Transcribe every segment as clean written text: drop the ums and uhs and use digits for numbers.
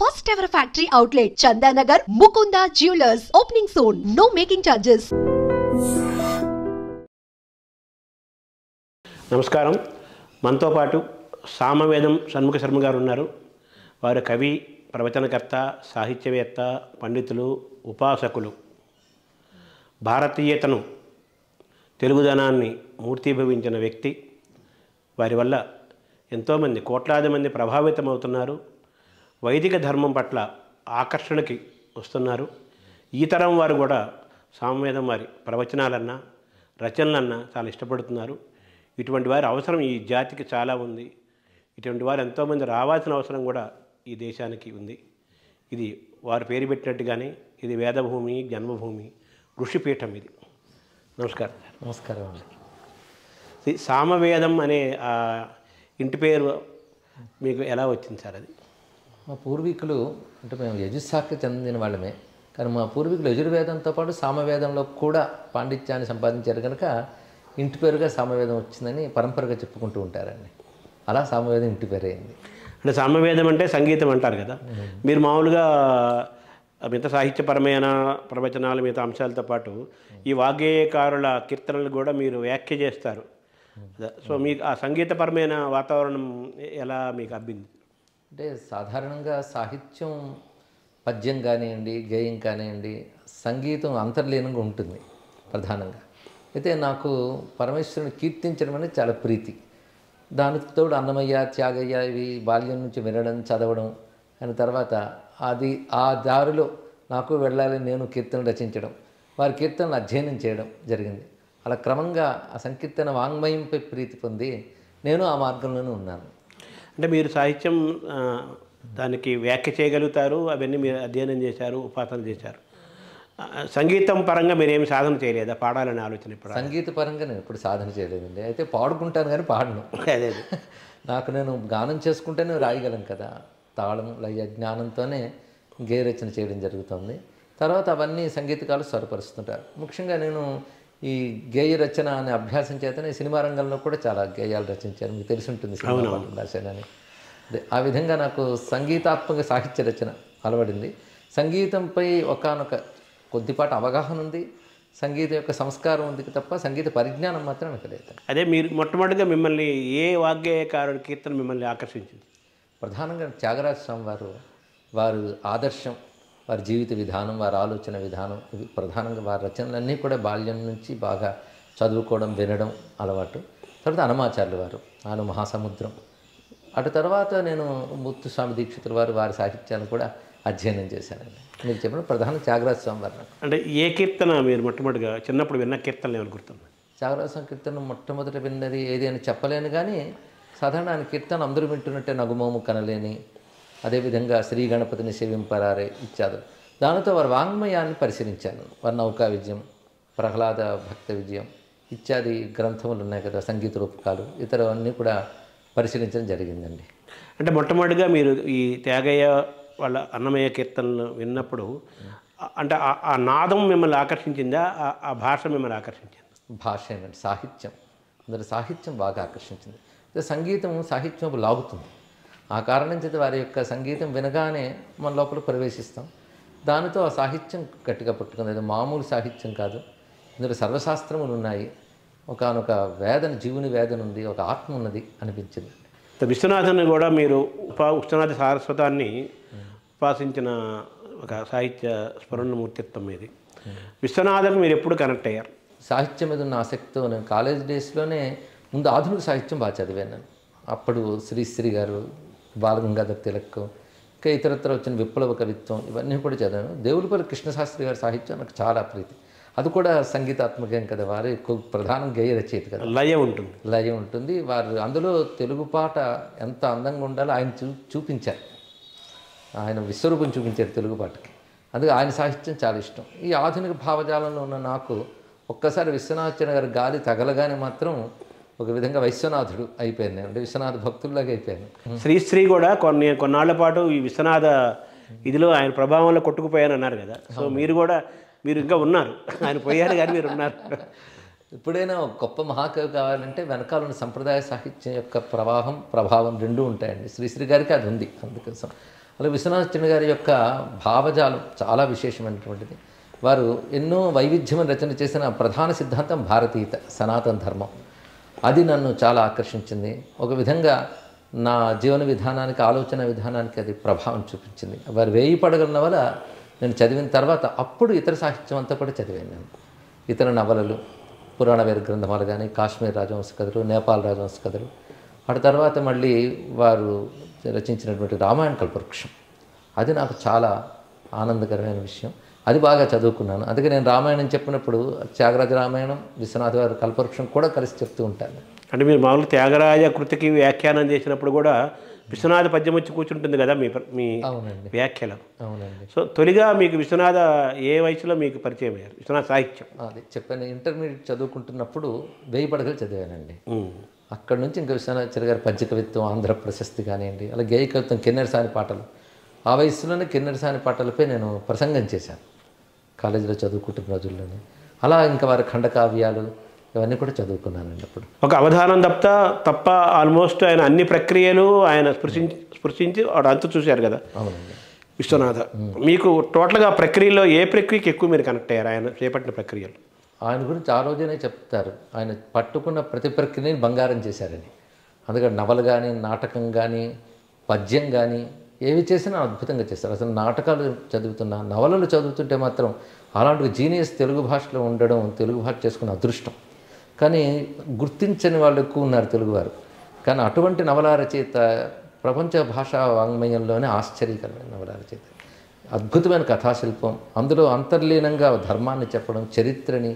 first ever factory outlet, Chandanagar, Mukunda Jewelers, opening soon. No making charges. నమస్కారం. మనతో పాటు సామవేదం షణ్ముఖ శర్మ గారు ఉన్నారు. వారు కవి, ప్రవచనకర్త, సాహిత్యవేత్త, పండితులు, ఉపాసకులు. భారతీయతను, తెలుగుదనాన్ని మూర్తీభవించిన వ్యక్తి. వారి వల్ల ఎంతోమంది, కోట్లాది మంది ప్రభావితమవుతున్నారు. వైదిక ధర్మం పట్ల ఆకర్షణకి వస్తున్నారు. ఈ తరం వారు కూడా సామవేదం వారి ప్రవచనాలన్నా రచనలన్నా చాలా ఇష్టపడుతున్నారు. ఇటువంటి వారి అవసరం ఈ జాతికి చాలా ఉంది. ఇటువంటి వారు ఎంతోమంది రావాల్సిన అవసరం కూడా ఈ దేశానికి ఉంది. ఇది వారు పేరు పెట్టినట్టుగానే ఇది వేదభూమి, జన్మభూమి, ఋషిపీఠం. ఇది. నమస్కారం. నమస్కారం అండి. సామవేదం అనే ఇంటి పేరు మీకు ఎలా వచ్చింది సార్? అది మా పూర్వీకులు, అంటే మేము యజుశాఖకి చెందిన వాళ్ళమే, కానీ మా పూర్వీకులు యజుర్వేదంతో పాటు సామవేదంలో కూడా పాండిత్యాన్ని సంపాదించారు కనుక ఇంటి పేరుగా సామవేదం వచ్చిందని పరంపరగా చెప్పుకుంటూ ఉంటారండి. అలా సామవేదం ఇంటి పేరు అయింది. అంటే సామవేదం అంటే సంగీతం అంటారు కదా. మీరు మామూలుగా మిగతా సాహిత్యపరమైన ప్రవచనాలు, మిగతా అంశాలతో పాటు ఈ వాగ్గేయకారుల కీర్తనలు కూడా మీరు వ్యాఖ్య చేస్తారు. సో మీకు ఆ సంగీతపరమైన వాతావరణం ఎలా మీకు అబ్బింది? అంటే సాధారణంగా సాహిత్యం పద్యం కానివ్వండి, గేయం కానివ్వండి, సంగీతం అంతర్లీనంగా ఉంటుంది ప్రధానంగా. అయితే నాకు పరమేశ్వరుని కీర్తించడం అనేది చాలా ప్రీతి. దానికి తోడు అన్నమయ్య, త్యాగయ్య ఇవి బాల్యం నుంచి వినడం, చదవడం అయిన తర్వాత అది ఆ దారిలో నాకు వెళ్ళాలని నేను కీర్తనలు రచించడం, వారి కీర్తనలు అధ్యయనం చేయడం జరిగింది. అలా క్రమంగా ఆ సంకీర్తన వాంగ్మయంపై ప్రీతి పొంది నేను ఆ మార్గంలోనే ఉన్నాను. అంటే మీరు సాహిత్యం దానికి వ్యాఖ్య చేయగలుగుతారు, అవన్నీ మీరు అధ్యయనం చేశారు, ఉపాసన చేశారు. సంగీతం పరంగా మీరేమి సాధన చేయలేదా? పాడాలనే ఆలోచన ఇప్పుడు? సంగీత పరంగా నేను ఎప్పుడు సాధన చేయలేదండి. అయితే పాడుకుంటాను కానీ పాడను. అదే నాకు నేను గానం చేసుకుంటేనే రాయగలను కదా. తాళం, లయ, జ్ఞానంతోనే గేయ రచన చేయడం జరుగుతుంది. తర్వాత అవన్నీ సంగీతకాలు స్వరపరుస్తుంటారు. ముఖ్యంగా నేను ఈ గేయ రచన అనే అభ్యాసం చేతనే సినిమా రంగంలో కూడా చాలా గేయాలు రచించాను. మీకు తెలిసి ఉంటుంది, సినిమా పాటలు రాశానని. ఆ విధంగా నాకు సంగీతాత్మక సాహిత్య రచన అలవడింది. సంగీతంపై ఒకానొక కొద్దిపాటి అవగాహన ఉంది, సంగీతం యొక్క సంస్కారం ఉంది తప్ప సంగీత పరిజ్ఞానం మాత్రం నాకు లేదు. అదే మీరు మొట్టమొదటిగా మిమ్మల్ని ఏ వాగ్గేయకారుడి కీర్తన మిమ్మల్ని ఆకర్షించింది? ప్రధానంగా త్యాగరాజ స్వామి వారు ఆదర్శం, వారి జీవిత విధానం, వారి ఆలోచన విధానం, ఇవి ప్రధానంగా వారి రచనలన్నీ కూడా బాల్యం నుంచి బాగా చదువుకోవడం, వినడం అలవాటు. తర్వాత అనమాచార్యులు వారు, ఆయన మహాసముద్రం. అటు తర్వాత నేను ముత్తుస్వామి దీక్షితుల వారి సాహిత్యాన్ని కూడా అధ్యయనం చేశానండి. మీరు చెప్పిన ప్రధాన త్యాగరాజ స్వామి వారు. అంటే ఏ కీర్తన మీరు మొట్టమొదటిగా చిన్నప్పుడు విన్న కీర్తనలు ఏమైనా గుర్తుంది? త్యాగరాజ స్వామి కీర్తన మొట్టమొదటి విన్నది ఏది అని చెప్పలేను, కానీ సాధారణ ఆయన కీర్తన అందరూ వింటున్నట్టే నగుమోము కనలేని, అదేవిధంగా శ్రీ గణపతిని సేవింపరారే ఇత్యాదు. దానితో వారి వాంగ్మయాన్ని పరిశీలించాను. వారి నౌకా విజయం, ప్రహ్లాద భక్త విజయం ఇత్యాది గ్రంథములు ఉన్నాయి కదా, సంగీత రూపకాలు, ఇతరవన్నీ కూడా పరిశీలించడం జరిగిందండి. అంటే మొట్టమొదటిగా మీరు ఈ త్యాగయ్య వాళ్ళ అన్నమయ్య కీర్తనలు విన్నప్పుడు అంటే ఆ నాదం మిమ్మల్ని ఆకర్షించిందా? ఆ భాష మిమ్మల్ని ఆకర్షించింది? భాష ఏనండి, సాహిత్యం, అందరి సాహిత్యం బాగా ఆకర్షించింది. సంగీతం సాహిత్యం లాగుతుంది. ఆ కారణం చేత వారి యొక్క సంగీతం వినగానే మన లోపల ప్రవేశిస్తాం. దానితో ఆ సాహిత్యం గట్టిగా పట్టుకుంది. అది మామూలు సాహిత్యం కాదు, ఇందులో సర్వశాస్త్రములు ఉన్నాయి, ఒకనొక వేదన, జీవుని వేదన ఉంది, ఒక ఆత్మ ఉన్నది అనిపించింది. విశ్వనాథుని కూడా మీరు విశ్వనాథ సారస్వతాన్ని ఉపాసించిన ఒక సాహిత్య స్ఫురణమూర్తిత్వం మీది. విశ్వనాథకు మీరు ఎప్పుడు కనెక్ట్ అయ్యారు? సాహిత్యం మీద ఉన్న ఆసక్తితో నేను కాలేజ్ డేస్లోనే ముందు ఆధునిక సాహిత్యం బాగా చదివాను నేను. అప్పుడు శ్రీశ్రీ గారు, బాలగంగాధర్ తిలక్, ఇంకా ఇతరత్ర వచ్చిన విప్లవ కవిత్వం ఇవన్నీ కూడా చదివాను. దేవులపల్లి కృష్ణశాస్త్రి గారి సాహిత్యం నాకు చాలా ప్రీతి. అది కూడా సంగీతాత్మకం కదా, వారు ఎక్కువ ప్రధానం గేయ రచయిత కదా, లయ ఉంటుంది. వారు అందులో తెలుగు పాట ఎంత అందంగా ఉండాలో ఆయన చూపించారు. ఆయన విశ్వరూపం చూపించారు తెలుగు పాటకి. అందుకే ఆయన సాహిత్యం చాలా ఇష్టం. ఈ ఆధునిక భావజాలంలో ఉన్న నాకు ఒక్కసారి విశ్వనాథ గారి గాలి తగలగానే మాత్రం ఒక విధంగా వైశ్వనాథుడు అయిపోయాను నేను, అంటే విశ్వనాథ భక్తుల్లాగా అయిపోయాను. శ్రీశ్రీ కూడా కొన్నాళ్ల పాటు ఈ విశ్వనాథ ఇదిలో ఆయన ప్రభావంలో కొట్టుకుపోయాను అన్నారు కదా. సో మీరు ఇంకా ఉన్నారు, ఆయన పోయారు కానీ మీరు ఉన్నారు. ఎప్పుడైనా ఒక గొప్ప మహాకవి కావాలంటే వెనకాల ఉన్న సంప్రదాయ సాహిత్యం యొక్క ప్రభావం రెండూ ఉంటాయండి. శ్రీశ్రీ గారికి అది ఉంది. అందుకోసం అలాగే విశ్వనాథన్ గారి యొక్క భావజాలం చాలా విశేషమైనటువంటిది. వారు ఎన్నో వైవిధ్యమైన రచన చేసిన ప్రధాన సిద్ధాంతం భారతీయత, సనాతన ధర్మం. అది నన్ను చాలా ఆకర్షించింది. ఒక విధంగా నా జీవన విధానానికి, ఆలోచన విధానానికి అది ప్రభావం చూపించింది. వారు 1000 పడగల నవల నేను చదివిన తర్వాత అప్పుడు ఇతర సాహిత్యం అంతా కూడా చదివాను నేను. ఇతర నవలలు, పురాణ వేద గ్రంథాలు కానీ, కాశ్మీర్ రాజవంశ కథలు, నేపాల్ రాజవంశ కథలు, ఆ తర్వాత మళ్ళీ వారు రచించినటువంటి రామాయణ కల్పవృక్షం, అది నాకు చాలా ఆనందకరమైన విషయం. అది బాగా చదువుకున్నాను. అందుకే నేను రామాయణం చెప్పినప్పుడు త్యాగరాజ రామాయణం, విశ్వనాథ గారి కల్పవృక్షం కూడా కలిసి చెప్తూ ఉంటాను. అంటే మీరు మామూలు త్యాగరాజ కృతికి వ్యాఖ్యానం చేసినప్పుడు కూడా విశ్వనాథ పద్యం వచ్చి కూర్చుంటుంది కదా మీ అవునండి, వ్యాఖ్యలో. అవునండి. సో తొలిగా మీకు విశ్వనాథ ఏ వయసులో మీకు పరిచయం అయ్యారు విశ్వనాథ సాహిత్యం? అది చెప్పాను, ఇంటర్మీడియట్ చదువుకుంటున్నప్పుడు 1000 పడగలు చదివానండి. అక్కడ నుంచి ఇంకా విశ్వనాథాచార్య గారి పద్య కవిత్వం, ఆంధ్ర ప్రశస్తి కానివ్వండి, అలా గేయ కవిత్వం, కిన్నెరసాని పాటలు. ఆ వయసులోనే కిన్నెరసాని పాటలపై నేను ప్రసంగం చేశాను కాలేజీలో చదువుకుంటున్న రోజుల్లోనే. అలా ఇంకా వారి ఖండకావ్యాలు ఇవన్నీ కూడా చదువుకున్నానండి. అప్పుడు ఒక అవధానం తప్ప ఆల్మోస్ట్ ఆయన అన్ని ప్రక్రియలు ఆయన స్పృశించి అంతు చూశారు కదా. అవునండి. విశ్వనాథ మీకు టోటల్గా ప్రక్రియలో ఏ ప్రక్రియకి ఎక్కువ మీరు కనెక్ట్ అయ్యారు ఆయన చేపట్టిన ప్రక్రియలు? ఆయన గురించి ఆ రోజునే చెప్తారు, ఆయన పట్టుకున్న ప్రతి ప్రక్రియని బంగారం చేశారని. అందుకని నవల కానీ, నాటకం కానీ, పద్యం కానీ ఏవి చేసినా అద్భుతంగా చేస్తారు. అసలు నాటకాలు చదువుతున్నా, నవలలు చదువుతుంటే మాత్రం అలాంటి జీనియస్ తెలుగు భాషలో ఉండడం, తెలుగు భాష చేసుకున్న అదృష్టం. కానీ గుర్తించని వాళ్ళు ఎక్కువ ఉన్నారు తెలుగువారు. కానీ అటువంటి నవల రచయిత ప్రపంచ భాషా వాంగ్మయంలోనే ఆశ్చర్యకరమైన నవల రచయిత. అద్భుతమైన కథాశిల్పం, అందులో అంతర్లీనంగా ధర్మాన్ని చెప్పడం, చరిత్రని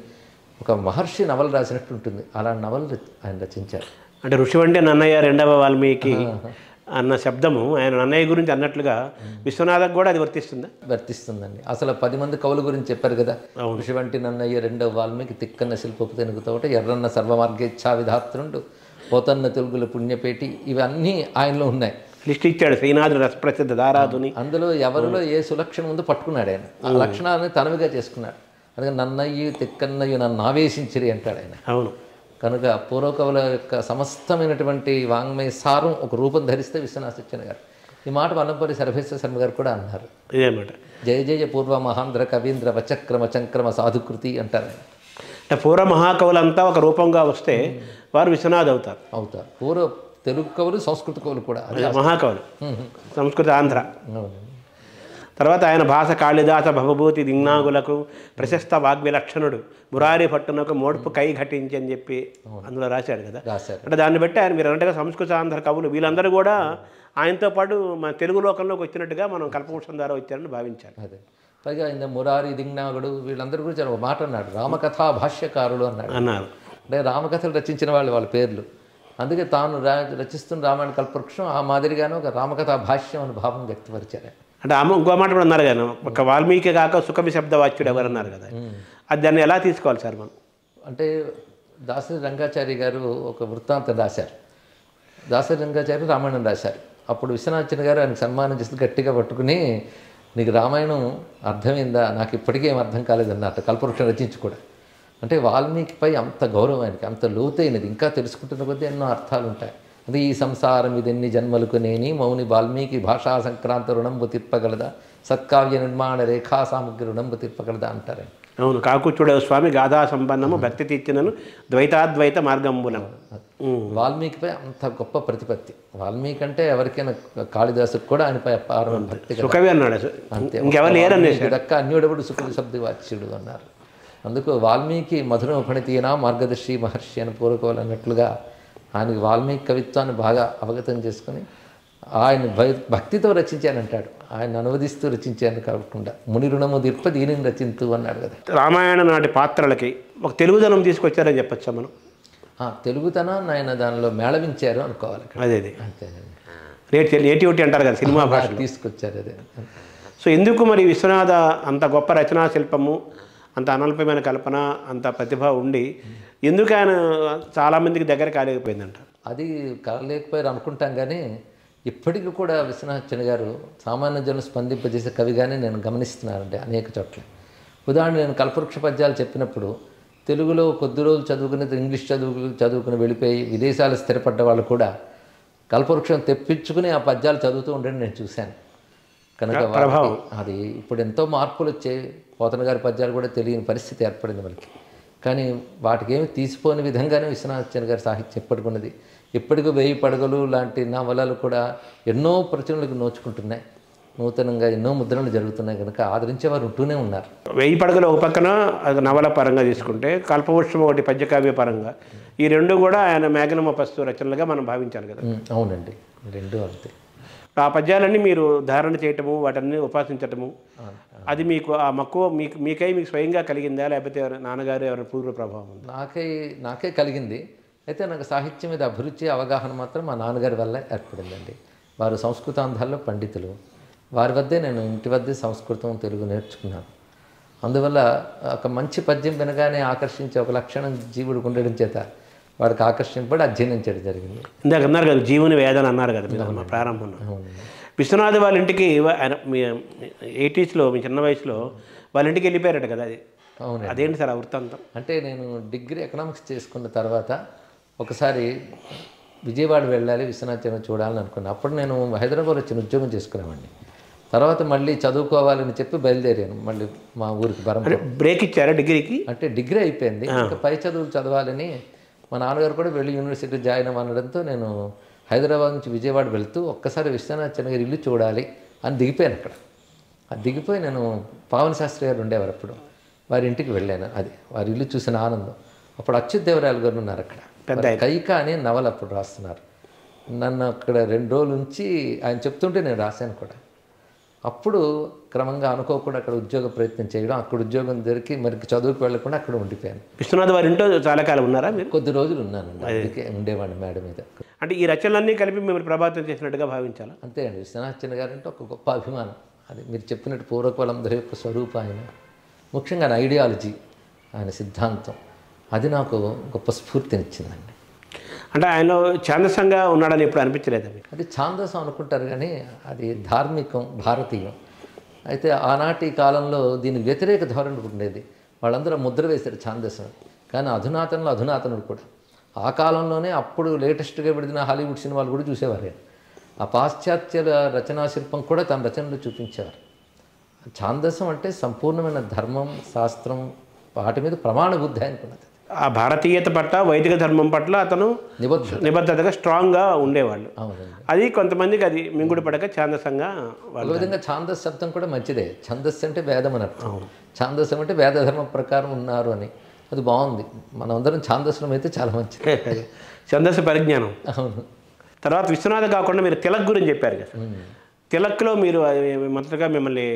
ఒక మహర్షి నవల రాసినట్టు ఉంటుంది. అలాంటి నవలు ఆయన రచించారు. అంటే ఋషివంటే నన్నయ్య రెండవ వాల్మీకి అన్న శబ్దము ఆయన నన్నయ్య గురించి అన్నట్లుగా విశ్వనాథకు కూడా అది వర్తిస్తుందండి. అసలు 10 మంది కవుల గురించి చెప్పారు కదా. ఋషివంటి నన్నయ్య రెండవ వాల్మీకి, తిక్కన్న శిల్పపు తెనుగుతోట, ఎర్రన్న సర్వమార్గేచ్ఛా విధాత్రుండు, పోతన్న తెలుగుల పుణ్యపేటి, ఇవన్నీ ఆయనలో ఉన్నాయి. లిస్ట్ ఇచ్చాడు శ్రీనాథుడు రసప్రసిద్ధ దారాదుని. అందులో ఎవరిలో ఏ సులక్షణం ఉందో పట్టుకున్నాడు ఆయన. ఆ లక్షణాలని తనవిగా చేసుకున్నాడు. అందుకని నన్నయ్య తిక్కన్నయ్య నన్ను ఆవేశించిరి అంటాడు ఆయన. అవును. కనుక పూర్వకవుల యొక్క సమస్తమైనటువంటి వాంగ్మయ సారం ఒక రూపం ధరిస్తే విశ్వనాథ సత్యనారాయణ గారు. ఈ మాట వల్లంపల్లి సర్వేశ్వర శర్మ గారు కూడా అన్నారు. ఇదేమాట జయ జయ పూర్వ మహాంధ్ర కవీంద్ర వచక్రమ చంక్రమ సాధుకృతి అంటారు. అంటే పూర్వ మహాకవులంతా ఒక రూపంగా వస్తే వారు విశ్వనాథ్ అవుతారు. పూర్వ తెలుగు కవులు, సంస్కృత కవులు కూడా మహాకవులు, సంస్కృత ఆంధ్ర. అవునండి. తర్వాత ఆయన భాష కాళిదాస భవభూతి దిగ్నాగులకు ప్రశస్త వాగ్విలక్షణుడు, మురారి భట్టునకు మోడ్పు కై ఘటించి అని చెప్పి అందులో రాశాడు కదా. అంటే దాన్ని బట్టి ఆయన మీరు అన్నట్టుగా సంస్కృత ఆంధ్ర కవులు వీళ్ళందరూ కూడా ఆయనతో పాటు మన తెలుగు లోకంలోకి వచ్చినట్టుగా మనం కల్పవృక్షం ద్వారా వచ్చారని భావించాలి. అదే పైగా ఆయన మురారి దిగ్నాగుడు వీళ్ళందరూ గురించి ఒక మాట అన్నాడు, రామకథా భాష్యకారులు అన్నారు. అంటే రామకథలు రచించిన వాళ్ళ పేర్లు. అందుకే తాను రచిస్తున్న రామాయణ కల్పవృక్షం ఆ మాదిరిగానే ఒక రామకథా భాష్యం అని భావం వ్యక్తపరిచారు. అంటే ఇంకో మాట కూడా అన్నారు కదా, ఒక వాల్మీకి కాక సుఖమి శబ్దవాచ్యుడు ఎవరు అన్నారు కదా, అది దాన్ని ఎలా తీసుకోవాలి సార్ మనం? అంటే దాసరి రంగాచారి గారు ఒక వృత్తాంతం రాశారు. దాసరి రంగాచారి రామాయణం రాశారు. అప్పుడు విశ్వనాథన్ గారు ఆయనకు సన్మానం చేసి గట్టిగా పట్టుకుని, నీకు రామాయణం అర్థమైందా? నాకు ఇప్పటికీ ఏం అర్థం కాలేదన్నట్టు కల్పవృక్షం రచించి కూడా. అంటే వాల్మీకిపై అంత గౌరవం ఆయనకి, అంత లోతైనది. ఇంకా తెలుసుకుంటున్న కొద్దీ ఎన్నో అర్థాలు ఉంటాయి. అది ఈ సంసారం ఇదెన్ని జన్మలకు నేని మౌని వాల్మీకి భాషా సంక్రాంత రుణంబు తిప్పగలదా, సత్కావ్య నిర్మాణ రేఖా సామగ్రి రుణంబు తిప్పగలదా అంటారు. అవును. కాకుచ్చుడవ స్వామి గాథా సంపన్నము భక్తి తీర్చినను ద్వైతాద్వైత మార్గంబులను. వాల్మీకిపై అంత గొప్ప ప్రతిపత్తి. వాల్మీకి అంటే ఎవరికైనా, కాళిదాసుకు కూడా ఆయనపై అపారమైన భక్తి. సుకవి అన్నాడు, అంతే దక్క అన్యుడవుడు సుఖ శబ్దవాచ్యుడు అన్నారు. అందుకు వాల్మీకి మధుర ఫణితీనా మార్గదర్శి మహర్షి అని పూర్వకవులు అన్నట్లుగా ఆయనకి వాల్మీకి కవిత్వాన్ని బాగా అవగతం చేసుకుని ఆయన భక్తితో రచించానంటాడు. ఆయన అనువదిస్తూ రచించాను కాకుండా ముని రుణము దీర్ప దీనిని రచింతు అన్నాడు కదా. రామాయణ నాటి పాత్రలకి ఒక తెలుగుదనం తీసుకొచ్చారని చెప్పచ్చా మనం? తెలుగుతనాన్ని ఆయన దానిలో మేళవించారు అనుకోవాలి. అదే అంతే, నేటివిటీ అంటారు కదా సినిమా భాష, తీసుకొచ్చారు. అదే. సో ఎందుకు మరి విశ్వనాథ అంత గొప్ప రచనా శిల్పము, అంత అనల్పమైన కల్పన, అంత ప్రతిభ ఉండి ఎందుకు ఆయన చాలామందికి దగ్గర కాలేకపోయిందంట? అది కాలేకపోయారు అనుకుంటాం. కానీ ఇప్పటికీ కూడా విశ్వనాథన్ గారు సామాన్య జనం స్పందింపజేసే కవిగానే నేను గమనిస్తున్నానండి అనేక చోట్ల. ఉదాహరణ, నేను కల్పవృక్ష పద్యాలు చెప్పినప్పుడు తెలుగులో కొద్ది రోజులు చదువుకుని ఇంగ్లీష్ చదువుకుని వెళ్ళిపోయి విదేశాలు స్థిరపడ్డ వాళ్ళు కూడా కల్పవృక్షం తెప్పించుకుని ఆ పద్యాలు చదువుతూ ఉండని నేను చూశాను. కనుక అది ఇప్పుడు ఎంతో మార్పులు వచ్చాయి. పోతన గారి పద్యాలు కూడా తెలియని పరిస్థితి ఏర్పడింది మనకి. కానీ వాటికి ఏమి తీసిపోని విధంగానే విశ్వనాథన్ గారి సాహిత్యం ఎప్పటికున్నది. ఇప్పటికీ 1000 పడగలు లాంటి నవలలు కూడా ఎన్నో ప్రచురణలకు నోచుకుంటున్నాయి. నూతనంగా ఎన్నో ముద్రణలు జరుగుతున్నాయి కనుక ఆదరించేవారు ఉంటూనే ఉన్నారు. 1000 పడగలు ఒక పక్కన అది నవల పరంగా తీసుకుంటే, కల్పవృక్షం ఒకటి పద్యకావ్య పరంగా, ఈ రెండు కూడా ఆయన మ్యాగ్నమ్ ఆపస్ రచనలుగా మనం భావించాలి కదా. అవునండి, రెండు అంతే. ఆ పద్యాలన్నీ మీరు ధారణ చేయటము, వాటన్ని ఉపాసించటము, అది మీకు ఆ మక్కువ మీకు స్వయంగా కలిగిందా, లేకపోతే నాన్నగారు ఎవరైనా పూర్వ ప్రభావం ఉందా? నాకే కలిగింది. అయితే నాకు సాహిత్యం మీద అభిరుచి, అవగాహన మాత్రం మా నాన్నగారి వల్ల ఏర్పడిందండి. వారు సంస్కృతాంధాల్లో పండితులు. వారి వద్దే నేను ఇంటి వద్దే సంస్కృతం, తెలుగు నేర్చుకున్నాను. అందువల్ల ఒక మంచి పద్యం వినగానే ఆకర్షించే ఒక లక్షణం జీవుడికి ఉండడం చేత వాడికి ఆకర్షింపబడి అధ్యయనం చేయడం జరిగింది. ఇందాక అన్నారు కదా జీవుని వేదన అన్నారు కదా మీరు ప్రారంభంలో. విశ్వనాథ్ వాళ్ళ ఇంటికి ఆయన మీ 80s మీ చిన్న వయసులో వాళ్ళ ఇంటికి వెళ్ళిపోయారట కదా, అది అవును. అదేంటి సార్ ఆ వృత్తాంతం? అంటే నేను డిగ్రీ ఎకనామిక్స్ చేసుకున్న తర్వాత ఒకసారి విజయవాడ వెళ్ళాలి, విశ్వనాథన్ చూడాలని అనుకున్నాను. అప్పుడు నేను హైదరాబాద్ వచ్చిన ఉద్యోగం చేసుకునేవాడిని. తర్వాత మళ్ళీ చదువుకోవాలని చెప్పి బయలుదేరాను మళ్ళీ మా ఊరికి బరంపురం. బ్రేక్ ఇచ్చారా డిగ్రీకి? అంటే డిగ్రీ అయిపోయింది, ఇంకా పై చదువులు చదవాలని మా నాన్నగారు కూడా వెళ్ళి యూనివర్సిటీ జాయిన్ అవ్వడంతో నేను హైదరాబాద్ నుంచి విజయవాడ వెళ్తూ ఒక్కసారి విశ్వనాథన్ గారి ఇల్లు చూడాలి అని దిగిపోయాను. అక్కడ అది దిగిపోయి నేను పావన శాస్త్రి గారు ఉండేవారు అప్పుడు, వారి ఇంటికి వెళ్ళాను. అది వారి ఇల్లు చూసిన ఆనందం. అప్పుడు అచ్యుతదేవరాయలు గారు ఉన్నారు అక్కడ, కైక అనే నవల అప్పుడు రాస్తున్నారు. నన్ను అక్కడ 2 రోజుల నుంచి ఆయన చెప్తుంటే నేను రాశాను కూడా. అప్పుడు క్రమంగా అనుకోకుండా అక్కడ ఉద్యోగ ప్రయత్నం చేయడం, అక్కడ ఉద్యోగం దొరికి మరి చదువుకు వెళ్ళకుండా అక్కడ ఉండిపోయాను. విశ్వనాథ్ వారి ఇంట్లో చాలా కాలం ఉన్నారా మీరు? కొద్ది రోజులు ఉన్నానండి, అందుకే ఉండేవాడిని మేడ మీద. అంటే ఈ రచనలన్నీ కలిపి మిమ్మల్ని ప్రభావితం చేసినట్టుగా భావించాలా? అంతే అండి. విశ్వనాథన్ గారు అంటే ఒక గొప్ప అభిమానం. అది మీరు చెప్పినట్టు పూర్వకులందరి యొక్క స్వరూపం ఆయన, ముఖ్యంగా ఆయన ఐడియాలజీ, ఆయన సిద్ధాంతం, అది నాకు గొప్ప స్ఫూర్తినిచ్చిందండి. అంటే ఆయనలో ఛాందసంగా ఉన్నాడని ఎప్పుడు అనిపించలేదు మీకు? అది ఛాందసం అనుకుంటారు కానీ అది ధార్మికం, భారతీయం. అయితే ఆనాటి కాలంలో దీనికి వ్యతిరేక ధోరణి ఉండేది. వాళ్ళందరూ ముద్ర వేశారు ఛాందసం. కానీ అధునాతనంలో అధునాతనుడు కూడా ఆ కాలంలోనే అప్పుడు లేటెస్ట్గా విడిన హాలీవుడ్ సినిమాలు కూడా చూసేవారు. ఆ పాశ్చాత్యుల రచనా శిల్పం కూడా తన రచనలో చూపించేవారు. ఛాందసం అంటే సంపూర్ణమైన ధర్మం, శాస్త్రం, వాటి మీద ప్రమాణ బుద్ధి అనుకున్నది. ఆ భారతీయత పట్ల, వైదిక ధర్మం పట్ల అతను నిబద్ధతగా స్ట్రాంగ్గా ఉండేవాళ్ళు. అది కొంతమందికి అది మింగుడు పడక ఛాందసంగా. ఒక విధంగా ఛాందస్ శబ్దం కూడా మంచిదే. ఛందస్సు అంటే వేదం అని అర్థం, ఛాందస్సం అంటే వేద ధర్మం ప్రకారం ఉన్నారు అని. అది బాగుంది. మనం అందరం ఛాందస్సులం అయితే చాలా మంచిది. ఛందస్సు పరిజ్ఞానం. అవును. తర్వాత విశ్వనాథ కాకుండా మీరు తిలక్ గురించి చెప్పారు కదా. తిలక్లో మీరు మొదటగా మిమ్మల్ని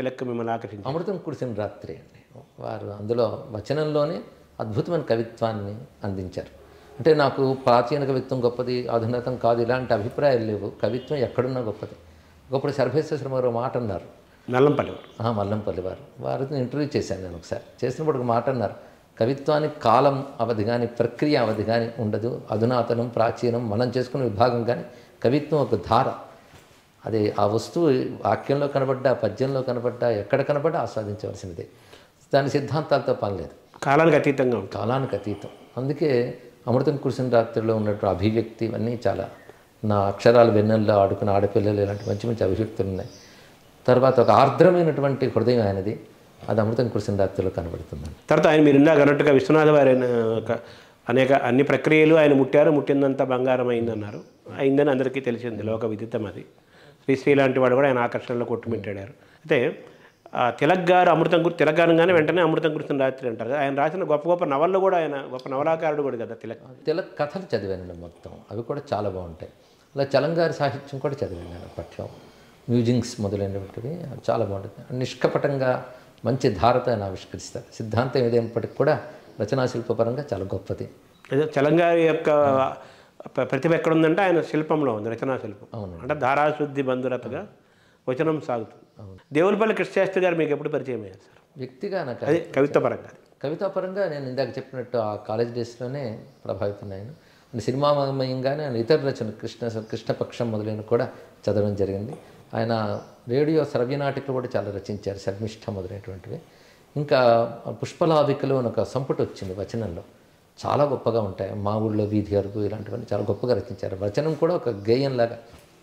తిలక్ మిమ్మల్ని ఆకర్షించారు? అమృతం కురిసిన రాత్రి అండి. వారు అందులో వచనంలోనే అద్భుతమైన కవిత్వాన్ని అందించారు. అంటే నాకు ప్రాచీన కవిత్వం గొప్పది, అధునాతం కాదు ఇలాంటి అభిప్రాయాలు లేవు. కవిత్వం ఎక్కడున్నా గొప్పది. గొప్పటి సర్వేశ్వర గారు మాట అన్నారు, మల్లంపల్లి వారితో ఇంటర్వ్యూ చేశాను నేను ఒకసారి. చేసినప్పుడు ఒక మాట అన్నారు, కవిత్వానికి కాలం అవధి కానీ ప్రక్రియ అవధి కానీ ఉండదు. అధునాతనం, ప్రాచీనం మనం చేసుకున్న విభాగం కానీ కవిత్వం ఒక ధార. అది ఆ వస్తువు వాక్యంలో కనబడ్డా, పద్యంలో కనబడ్డా, ఎక్కడ కనబడ్డా ఆస్వాదించవలసినదే. దాని సిద్ధాంతాలతో పనిలేదు, కాలానికి అతీతంగా, కాలానికి అతీతం. అందుకే అమృతం కురిసిన రాత్రిలో ఉన్నట్టు అభివ్యక్తి ఇవన్నీ చాలా, నా అక్షరాలు వెన్నెల్లో ఆడుకున్న ఆడపిల్లలు ఇలాంటి మంచి మంచి అభివ్యక్తులు ఉన్నాయి. తర్వాత ఒక ఆర్ద్రమైనటువంటి హృదయం ఆయనది, అది అమృతం కురిసిన రాత్రిలో కనబడుతుందండి. తర్వాత ఆయన మీరు ఇందాక అన్నట్టుగా విశ్వనాథ వారి అన్ని ప్రక్రియలు ఆయన ముట్టారు, ముట్టిందంతా బంగారం అయిందన్నారు. అయిందని అందరికీ తెలిసింది, లోక విదితం అది. శ్రీశ్రీ లాంటి వాడు కూడా ఆయన ఆకర్షణలో కొట్టుమిట్టాడారు. అయితే తిలక్ గారు తిలక్ గారుగానే వెంటనే అమృతం కురిసిన రాత్రి అంటారు. ఆయన రాసిన గొప్ప గొప్ప నవళ్ళు కూడా, ఆయన గొప్ప నవలాకారుడు కూడా కదా తిలక్ కథలు చదివానండి మొత్తం, అవి కూడా చాలా బాగుంటాయి. అలా చలంగారి సాహిత్యం కూడా చదివాను నేను అప్పట్లో, మ్యూజింగ్స్ మొదలైనటువంటివి చాలా బాగుంటుంది. నిష్కపటంగా మంచి ధారతో ఆయన ఆవిష్కరిస్తారు. సిద్ధాంతం ఏదైనప్పటికీ కూడా రచనా శిల్పపరంగా చాలా గొప్పది. చలంగారి యొక్క ప్రతిభ ఎక్కడుందంటే ఆయన శిల్పంలో ఉంది, రచనా శిల్పం. అంటే ధారాశుద్ధి బంధురతగా వచనం సాగుతుంది. దేవులపల్లి కృష్ణశాస్త్రి గారు మీకు ఎప్పుడు పరిచయం అయ్యారు సార్? వ్యక్తిగా నాకు అదే కవితాపరంగా నేను ఇందాక చెప్పినట్టు ఆ కాలేజ్ డేస్లోనే ప్రభావితం అయ్యాను. సినిమామయంగానే ఆయన ఇతర రచన కృష్ణపక్షం మొదలైన కూడా చదవడం జరిగింది. ఆయన రేడియో శ్రవ్యనాటికలు కూడా చాలా రచించారు, శర్మిష్ఠ మొదలైనటువంటివి. ఇంకా పుష్పలావికలు అని ఒక సంపుటి వచ్చింది వచనంలో, చాలా గొప్పగా ఉంటాయి. మా ఊళ్ళో వీధి అరుగు ఇలాంటివన్నీ చాలా గొప్పగా రచించారు. వచనం కూడా ఒక గేయంలాగా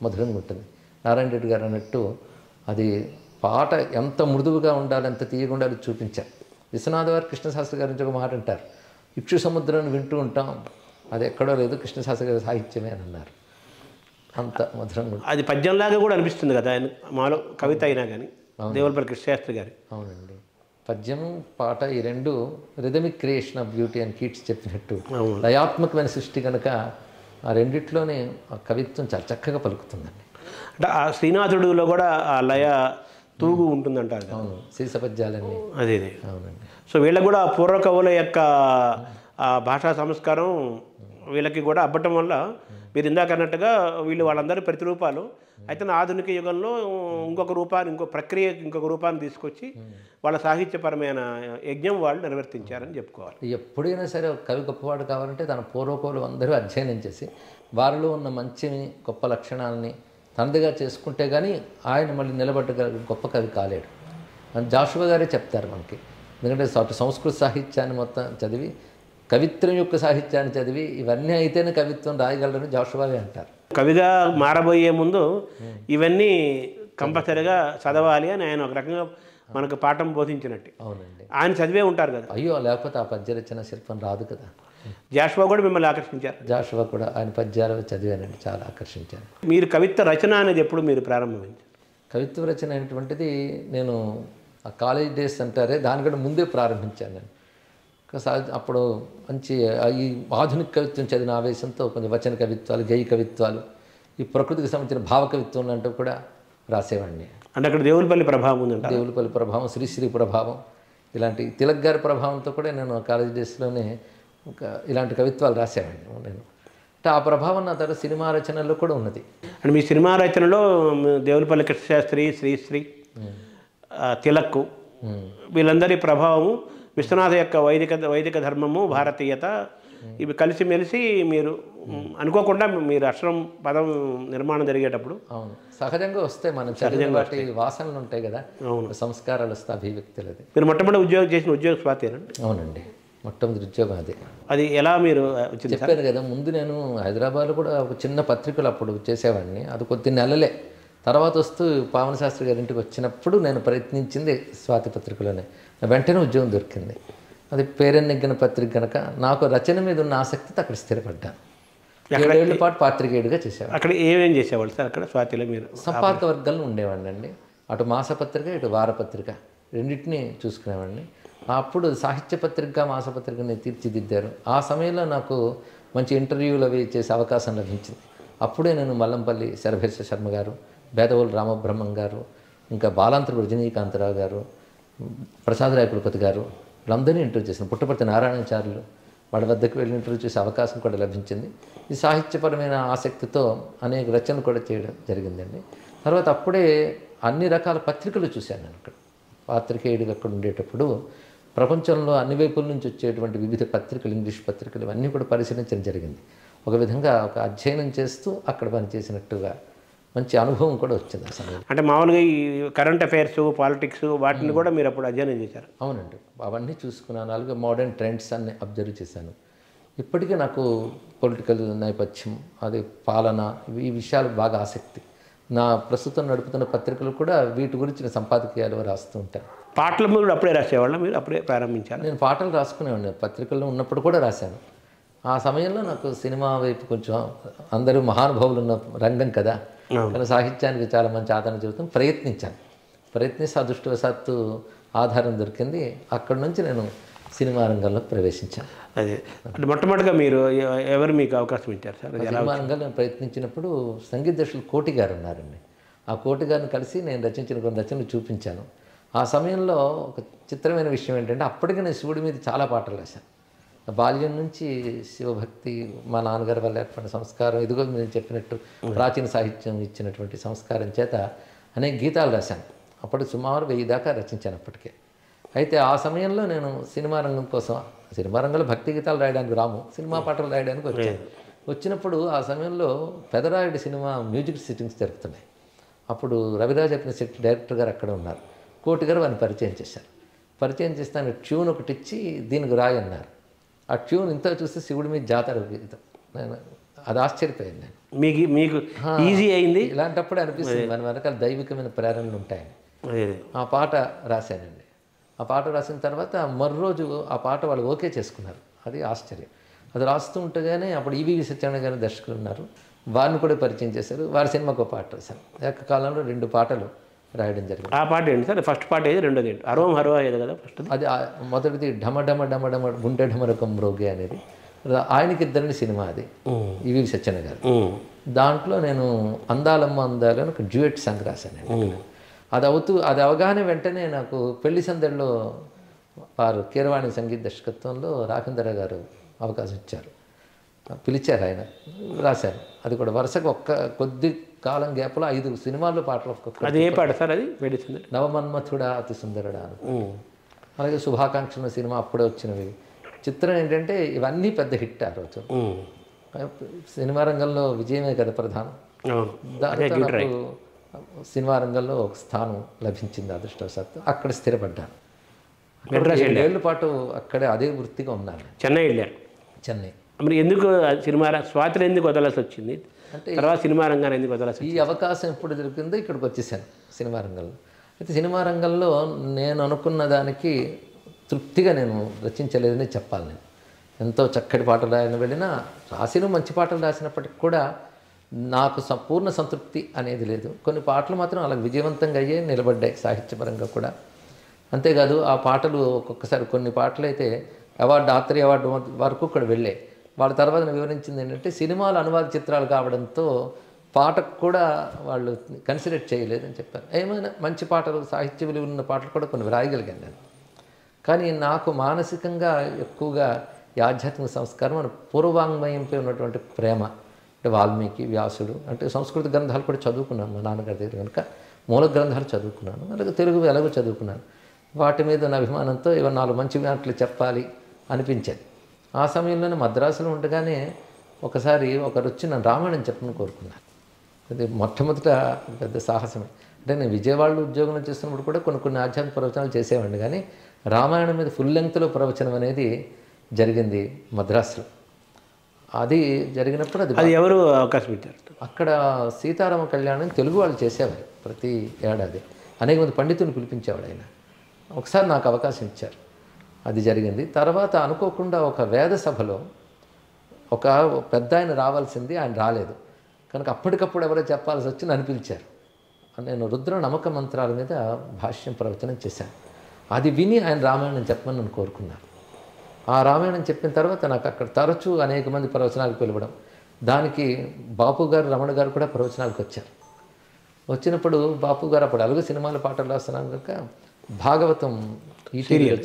మధురంగా ఉంటుంది. నారాయణ రెడ్డి గారు అన్నట్టు అది పాట ఎంత మృదువుగా ఉండాలి, ఎంత తీయగా ఉండాలి చూపించారు. విశ్వనాథ వారు కృష్ణశాస్త్రి గారి నుంచి ఒక మాట అంటారు, ఇక్షు సముద్రాన్ని వింటూ ఉంటాం, అది ఎక్కడో లేదు కృష్ణశాస్త్రి గారి సాహిత్యమే అని అన్నారు. అంత మధురంగా అది పద్యంలాగా కూడా అనిపిస్తుంది కదా ఆయన మాలో కవిత అయినా కానీ దేవులపల్లి కృష్ణశాస్త్రి గారి. అవునండి, పద్యం పాట ఈ రెండు రిథమిక్ క్రియేషన్ ఆఫ్ బ్యూటీ అని కీట్స్ చెప్పినట్టు లయాత్మకమైన సృష్టి కనుక ఆ రెండిట్లోనే ఆ కవిత్వం చాలా చక్కగా పలుకుతుందండి. అంటే ఆ శ్రీనాథుడిలో కూడా ఆ లయ తూగు ఉంటుందంటారు. అవును, శీసపద్యాలన్నీ అదే. అవునండి. సో వీళ్ళకి కూడా పూర్వ కవుల యొక్క ఆ భాషా సంస్కారం వీళ్ళకి కూడా అబ్బటం వల్ల మీరు ఇందాక అన్నట్టుగా వీళ్ళు వాళ్ళందరూ ప్రతిరూపాలు అయితే ఆధునిక యుగంలో ఇంకొక రూపాన్ని ఇంకొక రూపాన్ని తీసుకొచ్చి వాళ్ళ సాహిత్యపరమైన యజ్ఞం వాళ్ళు నిర్వర్తించారని చెప్పుకోవాలి. ఎప్పుడైనా సరే ఒక కవి గొప్పవాడు కావాలంటే తన పూర్వకవులు అందరూ అధ్యయనం చేసి వారిలో ఉన్న మంచిని గొప్ప లక్షణాలని తనదిగా చేసుకుంటే కానీ ఆయన మళ్ళీ నిలబడగల గొప్ప కవి కాలేడు అని జాషువా గారే చెప్తారు మనకి. ఎందుకంటే అటు సంస్కృత సాహిత్యాన్ని మొత్తం చదివి కవిత్వం యొక్క సాహిత్యాన్ని చదివి ఇవన్నీ అయితేనే కవిత్వం రాయగలరని జాషువావే అంటారు. కవిగా మారబోయే ముందు ఇవన్నీ కంపల్సరిగా చదవాలి అని ఆయన ఒక రకంగా మనకు పాఠం బోధించినట్టు. అవునండి, ఆయన చదివే ఉంటారు కదా. అయ్యో లేకపోతే ఆ పద్యరచన శిల్పం రాదు కదా. జాషువా కూడా మిమ్మల్ని ఆకర్షించారు. జాషువా కూడా ఆయన పద్యాలు చదివానండి, చాలా ఆకర్షించాను. మీరు కవిత్వ రచన అనేది ఎప్పుడు మీరు ప్రారంభించారు? కవిత్వ రచన అనేటువంటిది నేను ఆ కాలేజ్ డేస్ అంటారే దానికంటే ముందే ప్రారంభించాను నేను. అప్పుడు మంచి ఈ ఆధునిక కవిత్వం చదివిన ఆవేశంతో కొంచెం వచన కవిత్వాలు, గేయ కవిత్వాలు, ఈ ప్రకృతికి సంబంధించిన భావ కవిత్వం అంటూ కూడా రాసేవాడిని. అంటే అక్కడ దేవులపల్లి ప్రభావం ఉందంట. దేవులపల్లి ప్రభావం, శ్రీశ్రీ ప్రభావం, ఇలాంటి తిలక్ గారి ప్రభావంతో కూడా నేను కాలేజ్ డేస్లోనే ఇలాంటి కవిత్వాలు రాసేవాడిని నేను. అంటే ఆ ప్రభావం నా తర్వాత సినిమా రచనల్లో కూడా ఉన్నది. అంటే మీ సినిమా రచనలో దేవులపల్లి కృష్ణశాస్త్రి, శ్రీశ్రీ, తిలక్ వీళ్ళందరి ప్రభావము, విశ్వనాథ యొక్క వైదిక ధర్మము, భారతీయత ఇవి కలిసిమెలిసి మీరు అనుకోకుండా మీరు అక్షరం పదం నిర్మాణం జరిగేటప్పుడు అవును సహజంగా వస్తాయి, మనం చదివిన వాటి వాసనలు ఉంటాయి కదా, సంస్కారాలు వస్తాయి, అభివ్యక్తులది. మీరు మొట్టమొదటి ఉద్యోగం చేసిన ఉద్యోగం స్వాతేనండి? అవునండి, మొట్టమొదటి ఉద్యోగం అదే. అది ఎలా మీరు చెప్పాను కదా ముందు, నేను హైదరాబాద్లో కూడా ఒక చిన్న పత్రికలు అప్పుడు చేసేవాడిని, అది కొద్ది నెలలే. తర్వాత వస్తూ పావన శాస్త్రి గారి ఇంటికి వచ్చినప్పుడు నేను ప్రయత్నించింది స్వాతి పత్రికలోనే, వెంటనే ఉద్యోగం దొరికింది. అది పేరెన్నెగ్గిన పత్రిక కనుక నాకు రచన మీద ఉన్న ఆసక్తితో అక్కడ స్థిరపడ్డాను. 7 ఏళ్ల పాటు పాత్రికేయుడిగా చేసేవాడు. అక్కడ ఏమేం చేసేవాళ్ళు సార్? అక్కడ స్వాతిలో మీరు సంపాదక వర్గాల్లో ఉండేవాడిని అండి. అటు మాసపత్రిక, ఇటు వారపత్రిక రెండింటినీ చూసుకునేవాడిని. అప్పుడు సాహిత్య పత్రిక, మాసపత్రికని తీర్చిదిద్దారు. ఆ సమయంలో నాకు మంచి ఇంటర్వ్యూలు అవి చేసే అవకాశం లభించింది. అప్పుడే నేను మల్లంపల్లి శరభేశ్వర శర్మ గారు, బేదవోలు రామబ్రహ్మం గారు, ఇంకా బాలాంతరు రజనీకాంతరావు గారు, ప్రసాదరాయ కులపతి గారు, వీళ్ళందరినీ ఇంటర్వ్యూ చేశాను. పుట్టపర్తి నారాయణాచార్యులు వాళ్ళ వద్దకు వెళ్ళి ఇంటర్వ్యూ చేసే అవకాశం కూడా లభించింది. ఈ సాహిత్యపరమైన ఆసక్తితో అనేక రచనలు కూడా చేయడం జరిగిందండి. తర్వాత అప్పుడే అన్ని రకాల పత్రికలు చూశాను నేను. అక్కడ పాత్రికేయుడిగా అక్కడ ఉండేటప్పుడు ప్రపంచంలో అన్ని వైపుల నుంచి వచ్చేటువంటి వివిధ పత్రికలు, ఇంగ్లీష్ పత్రికలు ఇవన్నీ కూడా పరిశీలించడం జరిగింది. ఒక విధంగా ఒక అధ్యయనం చేస్తూ అక్కడ పనిచేసినట్టుగా మంచి అనుభవం కూడా వచ్చింది ఆ సమయంలో. అంటే మామూలుగా ఈ కరెంట్ అఫైర్స్, పాలిటిక్స్ వాటిని కూడా మీరు అప్పుడు అధ్యయనం చేశారు? అవునండి, అవన్నీ చూసుకున్నాను. అలాగే మోడర్న్ ట్రెండ్స్ అన్ని అబ్జర్వ్ చేశాను. ఇప్పటికీ నాకు పొలిటికల్ నేపథ్యం, అది పాలన, ఈ విషయాలు బాగా ఆసక్తి. నా ప్రస్తుతం నడుపుతున్న పత్రికలు కూడా వీటి గురించి సంపాదకీయాలు రాస్తూ ఉంటాను. పాటలు మీరు అప్పుడే రాసేవాళ్ళ? మీరు అప్పుడే ప్రారంభించారు? నేను పాటలు రాసుకునేవాడిని, పత్రికల్లో ఉన్నప్పుడు కూడా రాశాను. ఆ సమయంలో నాకు సినిమా వైపు కొంచెం, అందరూ మహానుభావులు ఉన్న రంగం కదా, కానీ సాహిత్యానికి చాలా మంచి ఆదరణ జరుగుతుంది. ప్రయత్నిస్తే అదృష్టవశాత్తు ఆధారం దొరికింది. అక్కడి నుంచి నేను సినిమా రంగంలో ప్రవేశించాను. అదే అంటే మొట్టమొదటిగా మీరు ఎవరు మీకు అవకాశం ఇచ్చారు సార్? సినిమా రంగంలో నేను ప్రయత్నించినప్పుడు సంగీత దర్శకులు కోటి గారు ఉన్నారండి. ఆ కోటి గారిని కలిసి నేను రచించిన కొన్ని రచనలు చూపించాను. ఆ సమయంలో ఒక చిత్రమైన విషయం ఏంటంటే, అప్పటికి నేను శివుడి మీద చాలా పాటలు రాశాను. బాల్యం నుంచి శివభక్తి, మా నాన్నగారి వల్ల ఏర్పడిన సంస్కారం, ఇదిగో నేను చెప్పినట్టు ప్రాచీన సాహిత్యం ఇచ్చినటువంటి సంస్కారం చేత అనేక గీతాలు రాశాను. అప్పటికి సుమారు 1000 దాకా రచించాను అప్పటికే. అయితే ఆ సమయంలో నేను సినిమా రంగం కోసం, సినిమా రంగంలో భక్తి గీతాలు రాయడానికి రాము, సినిమా పాటలు రాయడానికి వచ్చాను. వచ్చినప్పుడు ఆ సమయంలో పెదరాయుడు సినిమా మ్యూజిక్ సిట్టింగ్స్ జరుగుతున్నాయి. అప్పుడు రవిరాజ్ అగ్నిశెట్టి డైరెక్టర్ గారు అక్కడ ఉన్నారు. కోటి గారు వారిని పరిచయం చేశారు. పరిచయం చేస్తే ఆయన ట్యూన్ ఒకటి ఇచ్చి దీనికి రాయి అన్నారు. ఆ ట్యూన్ ఇంత చూస్తే శివుడి మీద జాతర గీతం. నేను అది ఆశ్చర్యపోయింది నేను. మీకు ఈజీ అయింది. ఇలాంటప్పుడు అనిపిస్తుంది మన వెనకాల దైవికమైన ప్రేరణలు ఉంటాయని. ఆ పాట రాశానండి. ఆ పాట రాసిన తర్వాత మరోజు ఆ పాట వాళ్ళు ఓకే చేసుకున్నారు. అది ఆశ్చర్యం. అది రాస్తూ ఉంటేగానే అప్పుడు ఈవీవి సత్యనారాయణ గారి దర్శకులు ఉన్నారు, వారిని కూడా పరిచయం చేశారు. వారి సినిమాకు ఒక పాట రాశాను. ఏకకాలంలో 2 పాటలు రాయడం జరిగింది. ఆ పాట ఏంటి సార్? ఫస్ట్ పాట ఏది, రెండోది ఏంటి? అరోం హరో అయ్యేది కదా ఫస్ట్. అది మొదటిది ఢమ ఢమ ఢమ ఢమ గుండె ఢమరకం మ్రోగే అనేది ఆయనకి ఇద్దరిని సినిమా. అది ఈవీవి సత్యనారాయణ గారు. దాంట్లో నేను అందాలమ్మ అందాలని ఒక డ్యూయట్ సాంగ్ రాశాను. అది అవగానే వెంటనే నాకు పెళ్లి సందడిలో వారు కీరవాణి సంగీత దర్శకత్వంలో రాఘవేంద్ర గారు అవకాశం ఇచ్చారు, పిలిచారు, ఆయన రాశారు. అది కూడా వరుసగా కొద్ది కాలం గ్యాప్లో 5 సినిమాల్లో పాటలు. అది ఏ పాట సార్? అది పెళ్లి సందడి. నవమన్మథుడా అతి సుందరుడా అని. అలాగే శుభాకాంక్షల సినిమా అప్పుడే వచ్చినవి. చిత్రం ఏంటంటే ఇవన్నీ పెద్ద హిట్ ఆ రోజు. సినిమా రంగంలో విజయమే కదా ప్రధానం. దాంతో నాకు సినిమా రంగంలో ఒక స్థానం లభించింది అదృష్టవశాత్తు. అక్కడ స్థిరపడ్డాను. 7 ఏళ్ళ పాటు అక్కడే అదే వృత్తిగా ఉన్నాను. చెన్నై వెళ్ళారు. చెన్నై. మరి ఎందుకు సినిమా స్వాతిని ఎందుకు వదలాల్సి వచ్చింది? అంటే తర్వాత సినిమా రంగాన్ని ఎందుకు వదలాల్సి? ఈ అవకాశం ఎప్పుడు దొరికిందో ఇక్కడికి వచ్చేసాను సినిమా రంగంలో. అయితే సినిమా రంగంలో నేను అనుకున్న దానికి తృప్తిగా నేను రచించలేదని చెప్పాలి. నేను ఎంతో చక్కటి పాటలు రాయని వెళ్ళినా, రాసిన మంచి పాటలు రాసినప్పటికి కూడా నాకు సంపూర్ణ సంతృప్తి అనేది లేదు. కొన్ని పాటలు మాత్రం అలా విజయవంతంగా అయ్యే నిలబడ్డాయి సాహిత్యపరంగా కూడా. అంతేకాదు ఆ పాటలు ఒక్కొక్కసారి కొన్ని పాటలు అయితే ఆత్రి అవార్డు వరకు కూడా వెళ్ళాయి. వాళ్ళ తర్వాత వివరించింది ఏంటంటే సినిమాలు అనువాద చిత్రాలు కావడంతో పాటకు కూడా వాళ్ళు కన్సిడర్ చేయలేదని చెప్పారు. ఏమైనా మంచి పాటలు, సాహిత్య విలువ ఉన్న పాటలు కూడా కొన్ని రాయగలిగాను నేను. కానీ నాకు మానసికంగా ఎక్కువగా ఈ ఆధ్యాత్మిక సంస్కారం, మన పూర్వవాంగ్మయంపై ఉన్నటువంటి ప్రేమ, అంటే వాల్మీకి, వ్యాసుడు, అంటే సంస్కృత గ్రంథాలు కూడా చదువుకున్నాను మా నాన్నగారి దగ్గర కనుక. మూల గ్రంథాలు చదువుకున్నాను, అలాగే తెలుగు ఎలాగో చదువుకున్నాను. వాటి మీద ఉన్న అభిమానంతో 4 మంచి మాటలు చెప్పాలి అనిపించేది. ఆ సమయంలోనే మద్రాసులో ఉండగానే ఒకసారి ఒకరు వచ్చి నన్ను రామాయణం చెప్పని కోరుకున్నాను. అది మొట్టమొదట పెద్ద సాహసమే. అంటే నేను విజయవాడలో ఉద్యోగంలో చేస్తున్నప్పుడు కూడా కొన్ని ఆధ్యాత్మిక ప్రవచనాలు చేసేవాడిని, కానీ రామాయణం మీద ఫుల్ లెంగ్త్లో ప్రవచనం అనేది జరిగింది మద్రాసులో. అది జరిగినప్పుడు అది ఎవరు అవకాశం ఇచ్చారు? అక్కడ సీతారామ కళ్యాణం తెలుగు వాళ్ళు చేసేవారు ప్రతి ఏడాది. అనేక మంది పండితులు పిలిపించేవాడు ఆయన. ఒకసారి నాకు అవకాశం ఇచ్చారు, అది జరిగింది. తర్వాత అనుకోకుండా ఒక వేద సభలో ఒక పెద్ద ఆయన రావాల్సింది, ఆయన రాలేదు కనుక అప్పటికప్పుడు ఎవరో చెప్పాల్సి వచ్చి నన్ను పిలిచారు. నేను రుద్ర నమ్మక మంత్రాల మీద భాష్యం ప్రవచనం చేశాను. అది విని ఆయన రామాయణం చెప్పమని నన్ను కోరుకున్నారు. ఆ రామాయణం చెప్పిన తర్వాత నాకు అక్కడ తరచూ అనేక మంది ప్రవచనాలకు పిలవడం, దానికి బాపు గారు, రమణ గారు కూడా ప్రవచనాలకు వచ్చారు. వచ్చినప్పుడు బాపు గారు అప్పుడు అలుగు సినిమాల పాటలు రాస్తున్నాను కనుక భాగవతం ఈటీవీలో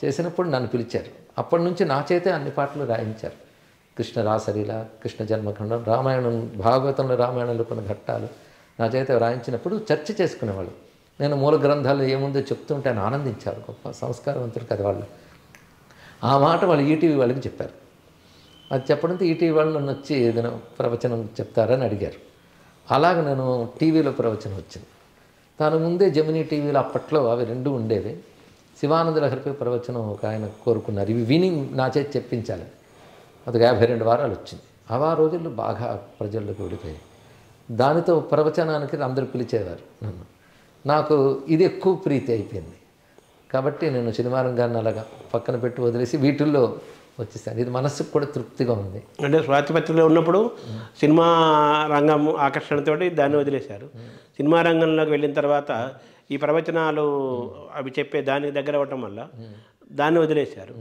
చేసినప్పుడు నన్ను పిలిచారు. అప్పటి నుంచి నా చేతే అన్ని పాటలు రాయించారు. కృష్ణ రాసలీల, కృష్ణ జన్మఖండం, రామాయణం, భాగవతంలో రామాయణంలో కొన్ని ఘట్టాలు నా చేత రాయించినప్పుడు చర్చ చేసుకునేవాళ్ళు. నేను మూల గ్రంథాలు ఏముందో చెప్తుంటే ఆయన ఆనందించారు. గొప్ప సంస్కారవంతులు కదా వాళ్ళు. ఆ మాట వాళ్ళు ఈటీవీ వాళ్ళకి చెప్పారు. అది చెప్పడంతో ఈటీవీ వాళ్ళు నన్ను వచ్చి ఏదైనా ప్రవచనం చెప్తారని అడిగారు. అలాగ నేను టీవీలో ప్రవచనం వచ్చింది. దాని ముందే జమినీ టీవీలో అప్పట్లో అవి 2 ఉండేవి. శివానంద లహరిపై ప్రవచనం ఒక ఆయన కోరుకున్నారు, ఇవి విని నా చేతి చెప్పించాలి. అది 52 వారాలు వచ్చింది. ఆ రోజుల్లో బాగా ప్రజల్లోకి వెళ్ళిపోయాయి. దానితో ప్రవచనానికి అందరూ పిలిచేవారు నన్ను. నాకు ఇది ఎక్కువ ప్రీతి అయిపోయింది కాబట్టి నేను సినిమా రంగాన్ని అలాగా పక్కన పెట్టి వదిలేసి వీటిల్లో వచ్చేసాను. ఇది మనస్సుకు కూడా తృప్తిగా ఉంది. అంటే స్వాతిపత్రికలో ఉన్నప్పుడు సినిమా రంగం ఆకర్షణతోటి దాన్ని వదిలేశారు. సినిమా రంగంలోకి వెళ్ళిన తర్వాత ఈ ప్రవచనాలు అవి చెప్పే దానికి దగ్గర అవ్వటం వల్ల దాన్ని వదిలేశారు.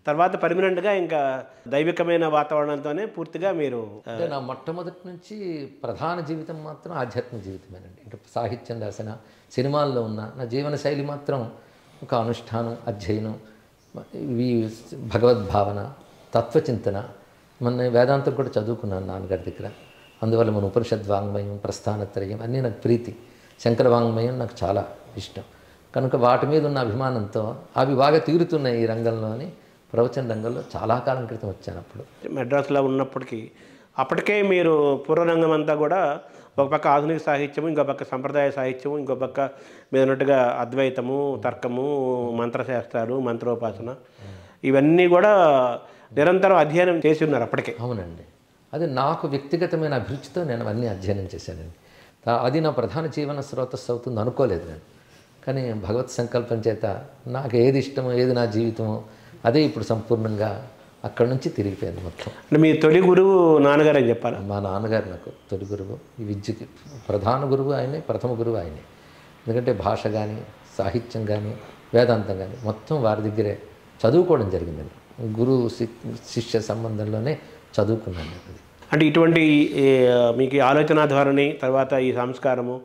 తర్వాత పర్మనెంట్గా ఇంకా దైవికమైన వాతావరణంతోనే పూర్తిగా మీరు. అంటే నా మొట్టమొదటి నుంచి ప్రధాన జీవితం మాత్రం ఆధ్యాత్మిక జీవితమేనండి. అంటే సాహిత్యం రాసిన, సినిమాల్లో ఉన్న నా జీవన శైలి మాత్రం ఒక అనుష్ఠానం, అధ్యయనం, ఇవి భగవద్భావన, తత్వచింతన. మన వేదాంతం కూడా చదువుకున్నాను నాన్నగారి దగ్గర. అందువల్ల మన ఉపనిషద్ వాంగ్మయం, ప్రస్థానత్రయం అన్నీ నాకు ప్రీతి. శంకర వాంగ్మయం నాకు చాలా ఇష్టం కనుక వాటి మీద ఉన్న అభిమానంతో అవి బాగా తీరుతున్నాయి ఈ రంగంలోని. ప్రవచన రంగంలో చాలా కాలం క్రితం వచ్చాను. అప్పుడు మెడ్రాస్లో ఉన్నప్పటికీ అప్పటికే మీరు పూర్వరంగం అంతా కూడా ఒక పక్క ఆధునిక సాహిత్యము, ఇంకో పక్క సంప్రదాయ సాహిత్యము, ఇంకో పక్క మీద ఉన్నట్టుగా అద్వైతము, తర్కము, మంత్రశాస్త్రాలు, మంత్రోపాసన, ఇవన్నీ కూడా నిరంతరం అధ్యయనం చేసి ఉన్నారు అప్పటికే. అవునండి. అది నాకు వ్యక్తిగతమైన అభిరుచితో నేను అవన్నీ అధ్యయనం చేశానండి. అది నా ప్రధాన జీవన స్రోతస్సు అవుతుంది అనుకోలేదు నేను. కానీ భగవత్ సంకల్పం చేత నాకు ఏది ఇష్టమో, ఏది నా జీవితమో అదే ఇప్పుడు సంపూర్ణంగా అక్కడి నుంచి తిరిగిపోయింది మొత్తం. అంటే మీ తొలి గురువు నాన్నగారు అని చెప్పాలా? మా నాన్నగారు నాకు తొలి గురువు. ఈ విద్యకి ప్రధాన గురువు ఆయనే, ప్రథమ గురువు ఆయనే. ఎందుకంటే భాష కానీ, సాహిత్యం కానీ, వేదాంతం కానీ మొత్తం వారి దగ్గరే చదువుకోవడం జరిగిందండి. గురువు శిష్య సంబంధంలోనే చదువుకున్నాను అది. అంటే ఇటువంటి మీకు ఈ ఆలోచన ధోరణి, తర్వాత ఈ సంస్కారము,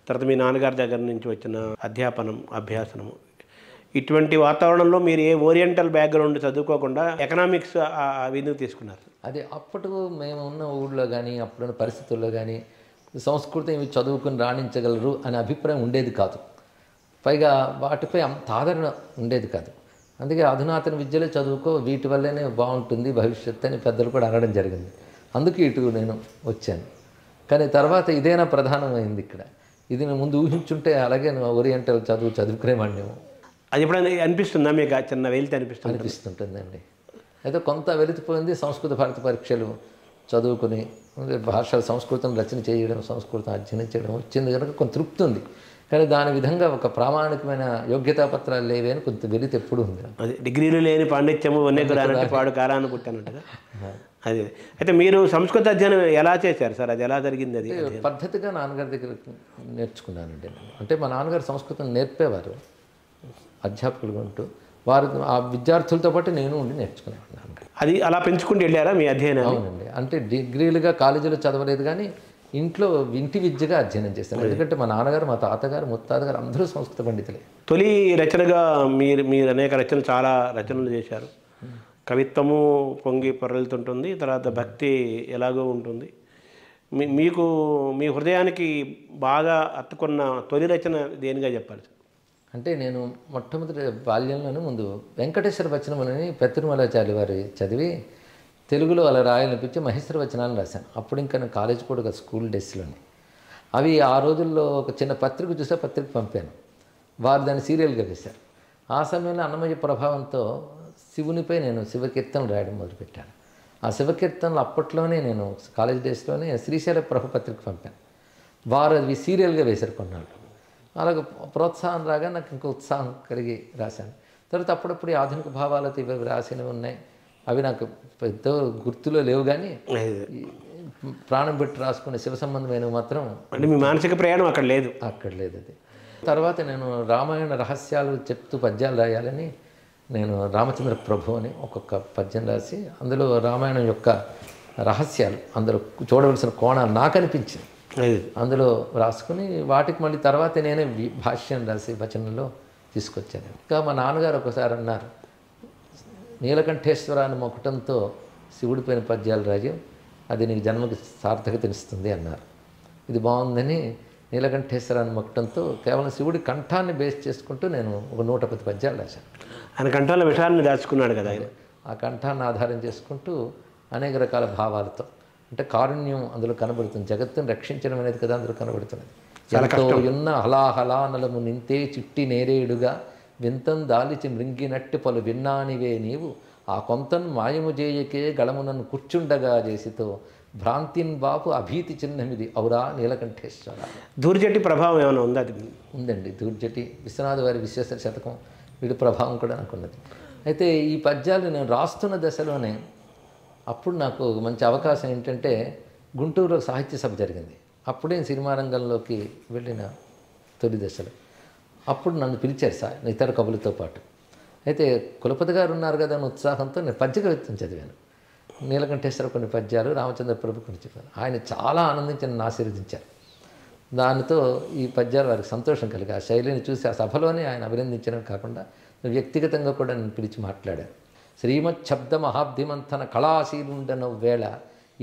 తర్వాత మీ నాన్నగారి దగ్గర నుంచి వచ్చిన అధ్యాపనం, అభ్యాసనము, ఇటువంటి వాతావరణంలో మీరు ఏ ఓరియంటల్ బ్యాక్గ్రౌండ్ చదువుకోకుండా ఎకనామిక్స్ విధులు తీసుకున్నారు? అదే అప్పటి మేము ఉన్న ఊళ్ళో కానీ, అప్పుడున్న పరిస్థితుల్లో కానీ సంస్కృతం ఇవి చదువుకుని రాణించగలరు అనే అభిప్రాయం ఉండేది కాదు. పైగా వాటిపై అంత ఆదరణ ఉండేది కాదు. అందుకే అధునాతన విద్యలో చదువుకో, వీటి వల్లనే బాగుంటుంది భవిష్యత్తు అని పెద్దలు కూడా అనడం జరిగింది. అందుకే ఇటు నేను వచ్చాను. కానీ తర్వాత ఇదేనా ప్రధానమైంది ఇక్కడ. ఇది నేను ముందు ఊహించుంటే అలాగే ఓరియంటల్ చదువుకునేవాడినేమో. అది ఎప్పుడైనా అనిపిస్తుందా మీకు? చిన్న వెలితి అనిపిస్తుంటుందండి. అయితే కొంత వెలితిపోయింది. సంస్కృత భారత పరీక్షలు చదువుకుని భాష సంస్కృతం రచన చేయడం, సంస్కృతం అధ్యయనం చేయడం వచ్చింది కనుక కొంత తృప్తి ఉంది. కానీ దాని విధంగా ఒక ప్రామాణికమైన యోగ్యతా పత్రాలు లేవే అని కొంత వెలితి ఎప్పుడు ఉంది. అది డిగ్రీలు లేని పాండిత్యము వన్యకురానంటే పాడు కాలాన్ని పుట్టానంటగా. అది అయితే మీరు సంస్కృత అధ్యయనం ఎలా చేశారు సార్? అది ఎలా జరిగింది? అది పద్ధతిగా నాన్నగారి దగ్గర నేర్చుకున్నానండి. అంటే మా నాన్నగారు సంస్కృతం నేర్పేవారు అధ్యాపకులుగా ఉంటూ. వారు ఆ విద్యార్థులతో పాటు నేను ఉండి నేర్చుకునేవాడిని. అది అలా పెంచుకుంటూ వెళ్ళారా మీ అధ్యయనం? అవునండి. అంటే డిగ్రీలుగా కాలేజీలో చదవలేదు, కానీ ఇంట్లో ఇంటి విద్యగా అధ్యయనం చేశాను. ఎందుకంటే మా నాన్నగారు, మా తాతగారు, ముత్తాతగారు అందరూ సంస్కృత పండితులే. తొలి రచనగా మీరు అనేక రచనలు, చాలా రచనలు చేశారు. కవిత్వము పొంగి పొరలుతుంటుంది, తర్వాత భక్తి ఎలాగో ఉంటుంది. మీకు మీ హృదయానికి బాగా అత్తుకున్న తొలి రచన దేనిగా చెప్పాలి? అంటే నేను మొట్టమొదటి బాల్యంలోనే ముందు వెంకటేశ్వర వచనములని పెత్తిరుమలాచార్య వారి చదివి తెలుగులో అలా రాయాలనిపించి మహేశ్వర వచనాలను రాశాను. అప్పుడు ఇంకా నేను కాలేజ్ కూడా స్కూల్ డేస్లోనే. అవి ఆ రోజుల్లో ఒక చిన్న పత్రిక చూసే పత్రిక పంపాను. వారు దాన్ని సీరియల్గా వేశారు. ఆ సమయంలో అన్నమయ్య ప్రభావంతో శివునిపై నేను శివకీర్తనలు రాయడం మొదలుపెట్టాను. ఆ శివకీర్తనలు అప్పట్లోనే నేను కాలేజ్ డేస్లోనే శ్రీశైల ప్రభు పత్రిక పంపాను. వారు అవి సీరియల్గా వేశారు కొన్నాళ్ళు. అలాగే ప్రోత్సాహం రాగా నాకు ఇంకో ఉత్సాహం కలిగి రాశాను. తర్వాత అప్పుడప్పుడు ఆధునిక భావాలతో ఇవి రాసినవి ఉన్నాయి. అవి నాకు పెద్ద గుర్తులో లేవు, కానీ ప్రాణం పెట్టి రాసుకునే శివ సంబంధమైనవి మాత్రం. అంటే మీ మానసిక ప్రయాణం అక్కడ లేదు? అక్కడ లేదు. అది తర్వాత నేను రామాయణ రహస్యాలు చెప్తూ పద్యాలు రాయాలని నేను రామచంద్ర ప్రభు అని ఒక్కొక్క పద్యం రాసి అందులో రామాయణం యొక్క రహస్యాలు, అందులో చూడవలసిన కోణాలు నాకు అనిపించింది, అందులో రాసుకుని వాటికి మళ్ళీ తర్వాత నేనే భాష్యం రాసి వచనంలో తీసుకొచ్చాను. ఇంకా మా నాన్నగారు ఒకసారి అన్నారు, నీలకంఠేశ్వరాన్ని మొక్కటంతో శివుడిపైన పద్యాలు రాజు, అది నీకు జన్మకి సార్థకతనిస్తుంది అన్నారు. ఇది బాగుందని నీలకంఠేశ్వరాన్ని మొక్కటంతో కేవలం శివుడి కంఠాన్ని బేస్ చేసుకుంటూ నేను ఒక 110 పద్యాలు రాశాను. ఆయన కంఠంలో విషయాన్ని దాచుకున్నాడు కదా. ఆ కంఠాన్ని ఆధారం చేసుకుంటూ అనేక రకాల భావాలతో, అంటే కారుణ్యం అందులో కనబడుతుంది. జగత్తుని రక్షించడం అనేది కదా అందులో కనబడుతున్నది. ఎంతో ఉన్న హలాహలానలము నింతే చిట్టి నేరేడుగా వింతం దాలిచి మృంగినట్టు పలు విన్నానివే నీవు ఆ కొంతను మాయము చేయకే గళమునను కూర్చుండగా చేసితో భ్రాంతిన్ బాపు అభీతి చిహ్నమిది ఔరా నీలకంఠేశ్వర. దూర్జటి ప్రభావం ఏమైనా ఉందా? అది ఉందండి. దూర్జటి, విశ్వనాథ వారి విశ్వేశ్వర శతకం, వీడి ప్రభావం కూడా నాకున్నది. అయితే ఈ పద్యాలు నేను రాస్తున్న దశలోనే అప్పుడు నాకు మంచి అవకాశం ఏంటంటే గుంటూరులో సాహిత్య సభ జరిగింది. అప్పుడే సినిమా రంగంలోకి వెళ్ళిన తొలి దశలో అప్పుడు నన్ను పిలిచారు సార్ ఇతర కవులతో పాటు. అయితే కులపతి గారు ఉన్నారు కదా అని ఉత్సాహంతో నేను పద్య కవిత్వం చదివాను. నీలకంఠేశ్వర కొన్ని పద్యాలు, రామచంద్ర ప్రభు కొన్ని చెప్పాను. ఆయన చాలా ఆనందించి నన్ను ఆశీర్వదించారు. దానితో ఈ పద్యాలు వారికి సంతోషం కలిగి ఆ శైలిని చూసి ఆ సభలోనే ఆయన అభినందించడం కాకుండా వ్యక్తిగతంగా కూడా నన్ను పిలిచి మాట్లాడారు. శ్రీమత్ శబ్ద మహాబ్ధిమంతన కళాశీలుండన వేళ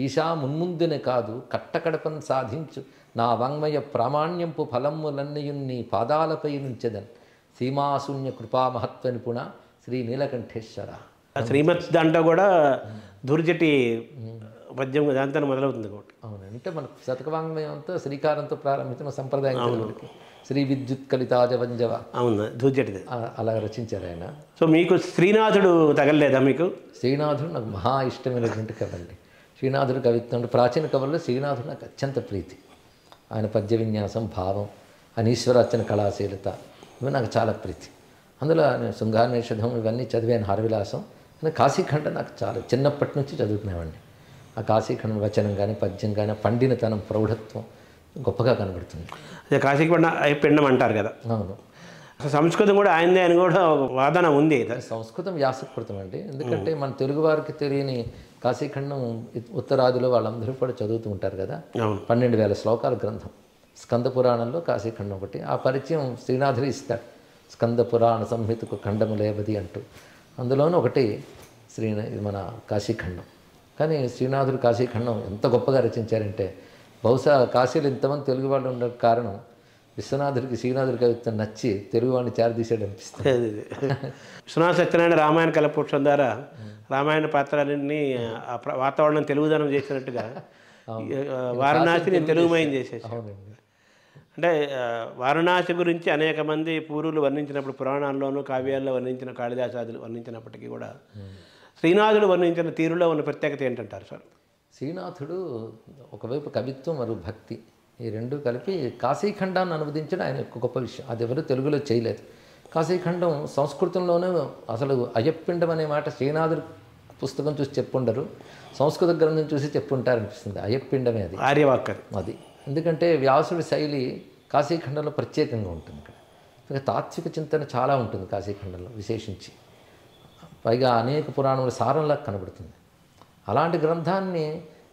ఈశా మున్ముందునే కాదు కట్టకడపను సాధించు నా వాంగ్మయ ప్రామాణ్యంపు ఫలమ్ములన్నయున్ నీ పాదాలపై నుంచెదన్ సీమాశూన్య కృపా మహత్వ నిపుణ శ్రీ నీలకంఠేశ్వర. శ్రీమత్ దాంట్లో కూడా దుర్జటి పద్యం దాంతో మొదలవుతుంది కాబట్టి. అవును, అంటే మన శతకవాంగ్మయంతో శ్రీకారంతో ప్రారంభించిన సంప్రదాయం శ్రీ విద్యుత్ కలితాజవంజవ. అవును, దుర్జటిది అలా రచించారు ఆయన. సో మీకు శ్రీనాథుడు తగలలేదా? మీకు శ్రీనాథుడు నాకు మహా ఇష్టమైనటువంటి కవండి. శ్రీనాథుడి కవిత్వం అంటే ప్రాచీన కవుల్లో శ్రీనాథుడు నాకు అత్యంత ప్రీతి. ఆయన పద్య విన్యాసం, భావం, ఆయన ఈశ్వరార్చన కళాశీలత ఇవి నాకు చాలా ప్రీతి. అందులో నేను శృంగార నిషధం ఇవన్నీ చదివాను, హరవిలాసం. కానీ కాశీఖండ నాకు చాలా చిన్నప్పటి నుంచి చదువుకునేవాడిని. ఆ కాశీఖండ వచనం కానీ పద్యం కానీ పండినతనం, ప్రౌఢత్వం గొప్పగా కనబడుతుంది. అదే కాశీఖండం అంటారు కదా. అవును. సంస్కృతం కూడా ఆయనదే అని కూడా వాదన ఉంది. సంస్కృతం వ్యాసకృతం అండి. ఎందుకంటే మన తెలుగు వారికి తెలియని కాశీఖండం ఉత్తరాదిలో వాళ్ళందరూ కూడా చదువుతూ ఉంటారు కదా. 12,000 శ్లోకాల గ్రంథం స్కంద పురాణంలో కాశీఖండం ఒకటి. ఆ పరిచయం శ్రీనాథుడు ఇస్తాడు. స్కంద పురాణ సంహితకు ఖండము లేవది అంటూ అందులోనూ ఒకటి మన కాశీఖండం. కానీ శ్రీనాథుడు కాశీఖండం ఎంత గొప్పగా రచించారంటే బహుశా కాశీలో ఇంతమంది తెలుగు వాళ్ళు ఉండే కారణం విశ్వనాథుడికి శ్రీనాథుడి కవిత్వం నచ్చి తెలుగు వాడిని చేరదీసాడు అనిపిస్తుంది. విశ్వనాథ సత్యనారాయణ రామాయణ కలపురుషం ద్వారా రామాయణ పాత్రలన్నీ వాతావరణం తెలుగుదనం చేసినట్టుగా వారణాసిని తెలుగుమయం చేసేసి. అవునండి. అంటే వారణాసి గురించి అనేక మంది పూర్వులు వర్ణించినప్పుడు పురాణాల్లోనూ కావ్యాల్లో వర్ణించిన కాళిదాసాదులు వర్ణించినప్పటికీ కూడా శ్రీనాథుడు వర్ణించిన తీరులో ఉన్న ప్రత్యేకత ఏంటంటారు సార్? శ్రీనాథుడు ఒకవైపు కవిత్వం మరియు భక్తి ఈ రెండు కలిపి కాశీఖండాన్ని అనువదించడం ఆయన ఒక గొప్ప విషయం. అది ఎవరు తెలుగులో చేయలేదు. కాశీఖండం సంస్కృతంలోనే అసలు అయ్యప్పిండం అనే మాట శ్రీనాథుడు పుస్తకం చూసి చెప్పుండరు, సంస్కృత గ్రంథం చూసి చెప్పుంటారనిపిస్తుంది. అయ్యప్పిండమే అది, ఆర్యవాక్ అది. ఎందుకంటే వ్యాసుడి శైలి కాశీఖండంలో ప్రత్యేకంగా ఉంటుంది. ఇక్కడ తాత్విక చింతన చాలా ఉంటుంది కాశీఖండంలో విశేషించి. పైగా అనేక పురాణముల సారంలా కనబడుతుంది. అలాంటి గ్రంథాన్ని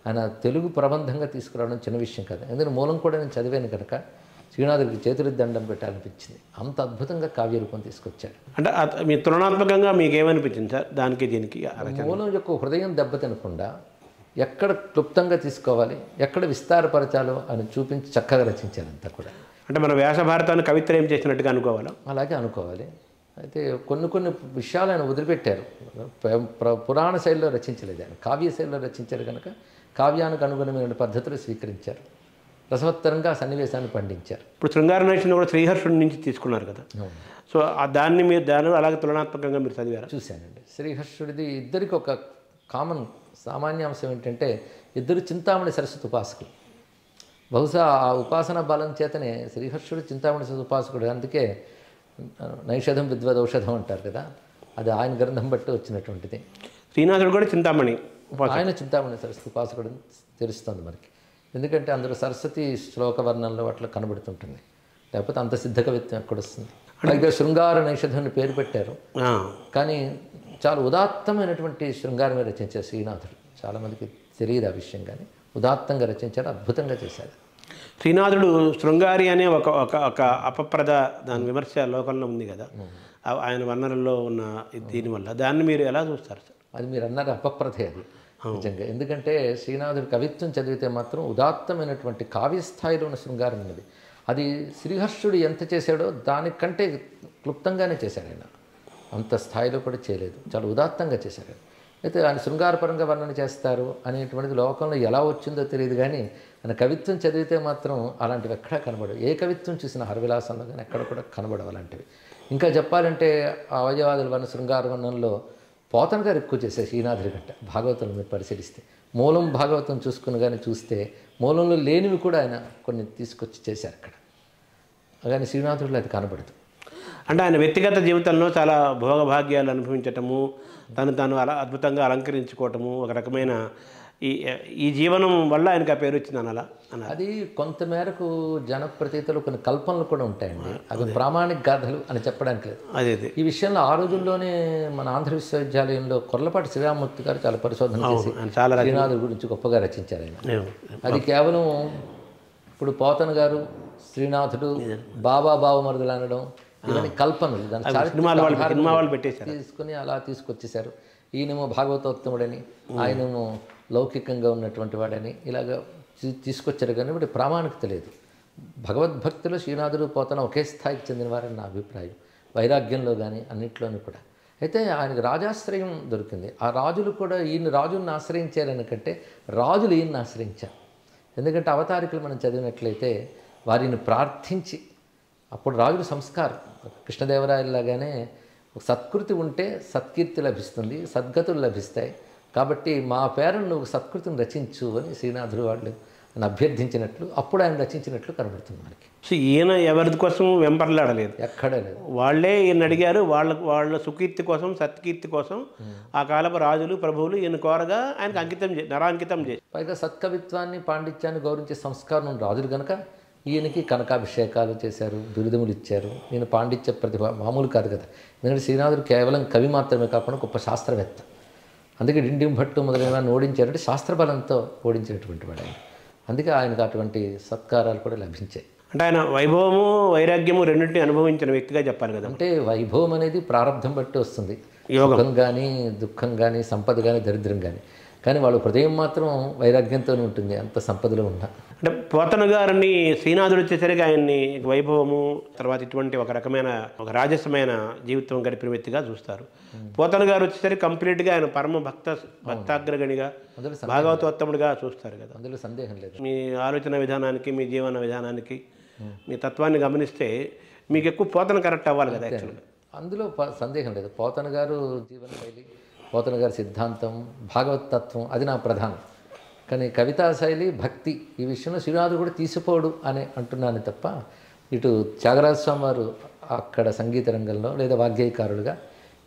ఆయన తెలుగు ప్రబంధంగా తీసుకురావడం చిన్న విషయం కాదు. ఎందుకంటే మూలం కూడా నేను చదివాను కనుక శ్రీనాథుడికి చేతులెత్తి దండం పెట్టాలనిపించింది. అంత అద్భుతంగా కావ్య రూపం తీసుకొచ్చాడు. అంటే మీ తులనాత్మకంగా మీకు ఏమనిపించింది సార్ దానికి దీనికి? మూలం యొక్క హృదయం దెబ్బతినకుండా ఎక్కడ క్లుప్తంగా తీసుకోవాలి, ఎక్కడ విస్తారపరచాలో అని చూపించి చక్కగా రచించారు అంతా కూడా. అంటే మన వ్యాస భారతాన్ని కవిత్రయం చేసినట్టుగా అనుకోవాలా? అలాగే అనుకోవాలి. అయితే కొన్ని విషయాలు ఆయన వదిలిపెట్టారు. పురాణ శైలిలో రచించలేదు, ఆయన కావ్య శైలిలో రచించారు కనుక కావ్యానికి అనుగుణమైన పద్ధతులు స్వీకరించారు. రసవత్తరంగా సన్నివేశాన్ని పండించారు. ఇప్పుడు శృంగార నైషధం కూడా శ్రీహర్షుడి నుంచి తీసుకున్నారు కదా. సో దాన్ని అలాగే తులనాత్మకంగా మీరు చదివారా? చూశానండి. శ్రీహర్షుడిది ఇద్దరికి ఒక కామన్ సామాన్యాంశం ఏంటంటే ఇద్దరు చింతామణి సరస్వతి ఉపాసకులు. బహుశా ఆ ఉపాసన బలం చేతనే శ్రీహర్షుడు చింతామణి సరస్వతి ఉపాసకుడు. అందుకే నైషధం విద్వదౌషధం అంటారు కదా, అది ఆయన గ్రంథం బట్టి వచ్చినటువంటిది. శ్రీనాథుడు కూడా చింతామణి, ఆయన చింతామణి సరస్వతి ఉపాసకుడు తెలుస్తుంది మనకి. ఎందుకంటే అందులో సరస్వతి శ్లోక వర్ణంలో అట్లా కనబడుతుంటుంది. లేకపోతే అంత సిద్ధ కవిత్వం ఎక్కడొస్తుంది? అలాగే శృంగార నైషధం పేరు పెట్టారు, కానీ చాలా ఉదాత్తమైనటువంటి శృంగారమే రచించారు శ్రీనాథుడు. చాలామందికి తెలియదు ఆ విషయం, కానీ ఉదాత్తంగా రచించారు, అద్భుతంగా చేశారు. శ్రీనాథుడు శృంగారి అనే ఒక అపప్రద దాని విమర్శ లోకంలో ఉంది కదా, ఆయన వర్ణనలో ఉన్న దీనివల్ల దాన్ని మీరు ఎలా చూస్తారు సార్? అది మీరు అన్నారు అపప్రదే అది నిజంగా. ఎందుకంటే శ్రీనాథుడి కవిత్వం చదివితే మాత్రం ఉదాత్తమైనటువంటి కావ్యస్థాయిలో ఉన్న శృంగారం ఉన్నది. అది శ్రీహర్షుడు ఎంత చేశాడో దానికంటే క్లుప్తంగానే చేశాడు ఆయన. అంత స్థాయిలో కూడా చేయలేదు, చాలా ఉదాత్తంగా చేశాడు. అయితే ఆయన శృంగారపరంగా వర్ణన చేస్తారు అనేటువంటిది లోకంలో ఎలా వచ్చిందో తెలియదు, కానీ ఆయన కవిత్వం చదివితే మాత్రం అలాంటివి ఎక్కడా కనబడవు. ఏ కవిత్వం చూసిన హరవిలాసంలో కానీ ఎక్కడ కూడా కనబడవు అలాంటివి. ఇంకా చెప్పాలంటే అవయవాదుల వర్ణ శృంగార వర్ణంలో పోతన గారు ఎక్కువ చేశారు శ్రీనాథుడి గంట. భాగవతం మీరు పరిశీలిస్తే మూలం భాగవతం చూసుకుని కానీ చూస్తే మూలంలో లేనివి కూడా ఆయన కొన్ని తీసుకొచ్చి చేశారు అక్కడ, కానీ శ్రీనాథుడిలో అది కనబడదు. అంటే ఆయన వ్యక్తిగత జీవితంలో చాలా భోగభాగ్యాలు అనుభవించటము, తాను అలా అద్భుతంగా అలంకరించుకోవటము, ఒక రకమైన ఈ జీవనం వల్ల ఆయనకు ఆ పేరు వచ్చింది అనాలా? అది కొంతమేరకు జనప్రతీతలు కొన్ని కల్పనలు కూడా ఉంటాయండి. అవి ప్రామాణిక గాథలు అని చెప్పడానికి లేదు. అదే ఈ విషయంలో ఆ రోజుల్లోనే మన ఆంధ్ర విశ్వవిద్యాలయంలో కొర్లపాటి శ్రీరామమూర్తి గారు చాలా పరిశోధన చేసి శ్రీనాథుడి గురించి గొప్పగా రచించారు ఆయన. అది కేవలం ఇప్పుడు పోతన గారు శ్రీనాథుడు బావమరుదులు అనడం ఇవన్నీ కల్పనలు, దాన్ని తీసుకుని అలా తీసుకొచ్చేశారు. ఈయనేమో భాగవతోత్తముడని, ఆయనేమో లౌకికంగా ఉన్నటువంటి వాడని ఇలాగ తీసుకొచ్చారు. కానీ ఇప్పుడు ప్రామాణికత లేదు. భగవద్భక్తిలో శ్రీనాథుడు పోతన ఒకే స్థాయికి చెందినవారని నా అభిప్రాయం, వైరాగ్యంలో కానీ అన్నింటిలోనూ కూడా. అయితే ఆయనకు రాజాశ్రయం దొరికింది. ఆ రాజులు కూడా ఈయన రాజులను ఆశ్రయించారనికంటే రాజులు ఈయన్ని ఆశ్రయించారు. ఎందుకంటే అవతారికలు మనం చదివినట్లయితే వారిని ప్రార్థించి, అప్పుడు రాజుల సంస్కారం కృష్ణదేవరాయలాగానే సత్కృతి ఉంటే సత్కీర్తి లభిస్తుంది, సద్గతులు లభిస్తాయి. కాబట్టి మా పేరును నువ్వు సత్కృతిని రచించు అని శ్రీనాథుడు వాళ్ళు అని అభ్యర్థించినట్లు అప్పుడు ఆయన రచించినట్లు కనబడుతుంది మనకి. సో ఈయన ఎవరి కోసం వెంపర్లాడలేదు, ఎక్కడే లేదు. వాళ్ళే ఈయన అడిగారు. వాళ్ళ సుకీర్తి కోసం, సత్కీర్తి కోసం ఆ కాలపు రాజులు ప్రభువులు ఈయన కోరగా ఆయనకు నరాంకితం చేసి, పైగా సత్కవిత్వాన్ని పాండిత్యాన్ని గౌరవించే సంస్కారం ఉన్న రాజులు కనుక ఈయనకి కనకాభిషేకాలు చేశారు, బిరుదములు ఇచ్చారు. ఈయన పాండిత్య ప్రతిభ మామూలు కాదు కదా. ఎందుకంటే శ్రీనాథుడు కేవలం కవి మాత్రమే కాకుండా గొప్ప శాస్త్రవేత్త. అందుకే డిండిం భట్టు మొదలైన ఓడించారంటే శాస్త్రబలంతో ఓడించినటువంటి వాడు ఆయన. అందుకే ఆయనకు అటువంటి సత్కారాలు కూడా లభించాయి. అంటే ఆయన వైభవము వైరాగ్యము రెండింటిని అనుభవించిన వ్యక్తిగా చెప్పాలి కదా. అంటే వైభవం అనేది ప్రారంభం బట్టి వస్తుంది, యోగం సుఖం కానీ దుఃఖం కానీ సంపద కానీ దరిద్రం కానీ వాళ్ళ హృదయం మాత్రం వైరాగ్యంతోనే ఉంటుంది అంత సంపదలో ఉన్నా. అంటే పోతన గారిని శ్రీనాథుడు వచ్చేసరికి ఆయన్ని వైభవము తర్వాత ఇటువంటి ఒక రకమైన ఒక రాజసమైన జీవితం గడిపిన వ్యక్తిగా చూస్తారు. పోతన గారు వచ్చేసరికి కంప్లీట్గా ఆయన పరమ భక్తాగ్రగణిగా భాగవతోత్తముడిగా చూస్తారు కదా. అందులో సందేహం లేదు. మీ ఆలోచన విధానానికి, మీ జీవన విధానానికి, మీ తత్వాన్ని గమనిస్తే మీకు ఎక్కువ పోతన కరెక్ట్ అవ్వాలి కదా యాక్చువల్గా. అందులో సందేహం లేదు. పోతన గారు జీవన శైలి, పోతన గారి సిద్ధాంతం, భాగవత తత్వం అది నా ప్రధానం. కానీ కవితా శైలి, భక్తి ఈ విషయంలో శ్రీనాథుడు కూడా తీసిపోడు అని అంటున్నాను తప్ప, ఇటు త్యాగరాజ స్వామి వారు అక్కడ సంగీత రంగంలో లేదా వాగ్గేయకారులుగా,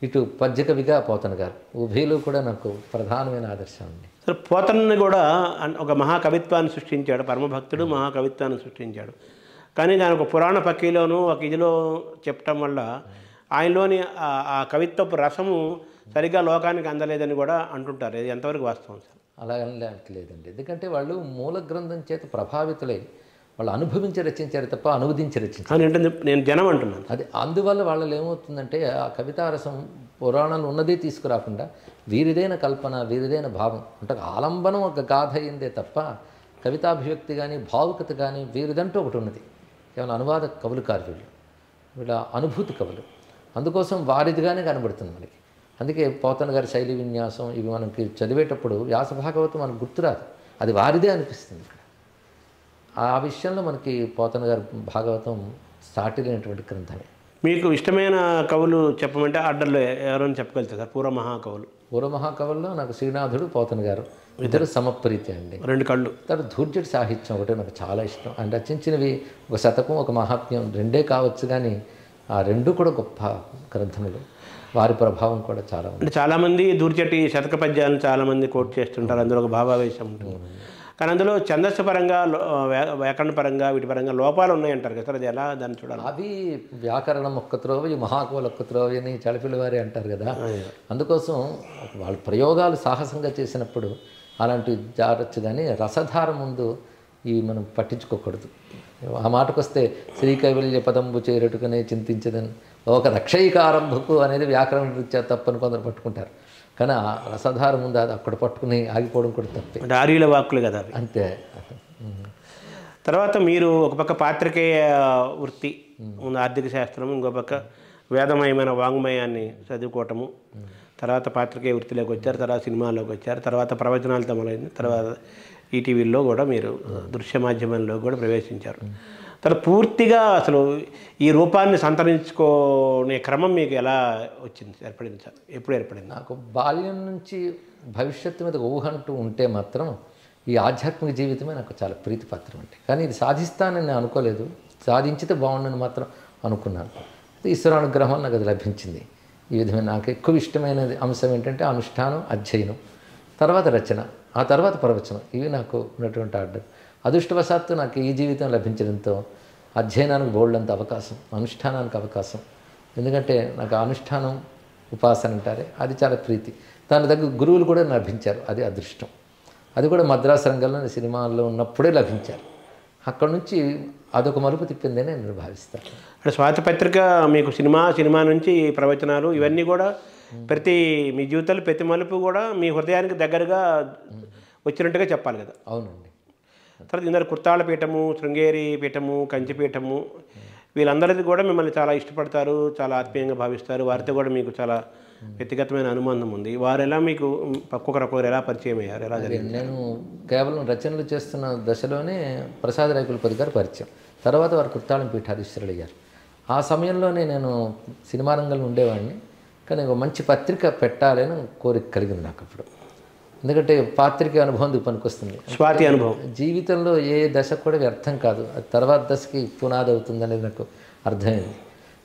ఇటు పద్యకవిగా పోతన గారు ఉభయలు కూడా నాకు ప్రధానమైన ఆదర్శం అండి. సరే, పోతనని కూడా ఒక మహాకవిత్వాన్ని సృష్టించాడు, పరమభక్తుడు మహాకవిత్వాన్ని సృష్టించాడు. కానీ దాని ఒక పురాణ పక్కీలోనూ ఒక ఇదిలో చెప్పటం వల్ల ఆయనలోని ఆ కవిత్వపు రసము సరిగ్గా లోకానికి అందలేదని కూడా అంటుంటారు. ఇది ఎంతవరకు వాస్తవం సార్? అలా లేదండి. ఎందుకంటే వాళ్ళు మూల గ్రంథం చేత ప్రభావితులై వాళ్ళు అనుభవించి రచించారు తప్ప అనువదించి రచించారు. నేను జనం అంటున్నాను. అది అందువల్ల వాళ్ళు ఏమవుతుందంటే ఆ కవితారసం పురాణాలు ఉన్నదే తీసుకురాకుండా వీరిదైన కల్పన, వీరిదైన భావం అంటే ఆలంబనం ఒక గాథ అయిందే తప్ప కవితాభివ్యక్తి కానీ భావుకత కానీ వీరిదంటూ ఒకటి ఉన్నది. కేవలం అనువాద కవులు కాదు వీళ్ళు, వీళ్ళ అనుభూతి కవులు. అందుకోసం వారిదిగానే కనబడుతుంది మనకి. అందుకే పోతన గారి శైలి విన్యాసం ఇవి మనకి చదివేటప్పుడు వ్యాస భాగవతం మనకు గుర్తురాదు, అది వారిదే అనిపిస్తుంది. ఆ విషయంలో మనకి పోతన గారి భాగవతం సాటిలేనటువంటి గ్రంథమే. మీకు ఇష్టమైన కవులు చెప్పమంటే ఆర్డర్లో ఎవరైనా చెప్పగలుగుతారు సార్? పూర్వమహాకవుల్లో నాకు శ్రీనాథుడు, పోతన గారు ఇద్దరు సమప్రీతి అండి. రెండు కళ్ళు. తర్వాత ధూర్జటి సాహిత్యం ఒకటే నాకు చాలా ఇష్టం. ఆయన రచించినవి ఒక శతకం, ఒక మహాత్మ్యం రెండే కావచ్చు, కానీ ఆ రెండు కూడా గొప్ప గ్రంథములు. వారి ప్రభావం కూడా చాలా ఉంది. అంటే చాలామంది దూర్చటి శతక పద్యాలను చాలామంది కోట్ చేస్తుంటారు, అందులో ఒక భావావేశం ఉంటుంది. కానీ అందులో ఛందస్సు పరంగా, వ్యాకరణ పరంగా, వీటి పరంగా లోపాలు ఉన్నాయంటారు కదా సార్, అది ఎలా దాన్ని చూడాలి? అవి వ్యాకరణం ఒక్క త్రోవ, ఈ మహాకవులు ఒక్క త్రోవ అని చలపిల్లి వారి అంటారు కదా. అందుకోసం వాళ్ళు ప్రయోగాలు సాహసంగా చేసినప్పుడు అలాంటివి జారచ్చు, కానీ రసధార ముందు ఇవి మనం పట్టించుకోకూడదు. ఆ మాటకొస్తే శ్రీకైవల్య పదంబు చేరటుకనే చింతించదని ఒక రక్షయికారంభకు అనేది వ్యాకరణ రీత్యా తప్పని కొందరు పట్టుకుంటారు. కానీ ఆ రసధార ముందు అది అక్కడ పట్టుకుని ఆగిపోవడం కూడా తప్పే. ఆర్యుల వాక్కులు కదా అంతే. తర్వాత మీరు ఒక పక్క పాత్రికేయ వృత్తి, ముందు ఆర్థిక శాస్త్రం, ఇంకో పక్క వేదమయమైన వాంగ్మయాన్ని చదువుకోవటము, తర్వాత పాత్రికేయ వృత్తిలోకి వచ్చారు, తర్వాత సినిమాలోకి వచ్చారు, తర్వాత ప్రవచనాలతో మొదలైంది, తర్వాత ఈటీవీల్లో కూడా మీరు దృశ్య మాధ్యమంలో కూడా ప్రవేశించారు. తర్వాత పూర్తిగా అసలు ఈ రూపాన్ని సంతరించుకునే క్రమం మీకు ఎలా వచ్చింది, ఏర్పడింది సార్? ఎప్పుడు ఏర్పడింది? నాకు బాల్యం నుంచి భవిష్యత్తు మీద ఊహంటూ ఉంటే మాత్రం ఈ ఆధ్యాత్మిక జీవితమే నాకు చాలా ప్రీతిపాత్రం అంటే. కానీ ఇది సాధిస్తానని నేను అనుకోలేదు, సాధించితే బాగుండని మాత్రం అనుకున్నాను. ఈశ్వరానుగ్రహం నాకు అది లభించింది. ఈ విధమైన నాకు ఎక్కువ ఇష్టమైనది అంశం ఏంటంటే అనుష్ఠానం, అధ్యయనం, తర్వాత రచన, ఆ తర్వాత ప్రవచనం. ఇవి నాకు ఉన్నటువంటి ఆర్డర్. అదృష్టవశాత్తు నాకు ఈ జీవితం లభించడంతో అధ్యయనానికి బోల్డంత అవకాశం, అనుష్ఠానానికి అవకాశం. ఎందుకంటే నాకు అనుష్ఠానం, ఉపాసన అంటారే అది చాలా ప్రీతి. దాని దగ్గర గురువులు కూడా లభించారు, అది అదృష్టం. అది కూడా మద్రాసు రంగంలో సినిమాల్లో ఉన్నప్పుడే లభించారు. అక్కడ నుంచి అదొక మలుపు తిప్పిందని నేను భావిస్తాను. అంటే స్వాతిపత్రిక మీకు సినిమా నుంచి ప్రవచనాలు ఇవన్నీ కూడా మీ జీవితంలో ప్రతి మలుపు కూడా మీ హృదయానికి దగ్గరగా వచ్చినట్టుగా చెప్పాలి కదా. అవునండి. తర్వాత ఇందరు కుర్తాళ పీఠము, శృంగేరి పీఠము, కంచిపీఠము వీళ్ళందరిది కూడా మిమ్మల్ని చాలా ఇష్టపడతారు, చాలా ఆత్మీయంగా భావిస్తారు. వారితో కూడా మీకు చాలా వ్యక్తిగతమైన అనుబంధం ఉంది. వారు ఎలా మీకు ఒక్కొక్కరు ఎలా పరిచయం అయ్యారు, ఎలా జరిగింది? నేను కేవలం రచనలు చేస్తున్న దశలోనే ప్రసాద్ రైకులపతి గారు పరిచయం. తర్వాత వారు కుర్తాళం పీఠాధీశ్వరులు అయ్యారు. ఆ సమయంలోనే నేను సినిమా రంగంలో ఉండేవాడిని, కానీ ఒక మంచి పత్రిక పెట్టాలని కోరిక కలిగింది నాకు. అప్పుడు ఎందుకంటే పాత్రిక అనుభవం పనికొస్తుంది. స్వాతి అనుభవం జీవితంలో ఏ దశ కూడా వ్యర్థం కాదు, అది తర్వాత దశకి పునాది అవుతుంది అనేది నాకు అర్థమైంది.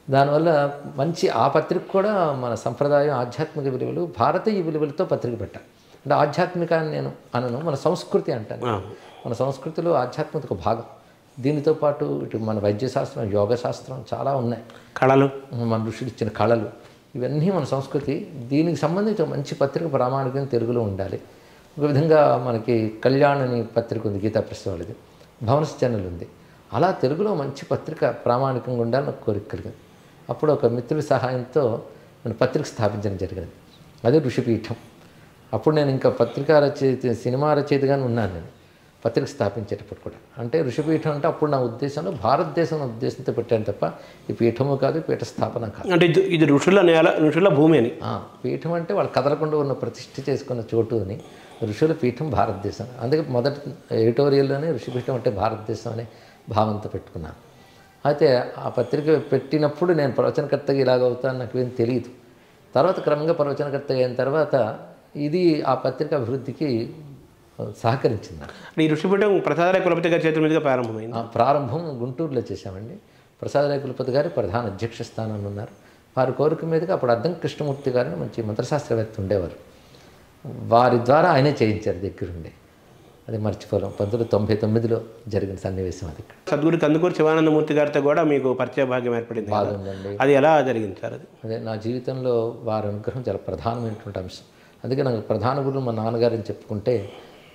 దానివల్ల మంచి ఆ పత్రిక కూడా మన సంప్రదాయం, ఆధ్యాత్మిక విలువలు, భారతీయ విలువలతో పత్రిక పెట్టాలి. అంటే ఆధ్యాత్మికాన్ని నేను అనను, మన సంస్కృతి అంటాను. మన సంస్కృతిలో ఆధ్యాత్మిక భాగం. దీనితో పాటు ఇటు మన వైద్యశాస్త్రం, యోగశాస్త్రం చాలా ఉన్నాయి, కళలు, మన ఋషులు ఇచ్చిన కళలు, ఇవన్నీ మన సంస్కృతి. దీనికి సంబంధించిన మంచి పత్రిక ప్రామాణికం తెలుగులో ఉండాలి. ఒక విధంగా మనకి కళ్యాణ్ అని పత్రిక ఉంది, గీతా ప్రెస్ వాళ్ళది, భవన్స్ ఛానల్ ఉంది. అలా తెలుగులో మంచి పత్రిక ప్రామాణికంగా ఉండాలని నాకు కోరిక కలిగింది. అప్పుడు ఒక మిత్రుడి సహాయంతో నేను పత్రిక స్థాపించడం జరిగింది, అదే ఋషిపీఠం. అప్పుడు నేను ఇంకా పత్రికా రచయిత, సినిమా రచయితగానే ఉన్నాను నేను పత్రిక స్థాపించేటప్పుడు కూడా. అంటే ఋషిపీఠం అంటే అప్పుడు నా ఉద్దేశంలో భారతదేశం ఉద్దేశంతో పెట్టాను తప్ప ఈ పీఠము కాదు, పీఠ స్థాపన కాదు. అంటే ఇది ఋషుల నేల, ఋషుల భూమి అని. పీఠం అంటే వాళ్ళు కదలకుండా ఉన్న ప్రతిష్ఠ చేసుకున్న చోటు అని. ఋషుల పీఠం భారతదేశం, అందుకే మొదటి ఎడిటోరియల్లోనే ఋషిపీఠం అంటే భారతదేశం అనే భావంతో పెట్టుకున్నాను. అయితే ఆ పత్రిక పెట్టినప్పుడు నేను ప్రవచనకర్తగా ఇలాగవుతాను నాకు ఏం తెలియదు. తర్వాత క్రమంగా ప్రవచనకర్తగా అయిన తర్వాత ఇది ఆ పత్రిక అభివృద్ధికి సహకరించింది. ఈ ఋషిపీఠం ప్రసాదరాయ కులపతి గారి చేతుల మీదుగా ప్రారంభమైంది. ప్రారంభం గుంటూరులో చేశామండి. ప్రసాదరాయ కులపతి గారు ప్రధాన అధ్యక్ష స్థానంలో ఉన్నారు. వారి కోరిక మీదుగా అప్పుడు అద్దం కృష్ణమూర్తి గారిని మంచి మంత్రశాస్త్రవేత్త ఉండేవారు, వారి ద్వారా ఆయనే చేయించారు దగ్గరుండి. అది మర్చిపోలేం. 1999లో జరిగిన సన్నివేశం అది. సద్గురు కందుకూరు శివానందమూర్తి గారితో కూడా మీకు పరిచయ భాగ్యం ఏర్పడింది. బాగుందండి. అది ఎలా జరిగింది సార్? అదే నా జీవితంలో వారి అనుగ్రహం చాలా ప్రధానమైనటువంటి అంశం. అందుకే నాకు ప్రధాన గురువు మా నాన్నగారిని చెప్పుకుంటే,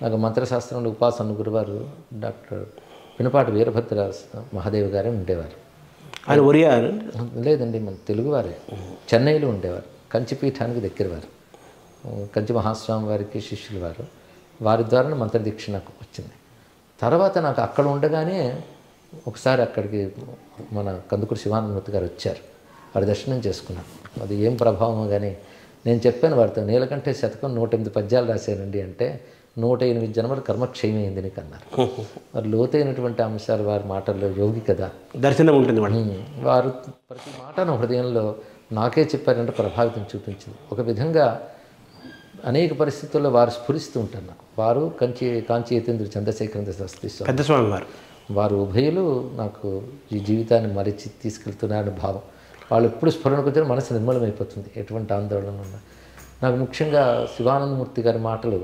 నాకు మంత్రశాస్త్రంలో ఉపాసన గురువారు డాక్టర్ పినపాటి వీరభద్ర మహాదేవ్ గారే ఉండేవారు. ఆయన ఒరియా? లేదండి, మన తెలుగువారే. చెన్నైలో ఉండేవారు, కంచిపీఠానికి దగ్గరవారు, కంచి మహాస్వామి వారికి శిష్యులు వారు. వారి ద్వారా మంత్రదీక్ష నాకు వచ్చింది. తర్వాత నాకు అక్కడ ఉండగానే ఒకసారి అక్కడికి మన కందుకూరు శివానందమూర్తి గారు వచ్చారు, వారి దర్శనం చేసుకున్నాను. అది ఏం ప్రభావం కానీ నేను చెప్పాను వారితో, నీలకంఠే శతకం 108 పద్యాలు రాశానండి అంటే 108 జన్మల కర్మక్షయమైంది నీకు అన్నారు. వారు లోతైనటువంటి అంశాలు వారి మాటల్లో, యోగి కదా, దర్శనం ఉంటుంది వారు ప్రతి మాటను హృదయంలో నాకే చెప్పారంటే ప్రభావితం చూపించింది. ఒక విధంగా అనేక పరిస్థితుల్లో వారు స్ఫురిస్తూ ఉంటారు నాకు. వారు కాంచి యతీంద్రుడు చంద్రశేఖరేంద్ర సరస్వతి స్వామి వారు ఉభయులు నాకు ఈ జీవితాన్ని మరిచి తీసుకెళ్తున్నారని భావం. వాళ్ళు ఎప్పుడు స్ఫురణకు వచ్చారో మనసు నిర్మలమైపోతుంది, ఎటువంటి ఆందోళన ఉన్నా. నాకు ముఖ్యంగా శివానందమూర్తి గారి మాటలు,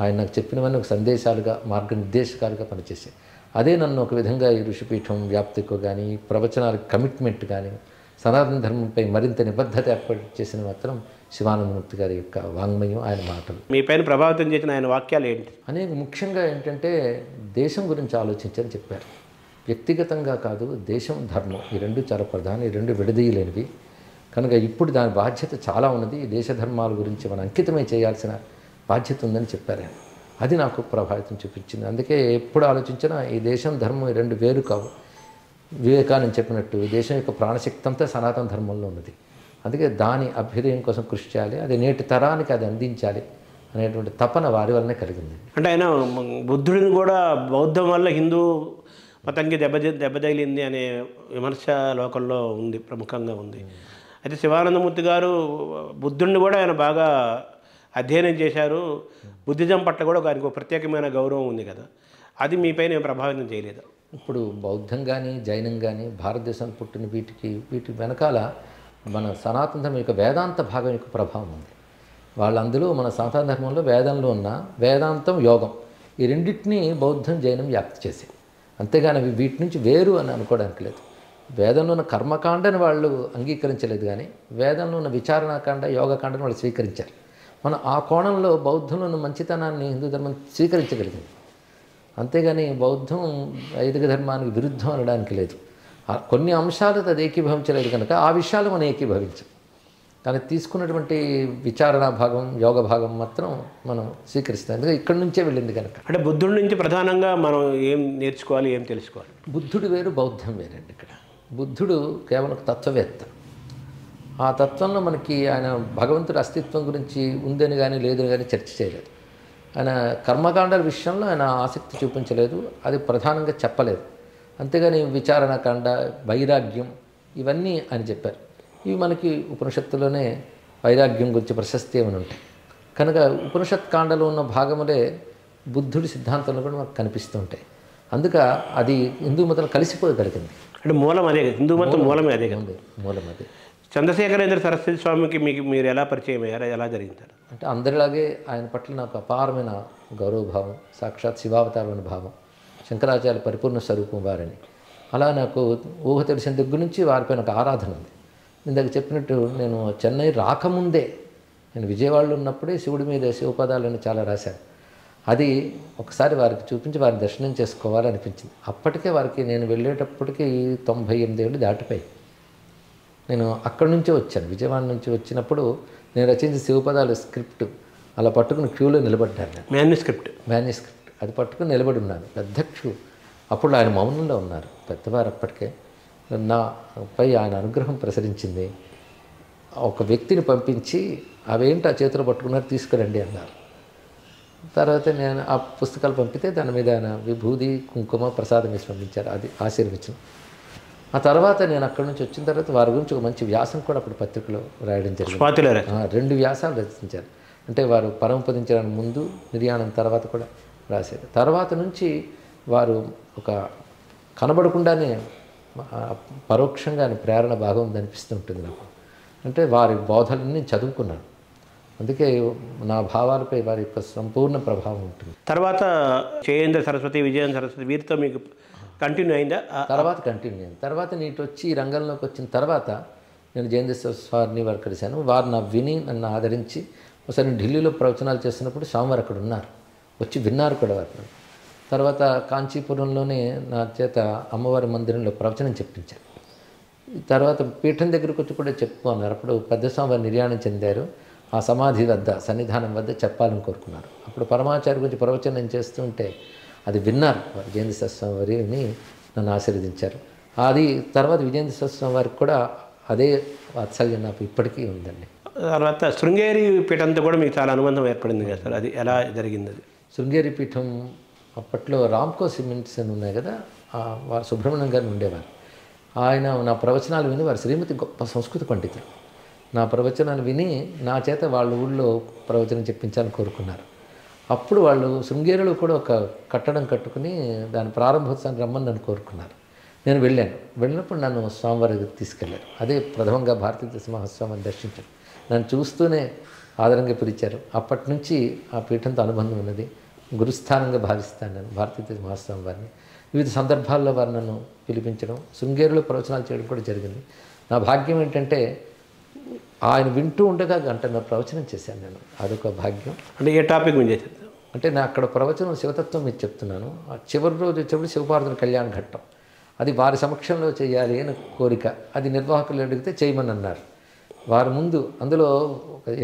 ఆయన నాకు చెప్పినవన్నీ ఒక సందేశాలుగా, మార్గనిర్దేశకాలుగా పనిచేసాయి. అదే నన్ను ఒక విధంగా ఈ ఋషిపీఠం వ్యాప్తికు కానీ, ప్రవచనాలకు కమిట్మెంట్ కానీ, సనాతన ధర్మంపై మరింత నిబద్ధత ఏర్పాటు చేసిన మాత్రం శివానందమూర్తి గారి యొక్క వాంగ్మయం, ఆయన మాటలు. మీ పైన ప్రభావితం చేసిన ఆయన వాక్యాలు ఏంటి? అనేక ముఖ్యంగా ఏంటంటే దేశం గురించి ఆలోచించని చెప్పారు. వ్యక్తిగతంగా కాదు, దేశం, ధర్మం, ఈ రెండు చాలా ప్రధానం, ఈ రెండు విడదీయలేనివి. కనుక ఇప్పుడు దాని బాధ్యత చాలా ఉన్నది. దేశ ధర్మాల గురించి మనం అంకితమై చేయాల్సిన బాధ్యత ఉందని చెప్పారు. అది నాకు ప్రభావితం చూపించింది. అందుకే ఎప్పుడు ఆలోచించినా ఈ దేశం, ధర్మం ఈ రెండు వేరు కావు. వివేకానంద చెప్పినట్టు ఈ దేశం యొక్క ప్రాణశక్తి అంతా సనాతన ధర్మంలో ఉన్నది. అందుకే దాని అభ్యుదయం కోసం కృషి చేయాలి, అది నేటి తరానికి అది అందించాలి అనేటువంటి తపన వారి వల్లనే కలిగింది. అంటే ఆయన బుద్ధుడిని కూడా బౌద్ధం వల్ల హిందూ మతంకి దెబ్బతగిలింది అనే విమర్శ లోకంలో ఉంది, ప్రముఖంగా ఉంది. అయితే శివానందమూర్తి గారు బుద్ధుడిని కూడా ఆయన బాగా అధ్యయనం చేశారు. బుద్ధిజం పట్ల కూడా ఆయనకు ప్రత్యేకమైన గౌరవం ఉంది కదా, అది మీపైన ప్రభావితం చేయలేదు? ఇప్పుడు బౌద్ధం కానీ, జైనం కానీ, భారతదేశం పుట్టిన వీటి వెనకాల మన సనాతన ధర్మం యొక్క వేదాంత భాగం యొక్క ప్రభావం ఉంది. వాళ్ళందులో మన సనాతన ధర్మంలో వేదంలో ఉన్న వేదాంతం, యోగం, ఈ రెండింటినీ బౌద్ధం, జైనం వ్యాప్తి చేసి, అంతేగాని అవి వీటి నుంచి వేరు అని అనుకోవడానికి లేదు. వేదంలో ఉన్న కర్మకాండని వాళ్ళు అంగీకరించలేదు, కానీ వేదంలో ఉన్న విచారణాకాండ, యోగకాండని వాళ్ళు స్వీకరించారు. మనం ఆ కోణంలో బౌద్ధంలో ఉన్న మంచితనాన్ని హిందూ ధర్మం స్వీకరించగలిగింది. అంతేగాని బౌద్ధం వైదిక ధర్మానికి విరుద్ధం అనడానికి లేదు. కొన్ని అంశాలతో అది ఏకీభవించలేదు కనుక ఆ విషయాలు మనం ఏకీభవించాం. కానీ తీసుకున్నటువంటి విచారణా భాగం, యోగ భాగం మాత్రం మనం స్వీకరిస్తాం. ఎందుకంటే ఇక్కడి నుంచే వెళ్ళింది కనుక. అంటే బుద్ధుడి నుంచి ప్రధానంగా మనం ఏం నేర్చుకోవాలి, ఏం తెలుసుకోవాలి? బుద్ధుడు వేరు, బౌద్ధం వేరండి. ఇక్కడ బుద్ధుడు కేవలం తత్వవేత్త. ఆ తత్వంలో మనకి ఆయన భగవంతుడి అస్తిత్వం గురించి ఉందని కానీ లేదని కానీ చర్చ చేయలేదు. ఆయన కర్మకాండల విషయంలో ఆయన ఆసక్తి చూపించలేదు, అది ప్రధానంగా చెప్పలేదు. అంతేగాని విచారణకాండ, వైరాగ్యం, ఇవన్నీ ఆయన చెప్పారు. ఇవి మనకి ఉపనిషత్తులోనే వైరాగ్యం గురించి ప్రశస్తి ఏమని ఉంటాయి. కనుక ఉపనిషత్ కాండలో ఉన్న భాగములే బుద్ధుడి సిద్ధాంతంలో కూడా మనకు కనిపిస్తూ ఉంటాయి. అందుక అది హిందూ మతం కలిసిపోగలిగింది. అంటే మూలం అదే కదా, హిందూ మతం మూలమే అదే కదా. మూలం అదే. చంద్రశేఖరేంద్ర సరస్వతి స్వామికి మీరు ఎలా పరిచయం అయ్యారు, ఎలా జరిగింది? అంటే అందరిలాగే ఆయన పట్ల నాకు అపారమైన గౌరవభావం, సాక్షాత్ శివావతారమైన భావం, శంకరాచార్య పరిపూర్ణ స్వరూపం వారని. అలా నాకు ఊహ తెలిసిన దగ్గర నుంచి వారిపైన ఒక ఆరాధన ఉంది. ఇందాక చెప్పినట్టు నేను చెన్నై రాకముందే, నేను విజయవాడలో ఉన్నప్పుడే శివుడి మీద శివపదాలను చాలా రాశాను. అది ఒకసారి వారికి చూపించి వారిని దర్శనం చేసుకోవాలనిపించింది. అప్పటికే వారికి నేను వెళ్ళేటప్పటికి 98 ఏళ్ళు దాటిపోయి. నేను అక్కడి నుంచే వచ్చాను, విజయవాడ నుంచి వచ్చినప్పుడు నేను రచించిన శివపదాల స్క్రిప్ట్ అలా పట్టుకుని క్యూలో నిలబడ్డాను. మ్యాన్యుస్క్రిప్ట్ అది పట్టుకుని నిలబడి ఉన్నాను, పెద్ద క్యూ. అప్పుడు ఆయన మౌనంలో ఉన్నారు, పెద్దవారు అప్పటికే. నాపై ఆయన అనుగ్రహం ప్రసరించింది. ఒక వ్యక్తిని పంపించి అవేంటి ఆ చేతిలో పట్టుకున్నారు తీసుకురండి అన్నారు. తర్వాత నేను ఆ పుస్తకాలు పంపితే దాని మీద ఆయన విభూది కుంకుమ ప్రసాదం వేసి పంపించారు, అది ఆశీర్వచనం. ఆ తర్వాత నేను అక్కడి నుంచి వచ్చిన తర్వాత వారి గురించి ఒక మంచి వ్యాసం కూడా అప్పుడు పత్రికలో రాయడం జరిగింది. 2 వ్యాసాలు రచించారు. అంటే వారు పరమపదించడానికి ముందు, నిర్యాణం తర్వాత కూడా రాశారు. తర్వాత నుంచి వారు ఒక కనబడకుండానే పరోక్షంగా ప్రేరణ బాగా ఉందనిపిస్తూ ఉంటుంది నాకు. అంటే వారి బోధనని చదువుకున్నాను, అందుకే నా భావాలపై వారి యొక్క సంపూర్ణ ప్రభావం ఉంటుంది. తర్వాత జయేంద్ర సరస్వతి, విజయేంద్ర సరస్వతి వీరితో మీకు కంటిన్యూ అయిందా? తర్వాత కంటిన్యూ అయింది. తర్వాత నీటి వచ్చి ఈ రంగంలోకి వచ్చిన తర్వాత నేను జయేంద్ర సరస్వతిని వారు కలిశాను. వారు నా విని నన్ను ఆదరించి, ఒకసారి నేను ఢిల్లీలో ప్రవచనాలు చేస్తున్నప్పుడు స్వామివారు అక్కడ ఉన్నారు, వచ్చి విన్నారు కూడా వారు. తర్వాత కాంచీపురంలోనే నా చేత అమ్మవారి మందిరంలో ప్రవచనం చెప్పించారు. తర్వాత పీఠం దగ్గరకు వచ్చి కూడా చెప్పుకున్నారు. అప్పుడు పెద్ద స్వామివారు నిర్యాణం చెందారు, ఆ సమాధి వద్ద సన్నిధానం వద్ద చెప్పాలని కోరుకున్నారు. అప్పుడు పరమాచార్య గురించి ప్రవచనం చేస్తుంటే అది విన్నారు విజయేంద్ర సరస్వతి వారిని, నన్ను ఆశీర్వదించారు. అది తర్వాత విజయేంద్ర సరస్వతి వారికి కూడా అదే వాత్సల్యం నాకు ఇప్పటికీ ఉందండి. తర్వాత శృంగేరి పీఠంతో కూడా మీకు చాలా అనుబంధం ఏర్పడింది కదా సార్, అది ఎలా జరిగింది? అది శృంగేరి పీఠం అప్పట్లో రామ్కో సిమెంట్స్ అని ఉన్నాయి కదా, వారు సుబ్రహ్మణ్యం గారిని ఉండేవారు. ఆయన నా ప్రవచనాలు విని, వారి శ్రీమతి గొప్ప సంస్కృత పండితులు, నా ప్రవచనాలు విని నా చేత వాళ్ళ ఊళ్ళో ప్రవచనం చెప్పించాలని కోరుకున్నారు. అప్పుడు వాళ్ళు శృంగేరిలో కూడా ఒక కట్టడం కట్టుకుని దాని ప్రారంభోత్సవాన్ని రమ్మని నన్ను కోరుకున్నారు. నేను వెళ్ళినప్పుడు నన్ను స్వామివారికి తీసుకెళ్లారు. అదే ప్రథమంగా భారతీయ మహాస్వామిని దర్శించారు. నన్ను చూస్తూనే ఆదరంగా పిలిచారు. అప్పటి నుంచి ఆ పీఠంతో అనుబంధం ఉన్నది. గురుస్థానంగా భావిస్తాను నేను భారతీయ మహాస్వామి వారిని. వివిధ సందర్భాల్లో వారు నన్ను పిలిపించడం, శృంగేరిలో ప్రవచనాలు చేయడం కూడా జరిగింది. నా భాగ్యం ఏంటంటే ఆయన వింటూ ఉండగా గంటన్నర ప్రవచనం చేశాను నేను, అదొక భాగ్యం. అంటే ఏ టాపిక్ మీద చేశారు? అంటే నేను అక్కడ ప్రవచనం శివతత్వం మీద చెప్తున్నాను. ఆ చివరి రోజు వచ్చేప్పుడు శివపార్వతుల కళ్యాణ ఘట్టం, అది వారి సమక్షంలో చేయాలి అని కోరిక. అది నిర్వాహకులు అడిగితే చేయమని అన్నారు. వారి ముందు, అందులో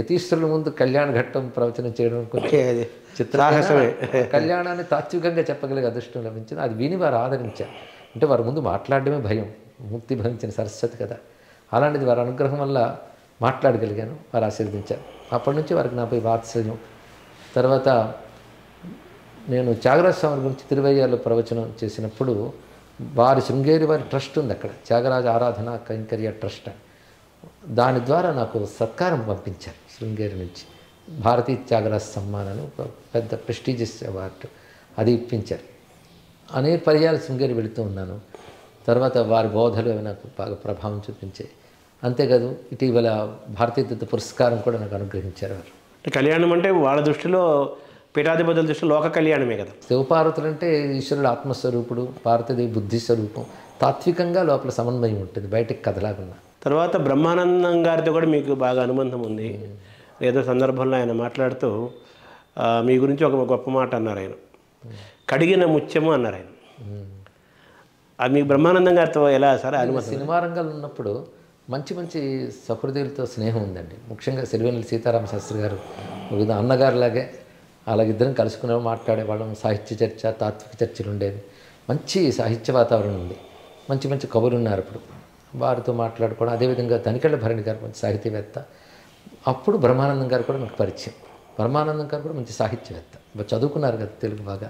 యతీశ్వరుల ముందు కళ్యాణ ఘట్టం ప్రవచనం చేయడం కొంచెం చిత్రమే. కళ్యాణాన్ని తాత్వికంగా చెప్పగలిగే అదృష్టం లభించింది. అది విని వారు ఆదరించారు. అంటే వారి ముందు మాట్లాడడమే భయం, ముక్తి భవించిన సరస్వతి కదా, అలాంటిది వారి అనుగ్రహం వల్ల మాట్లాడగలిగాను. వారు ఆశీర్వదించారు. అప్పటి నుంచి వారికి నాపై వాత్సల్యం. తర్వాత నేను త్యాగరాజ స్వామి గురించి తిరువయ్యాలో ప్రవచనం చేసినప్పుడు వారి శృంగేరి వారి ట్రస్ట్ ఉంది అక్కడ, త్యాగరాజ ఆరాధన కైంకర్య ట్రస్ట్. దాని ద్వారా నాకు సత్కారం పంపించారు శృంగేరి నుంచి, భారతీయ త్యాగరాజ సమ్మానాన్ని, ఒక పెద్ద ప్రెస్టీజియస్ అవార్డు, అది ఇప్పించారు. అనేక పర్యాలు శృంగేరి వెళుతూ ఉన్నాను. తర్వాత వారి బోధలు అవి నాకు బాగా ప్రభావం చూపించాయి. అంతేకాదు ఇటీవల భారతీయ తత్వ పురస్కారం కూడా నాకు అనుగ్రహించారు వారు. కళ్యాణం అంటే వాళ్ళ దృష్టిలో, పీఠాధిపతుల దృష్టిలో లోక కళ్యాణమే కదా. శివపార్వతులు అంటే ఈశ్వరుడు ఆత్మస్వరూపుడు, పార్వతీదేవి బుద్ధి స్వరూపం, తాత్వికంగా లోపల సమన్వయం ఉంటుంది, బయటకు కదలాగున్నా. తర్వాత బ్రహ్మానందం గారితో కూడా మీకు బాగా అనుబంధం ఉంది. ఏదో సందర్భంలో ఆయన మాట్లాడుతూ మీ గురించి ఒక గొప్ప మాట అన్నారు. ఆయన కడిగిన ముత్యము అన్నారు ఆయన. అది మీకు బ్రహ్మానందం గారితో ఎలా సార్ అనుబంధం? సినిమా రంగంలో ఉన్నప్పుడు మంచి మంచి సహృదయులతో స్నేహం ఉందండి. ముఖ్యంగా సిరివెన్నెల సీతారామ శాస్త్రి గారు వివిధ అన్నగారులాగే అలాగిద్దరం కలుసుకునే మాట్లాడేవాళ్ళం. సాహిత్య చర్చ, తాత్విక చర్చలు ఉండేవి. మంచి సాహిత్య వాతావరణం ఉంది. మంచి మంచి కవులు ఉన్నారు అప్పుడు, వారితో మాట్లాడుకోవడం. అదేవిధంగా తనికెళ్ళ భరణి గారు మంచి సాహితీవేత్త. అప్పుడు బ్రహ్మానందం గారు కూడా నాకు పరిచయం. బ్రహ్మానందం గారు కూడా మంచి సాహిత్యవేత్త, చదువుకున్నారు కదా తెలుగు బాగా.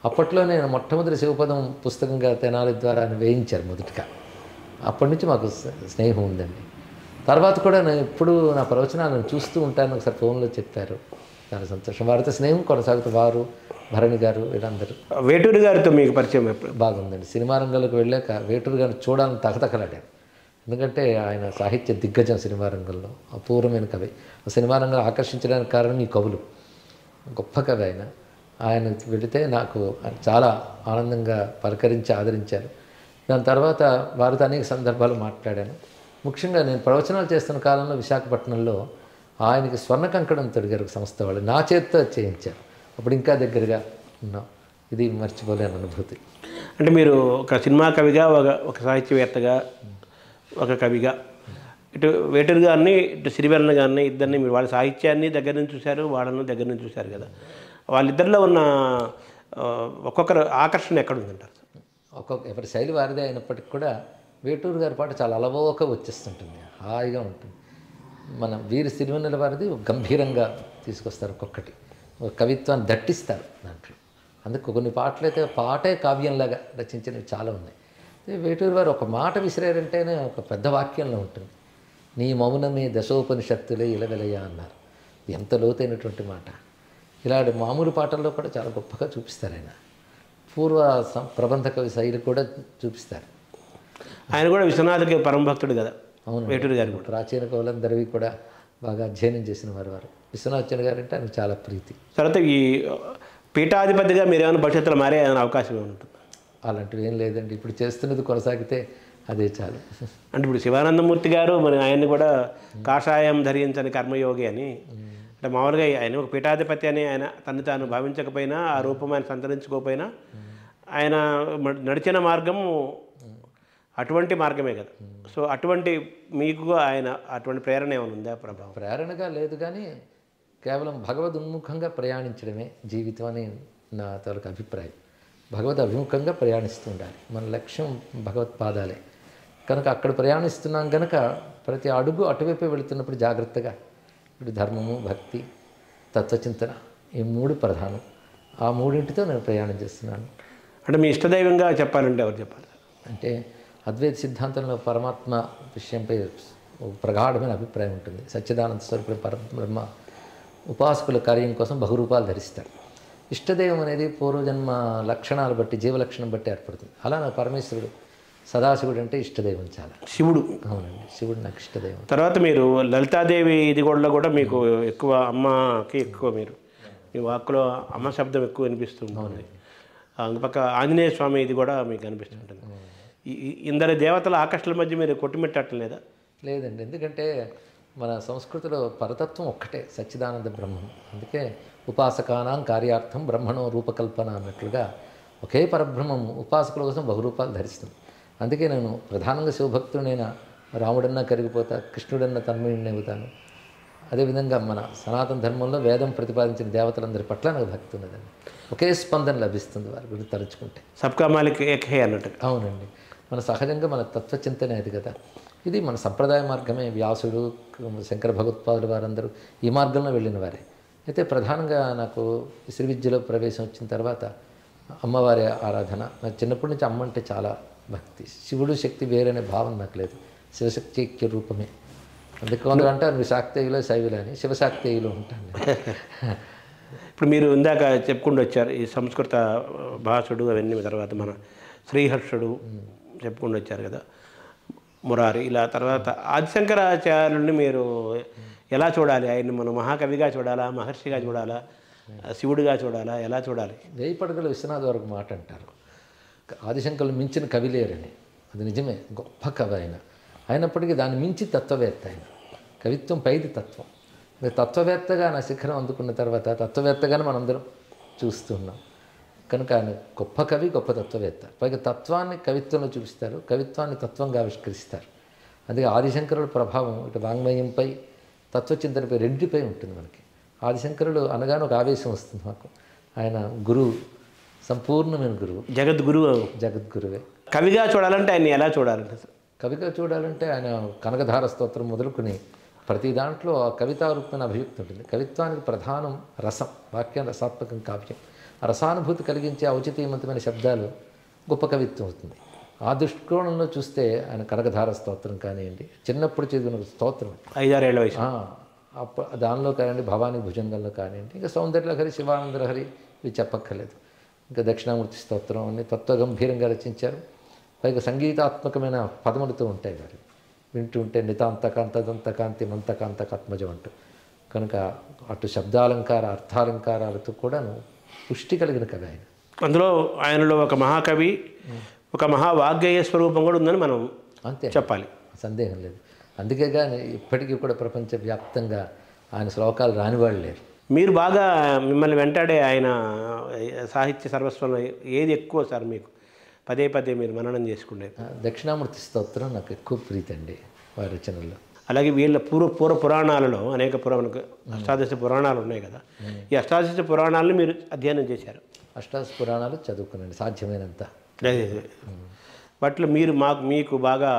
అప్పట్లో నేను మొట్టమొదటి శివపదం పుస్తకంగా తెనాలి ద్వారా వేయించారు మొదటిగా. అప్పటి నుంచి మాకు స్నేహం ఉందండి. తర్వాత కూడా నేను ఎప్పుడు నా ప్రవచనాలను చూస్తూ ఉంటాను. ఒకసారి ఫోన్లో చెప్పారు. చాలా సంతోషం. వారితో స్నేహం కొనసాగుతూ వారు, భరణి గారు వీళ్ళందరూ. వేటూరి గారితో మీకు పరిచయం ఎప్పుడు? బాగుందండి. సినిమా రంగంలోకి వెళ్ళాక వేటూరు గారిని చూడాలని తహతహలాడాను. ఎందుకంటే ఆయన సాహిత్య దిగ్గజం సినిమా రంగంలో, అపూర్వమైన కవి. సినిమా రంగంలో ఆకర్షించడానికి కారణం ఈ కవులు. గొప్ప కవి ఆయన. ఆయన వెళితే నాకు చాలా ఆనందంగా పలకరించి ఆదరించారు. దాని తర్వాత వారితో అనేక సందర్భాలు మాట్లాడాను. ముఖ్యంగా నేను ప్రవచనాలు చేస్తున్న కాలంలో విశాఖపట్నంలో ఆయనకి స్వర్ణ కంకణం తొడిగారు సంస్థ వాళ్ళు, నా చేతితో చేయించారు. అప్పుడు ఇంకా దగ్గరగా ఉన్నాం. ఇది మర్చిపోలేని అనుభూతి. అంటే మీరు ఒక సినిమా కవిగా, ఒక సాహిత్యవేత్తగా, ఒక కవిగా, ఇటు వేటూరి గారిని, ఇటు సిరివెన్నెల గారిని, ఇద్దరిని మీరు వాళ్ళ సాహిత్యాన్ని దగ్గర నుంచి చూశారు, వాళ్ళను దగ్గర నుంచి చూశారు కదా. వాళ్ళిద్దరిలో ఉన్న ఒక్కొక్కరు ఆకర్షణ ఎక్కడ ఉందంటారు? ఎవరి శైలి వారిదే అయినప్పటికీ కూడా వేటూరు గారి పాట చాలా అలవోక వచ్చేస్తుంటుంది, హాయిగా ఉంటుంది. మన వీరి సిరివెన్నెల వారిది గంభీరంగా తీసుకొస్తారు. ఒక్కొక్కటి ఒక కవిత్వాన్ని దట్టిస్తారు దాంట్లో. అందుకు కొన్ని పాటలు అయితే పాటే కావ్యంలాగా రచించినవి చాలా ఉన్నాయి. వేటూరు వారు ఒక మాట విసిరారంటేనే ఒక పెద్ద వాక్యంలో ఉంటుంది. నీ మౌనమే దశోపనిషత్తులే ఇలవెలయ అన్నారు. ఎంత లోతైనటువంటి మాట. ఇలాంటి మామూలు పాటల్లో కూడా చాలా గొప్పగా చూపిస్తారు ఆయన. పూర్వ ప్రబంధ కవి శైలి కూడా చూపిస్తారు. ఆయన కూడా విశ్వనాథకి పరమభక్తుడు కదా. అవును, వేటూరి గారు కూడా ప్రాచీన కవులందరివి కూడా బాగా అధ్యయనం చేసిన వారు. విశ్వనాథన్ గారు అంటే ఆయనకు చాలా ప్రీతి. తర్వాత ఈ పీఠాధిపతిగా మీరు ఏమైనా భవిష్యత్తులో మారే అవకాశం ఉంటుంది? అలాంటివి ఏం లేదండి. ఇప్పుడు చేస్తున్నది కొనసాగితే అదే చాలు. అంటే ఇప్పుడు శివానందమూర్తి గారు మరి ఆయన్ని కూడా కాషాయం ధరించని కర్మయోగి అని, అంటే మామూలుగా ఆయన ఒక పీఠాధిపతి అని ఆయన తను తాను భావించకపోయినా, ఆ రూపం ఆయన సంతరించుకోకపోయినా, ఆయన నడిచిన మార్గం అటువంటి మార్గమే కదా. సో అటువంటి మీకు ఆయన అటువంటి ప్రేరణ ఏమైనా ఉందా? ప్రభావం ప్రేరణగా లేదు కానీ కేవలం భగవద్ ఉన్ముఖంగా ప్రయాణించడమే జీవితం అని నా తాలూకు అభిప్రాయం. భగవద్ అభిముఖంగా ప్రయాణిస్తూ ఉండాలి. మన లక్ష్యం భగవత్పాదాలే కనుక అక్కడ ప్రయాణిస్తున్నాం కనుక ప్రతి అడుగు అటువైపే వెళుతున్నప్పుడు జాగ్రత్తగా ఇప్పుడు ధర్మము, భక్తి, తత్వచింతన ఈ మూడు ప్రధానం. ఆ మూడింటితో నేను ప్రయాణం చేస్తున్నాను. అంటే మీ ఇష్టదైవంగా చెప్పాలంటే ఎవరు చెప్పాలి? అంటే అద్వైత సిద్ధాంతంలో పరమాత్మ విషయంపై ప్రగాఢమైన అభిప్రాయం ఉంటుంది. సచ్చిదానంద స్వరూపుడు పరబ్రహ్మ ఉపాసకుల కార్యం కోసం బహురూపాలు ధరిస్తారు. ఇష్టదైవం అనేది పూర్వజన్మ లక్షణాలు బట్టి, జీవలక్షణం బట్టి ఏర్పడుతుంది. అలా నాకు పరమేశ్వరుడు, సదాశివుడు అంటే ఇష్టదైవం చాలా. శివుడు? అవునండి, శివుడు నాకు ఇష్టదైవం. తర్వాత మీరు లలితాదేవి ఇదిగోడలో కూడా మీకు ఎక్కువ అమ్మకి ఎక్కువ మీరు మీ వాక్కులో అమ్మ శబ్దం ఎక్కువ వినిపిస్తుంది. ఇంకపక్క ఆంజనేయ స్వామి ఇది కూడా మీకు అనిపిస్తుంటుంది. ఇందరి దేవతల ఆకర్షణల మధ్య మీరు కొట్టుమిట్టట్లేదా? లేదండి, ఎందుకంటే మన సంస్కృతిలో పరతత్వం ఒక్కటే, సచ్చిదానంద బ్రహ్మం. అందుకే ఉపాసకానాం కార్యార్థం బ్రహ్మణో రూపకల్పన అన్నట్లుగా ఒకే పరబ్రహ్మం ఉపాసకుల కోసం బహురూపాలు ధరిస్తుంది. అందుకే నేను ప్రధానంగా శివభక్తుడైన రాముడన్నా కరిగిపోతా, కృష్ణుడన్నా తన్మయుడిని అవుతాను. అదేవిధంగా మన సనాతన ధర్మంలో వేదం ప్రతిపాదించిన దేవతలందరి పట్ల నాకు భక్తి ఉన్నదండి. ఒకే స్పందన లభిస్తుంది వారి గురించి తలుచుకుంటే. సబ్కా మాలిక్ ఏక్ హై అన్నట్టు. అవునండి, మన సహజంగా మన తత్వచింతనే అది కదా. ఇది మన సంప్రదాయ మార్గమే. వ్యాసుడు, శంకర భగవత్పాదులు వారందరూ ఈ మార్గంలో వెళ్ళిన వారే. అయితే ప్రధానంగా నాకు శ్రీ విద్యలో ప్రవేశం వచ్చిన తర్వాత అమ్మవారి ఆరాధన. నాకు చిన్నప్పటి నుంచి అమ్మ అంటే చాలా భక్తి. శివుడు శక్తి వేరనే భావన నాకు లేదు. శివశక్తి ఐక్య రూపమే. అందుకే కొందరు అంటారు నువ్వు శాక్తేయులో శైవులు అని. శివశాక్తేయులు ఉంటాను. ఇప్పుడు మీరు ఇందాక చెప్పుకుంటూ వచ్చారు ఈ సంస్కృత భాషుడు అవన్నీ, తర్వాత మన శ్రీహర్షుడు చెప్పుకుంటూ వచ్చారు కదా, మురారి, ఇలా తర్వాత ఆదిశంకరాచార్యుల్ని మీరు ఎలా చూడాలి? ఆయన్ని మనం మహాకవిగా చూడాలా, మహర్షిగా చూడాలా, శివుడిగా చూడాలా, ఎలా చూడాలి? వేయి పడగల విశ్వనాథ్ వరకు మాట అంటారు, ఆదిశంకరులు మించిన కవి లేరని. అది నిజమే, గొప్ప కవి ఆయన. అయినప్పటికీ దాన్ని మించి తత్వవేత్త ఆయన. కవిత్వం పైది తత్వం. తత్వవేత్తగా నా శిఖరం అందుకున్న తర్వాత తత్వవేత్తగానే మనందరం చూస్తున్నాం. కనుక ఆయన గొప్ప కవి, గొప్ప తత్వవేత్త. పైగా తత్వాన్ని కవిత్వంలో చూపిస్తారు, కవిత్వాన్ని తత్వంగా ఆవిష్కరిస్తారు. అందుకే ఆదిశంకరుల ప్రభావం ఇటు వాంగ్మయంపై, తత్వచింతనపై, రెండిపై ఉంటుంది మనకి. ఆదిశంకరులు అనగానే ఒక ఆవేశం వస్తుంది మాకు. ఆయన గురువు, సంపూర్ణమైన గురువు, జగద్గురువు. జగద్గురువే. కవిగా చూడాలంటే ఆయన ఎలా చూడాలంటే? కవిగా చూడాలంటే ఆయన కనకధార స్తోత్రం మొదలుకొని ప్రతి దాంట్లో ఆ కవితారూపమైన అభివ్యక్తి ఉంటుంది. కవిత్వానికి ప్రధానం రసం, వాక్యం రసాత్మకం, కావ్యం. ఆ రసానుభూతి కలిగించే ఔచితీయవంతమైన శబ్దాలు గొప్ప కవిత్వం అవుతుంది. ఆ దృష్టికోణంలో చూస్తే ఆయన కనకధార స్తోత్రం కానివ్వండి, చిన్నప్పుడు చదివిన స్తోత్రం, 5-6 ఏళ్ల వయసు, దానిలో కానివ్వండి, భవానీ భుజంగంలో కానివ్వండి, ఇంకా సౌందర్యలహరి, శివానందలహరి ఇవి చెప్పక్కర్లేదు. ఇంకా దక్షిణామూర్తి స్తోత్రం అన్ని తత్వగంభీరంగా రచించారు. పైగా సంగీతాత్మకమైన పదములతో ఉంటాయి వారు. వింటూ ఉంటే నితాంతకాంతదంతకాంతి మంతకాంతకాత్మజం అంటూ. కనుక అటు శబ్దాలంకార అర్థాలంకారాలతో కూడాను పుష్టి కలిగిన కవి ఆయన. అందులో ఆయనలో ఒక మహాకవి, ఒక మహావాగ్గేయ స్వరూపం కూడా ఉందని మనం అంతే చెప్పాలి, సందేహం లేదు. అందుకే కానీ ఇప్పటికీ కూడా ప్రపంచవ్యాప్తంగా ఆయన శ్లోకాలు రానివాళ్ళు లేరు. మీరు బాగా మిమ్మల్ని వెంటాడే ఆయన సాహిత్య సర్వస్వంలో ఏది ఎక్కువ సార్ మీకు పదే పదే మీరు మననం చేసుకునేది? దక్షిణామూర్తి స్తోత్రం నాకు ఎక్కువ ప్రీతి అండి వారి రచనల్లో. అలాగే వీళ్ళ పూర్వ పురాణాలలో అనేక అష్టాదశ పురాణాలు ఉన్నాయి కదా, ఈ అష్టాదశ పురాణాలను మీరు అధ్యయనం చేశారు? అష్టాదశ పురాణాలు చదువుకున్నాను సాధ్యమైనంత. వాటిలో మీకు బాగా